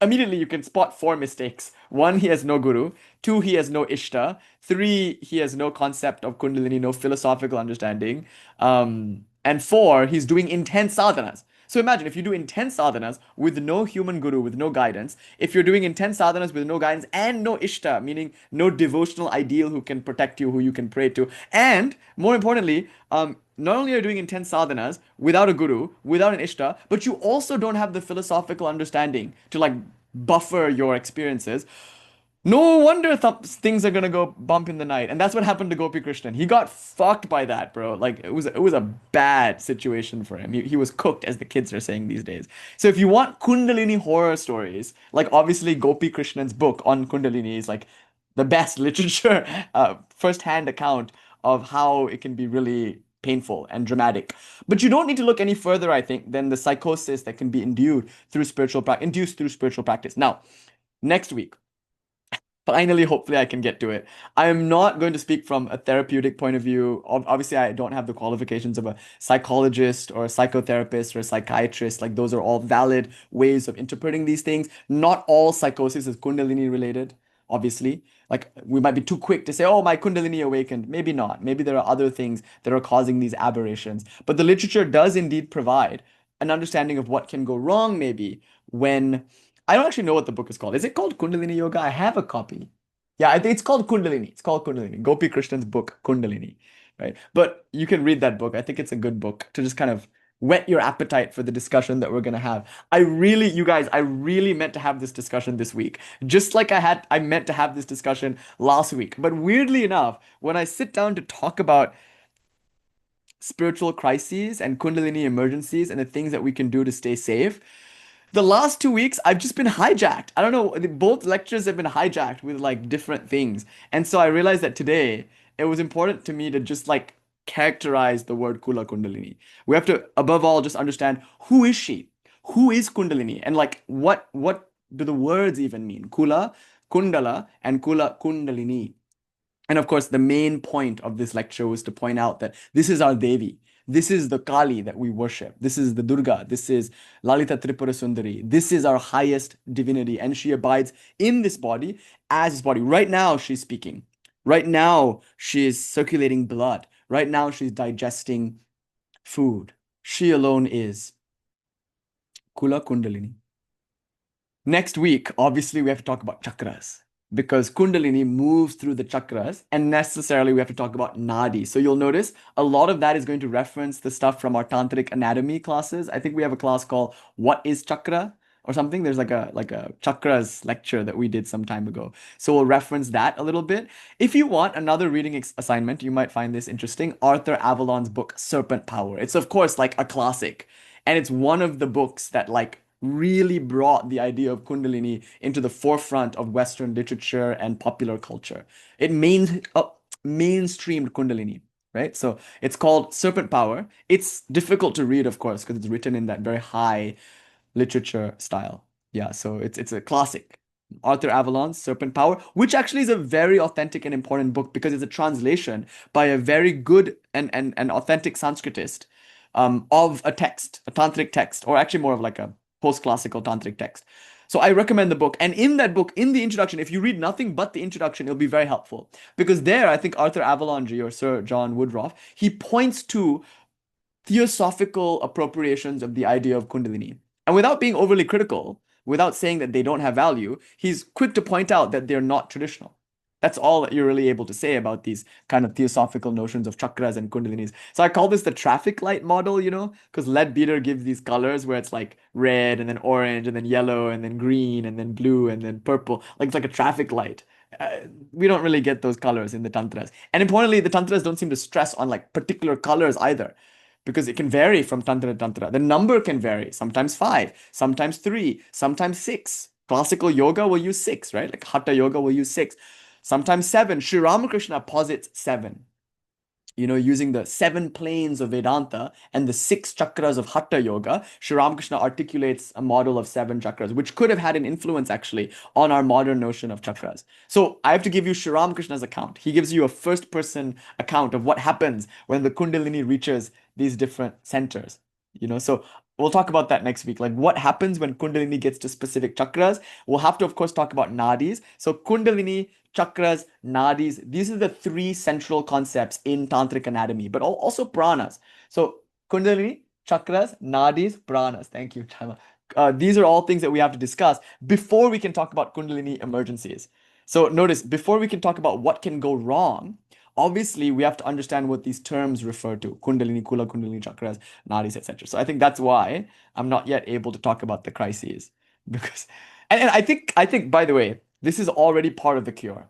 Immediately you can spot four mistakes. One, he has no guru. Two, he has no ishta. Three, he has no concept of Kundalini, no philosophical understanding. And four, he's doing intense sadhanas. So imagine if you do intense sadhanas with no human guru, with no guidance, if you're doing intense sadhanas with no guidance and no ishta, meaning no devotional ideal who can protect you, who you can pray to, and more importantly, not only are you doing intense sadhanas without a guru, without an ishta, but you also don't have the philosophical understanding to like buffer your experiences. No wonder things are gonna go bump in the night, and that's what happened to Gopi Krishnan. He got fucked by that, bro. Like it was a bad situation for him. He was cooked, as the kids are saying these days. So if you want Kundalini horror stories, like obviously Gopi Krishnan's book on Kundalini is like the best literature, first-hand account of how it can be really painful and dramatic. But you don't need to look any further, I think, than the psychosis that can be induced through spiritual practice. Now, next week. Finally, hopefully I can get to it. I am not going to speak from a therapeutic point of view. Obviously, I don't have the qualifications of a psychologist or a psychotherapist or a psychiatrist. Like, those are all valid ways of interpreting these things. Not all psychosis is Kundalini related, obviously. Like, we might be too quick to say, oh, my Kundalini awakened. Maybe not. Maybe there are other things that are causing these aberrations. But the literature does indeed provide an understanding of what can go wrong, maybe, when I don't actually know what the book is called. Is it called Kuṇḍalini Yoga? I have a copy. Yeah, I think it's called Kuṇḍalini. It's called Kuṇḍalini. Gopi Krishnan's book, Kuṇḍalini, right? But you can read that book. I think it's a good book to just kind of whet your appetite for the discussion that we're going to have. You guys, I really meant to have this discussion this week. Just like I meant to have this discussion last week. But weirdly enough, when I sit down to talk about spiritual crises and Kundalini emergencies and the things that we can do to stay safe, the last 2 weeks, I've just been hijacked. I don't know, both lectures have been hijacked with like different things. And so I realized that today it was important to me to just like characterize the word Kula Kundalini. We have to, above all, just understand who is she? Who is Kundalini? And like what do the words even mean? Kula, Kundala, and Kula Kundalini. And of course, the main point of this lecture was to point out that this is our Devi. This is the Kālī that we worship. This is the Durga. This is Lalita Tripura Sundari. This is our highest divinity. And she abides in this body as this body. Right now, she's speaking. Right now, she is circulating blood. Right now, she's digesting food. She alone is Kula Kundalini. Next week, obviously, we have to talk about chakras because Kundalini moves through the chakras and necessarily we have to talk about Nadi. So you'll notice a lot of that is going to reference the stuff from our tantric anatomy classes. I think we have a class called What is Chakra or something. There's like a chakras lecture that we did some time ago. So we'll reference that a little bit. If you want another reading assignment, you might find this interesting. Arthur Avalon's book, Serpent Power. It's of course like a classic. And it's one of the books that like really brought the idea of Kundalini into the forefront of Western literature and popular culture. It mainstreamed Kundalini, right? So it's called Serpent Power. It's difficult to read, of course, because it's written in that very high literature style. Yeah, so it's a classic. Arthur Avalon's Serpent Power, which actually is a very authentic and important book because it's a translation by a very good and authentic Sanskritist of a text, a tantric text, or actually more of like a post-classical tantric text. So I recommend the book. And in that book, in the introduction, if you read nothing but the introduction, it'll be very helpful. Because there, I think Arthur Avalonji or Sir John Woodroffe, he points to theosophical appropriations of the idea of Kundalini. And without being overly critical, without saying that they don't have value, he's quick to point out that they're not traditional. That's all that you're really able to say about these kind of theosophical notions of chakras and kundalinis. So I call this the traffic light model, because Leadbeater gives these colors where it's like red and then orange and then yellow and then green and then blue and then purple. Like it's like a traffic light. We don't really get those colors in the tantras. And importantly, the tantras don't seem to stress on like particular colors either, because it can vary from tantra to tantra. The number can vary, sometimes 5, sometimes 3, sometimes 6. Classical yoga will use 6, right? Like Hatha yoga will use 6. Sometimes 7. Sri Ramakrishna posits 7. Using the 7 planes of Vedanta and the 6 chakras of Hatha Yoga, Sri Ramakrishna articulates a model of 7 chakras, which could have had an influence actually on our modern notion of chakras. So I have to give you Sri Ramakrishna's account. He gives you a first-person account of what happens when the Kuṇḍalini reaches these different centers. So we'll talk about that next week. Like what happens when Kuṇḍalini gets to specific chakras. We'll have to, of course, talk about nadis. So Kuṇḍalini, chakras, nadis, these are the 3 central concepts in tantric anatomy, but also pranas. So Kuṇḍalini, chakras, nadis, pranas. Thank you, Chama. These are all things that we have to discuss before we can talk about Kuṇḍalini emergencies. So notice, before we can talk about what can go wrong, obviously we have to understand what these terms refer to: Kuṇḍalini, Kula, Kuṇḍalini, chakras, nadis, etc. So I think that's why I'm not yet able to talk about the crises, because, and I think by the way, this is already part of the cure.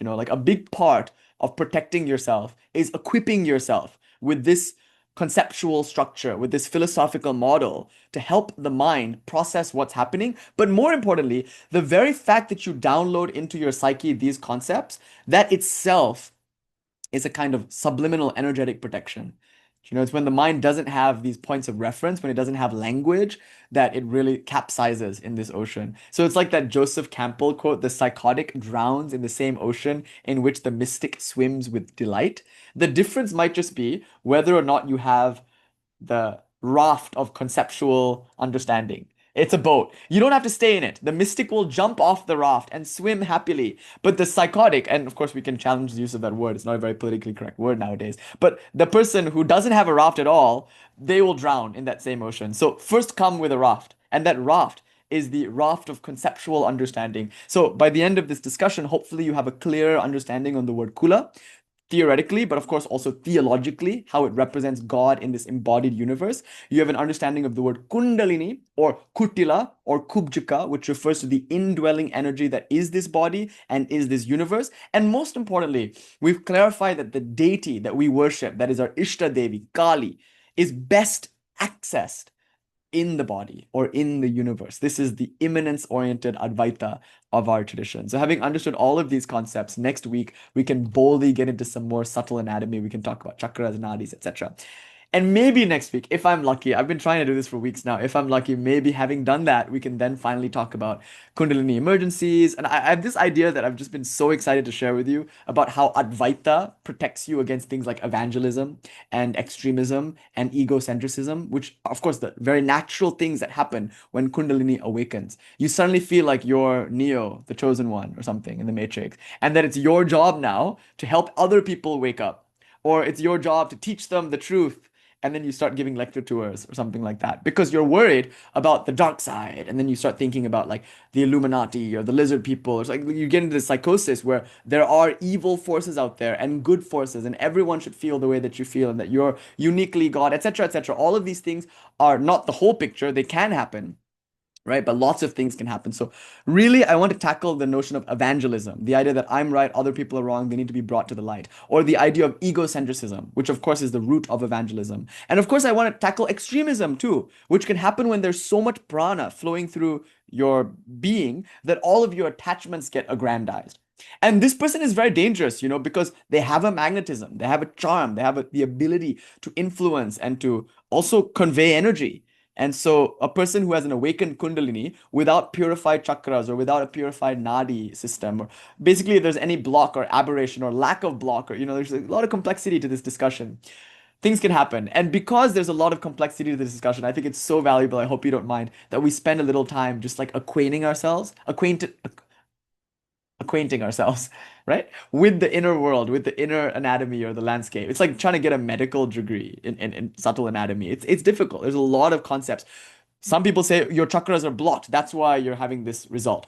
Like a big part of protecting yourself is equipping yourself with this conceptual structure, with this philosophical model to help the mind process what's happening. But more importantly, the very fact that you download into your psyche these concepts, that itself is a kind of subliminal energetic protection. It's when the mind doesn't have these points of reference, when it doesn't have language, that it really capsizes in this ocean. So it's like that Joseph Campbell quote: "The psychotic drowns in the same ocean in which the mystic swims with delight." The difference might just be whether or not you have the raft of conceptual understanding. It's a boat. You don't have to stay in it. The mystic will jump off the raft and swim happily. But the psychotic, and of course we can challenge the use of that word, it's not a very politically correct word nowadays, but the person who doesn't have a raft at all, they will drown in that same ocean. So first come with a raft, and that raft is the raft of conceptual understanding. So by the end of this discussion, hopefully you have a clear understanding on the word kula, theoretically, but of course also theologically, how it represents God in this embodied universe. You have an understanding of the word Kuṇḍalini or Kutila or Kubjika, which refers to the indwelling energy that is this body and is this universe. And most importantly, we've clarified that the deity that we worship, that is our Ishta Devi, Kālī, is best accessed in the body or in the universe. This is the immanence-oriented Advaita of our tradition. So having understood all of these concepts, next week we can boldly get into some more subtle anatomy. We can talk about chakras, nadis, etc. And maybe next week, if I'm lucky, I've been trying to do this for weeks now. If I'm lucky, maybe having done that, we can then finally talk about Kuṇḍalini emergencies. And I have this idea that I've just been so excited to share with you about how Advaita protects you against things like evangelism and extremism and egocentrism, which of course the very natural things that happen when Kuṇḍalini awakens. You suddenly feel like you're Neo, the chosen one or something in the Matrix, and that it's your job now to help other people wake up, or it's your job to teach them the truth. And then you start giving lecture tours or something like that because you're worried about the dark side. And then you start thinking about like the Illuminati or the lizard people. It's like you get into this psychosis where there are evil forces out there and good forces, and everyone should feel the way that you feel and that you're uniquely God, etc., etc. All of these things are not the whole picture. They can happen, right? But lots of things can happen. So really, I want to tackle the notion of evangelism, the idea that I'm right, other people are wrong, they need to be brought to the light, or the idea of egocentrism, which of course is the root of evangelism. And of course, I want to tackle extremism too, which can happen when there's so much prana flowing through your being that all of your attachments get aggrandized. And this person is very dangerous, because they have a magnetism, they have a charm, they have the ability to influence and to also convey energy. And so a person who has an awakened Kuṇḍalini without purified chakras or without a purified nadi system, or basically if there's any block or aberration or lack of block, or, there's a lot of complexity to this discussion. Things can happen. And because there's a lot of complexity to this discussion, I think it's so valuable, I hope you don't mind, that we spend a little time just like acquainting ourselves, right, with the inner world, with the inner anatomy or the landscape. It's like trying to get a medical degree in subtle anatomy. It's difficult. There's a lot of concepts. Some people say your chakras are blocked. That's why you're having this result.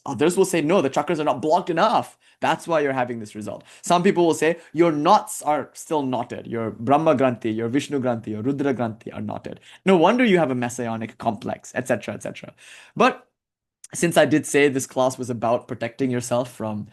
Others will say, no, the chakras are not blocked enough. That's why you're having this result. Some people will say, your knots are still knotted. Your Brahma Granthi, your Vishnu Granthi, your Rudra Granthi are knotted. No wonder you have a messianic complex, etc., etc. But since I did say this class was about protecting yourself from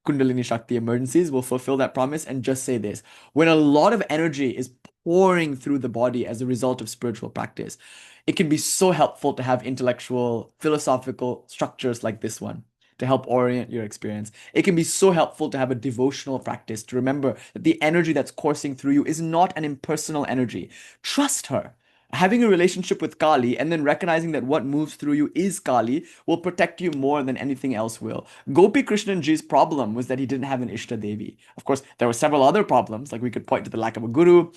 Kuṇḍalini Shakti emergencies, we'll fulfill that promise and just say this. When a lot of energy is pouring through the body as a result of spiritual practice, it can be so helpful to have intellectual, philosophical structures like this one to help orient your experience. It can be so helpful to have a devotional practice to remember that the energy that's coursing through you is not an impersonal energy. Trust her. Having a relationship with Kālī and then recognizing that what moves through you is Kālī will protect you more than anything else will. Gopi Krishnanji's problem was that he didn't have an Ishta Devi. Of course, there were several other problems, like we could point to the lack of a guru.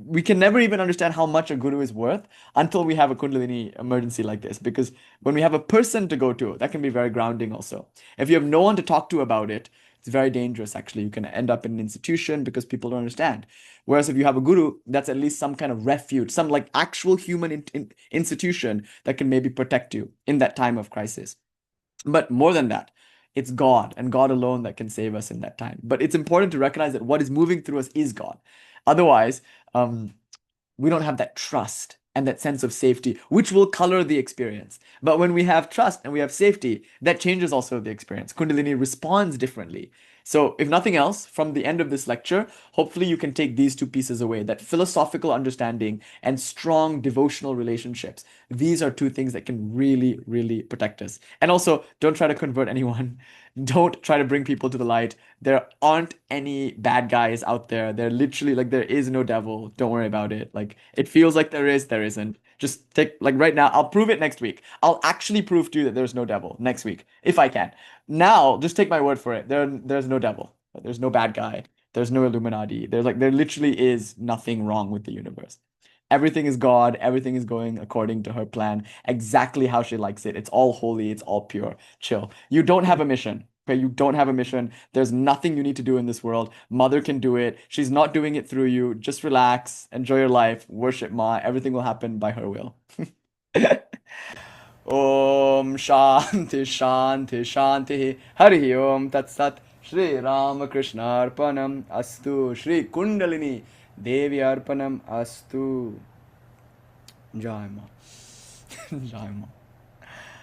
We can never even understand how much a guru is worth until we have a Kuṇḍalini emergency like this. Because when we have a person to go to, that can be very grounding also. If you have no one to talk to about it, it's very dangerous, actually. You can end up in an institution because people don't understand. Whereas if you have a guru, that's at least some kind of refuge, some like actual human institution that can maybe protect you in that time of crisis. But more than that, it's God and God alone that can save us in that time. But it's important to recognize that what is moving through us is God. Otherwise, we don't have that trust and that sense of safety, which will color the experience. But when we have trust and we have safety, that changes also the experience. Kuṇḍalini responds differently. So if nothing else, from the end of this lecture, hopefully you can take these two pieces away, that philosophical understanding and strong devotional relationships. These are two things that can really, really protect us. And also, don't try to convert anyone. Don't try to bring people to the light. There aren't any bad guys out there. They're literally like, there is no devil. Don't worry about it. Like, it feels like there is, there isn't. Just take, like right now, I'll prove it next week. I'll actually prove to you that there's no devil next week, if I can. Now, just take my word for it. There's no devil. There's no bad guy. There's no Illuminati. There literally is nothing wrong with the universe. Everything is God. Everything is going according to her plan, exactly how she likes it. It's all holy. It's all pure. Chill. You don't have a mission. Okay, you don't have a mission. There's nothing you need to do in this world. Mother can do it. She's not doing it through you. Just relax, enjoy your life, worship Ma. Everything will happen by her will. Om Shanti Shanti Shanti Hari Om Tat Sat Shri Ramakrishna Arpanam Astu Shri Kuṇḍalini Devi Arpanam Astu Jai Ma Jai Ma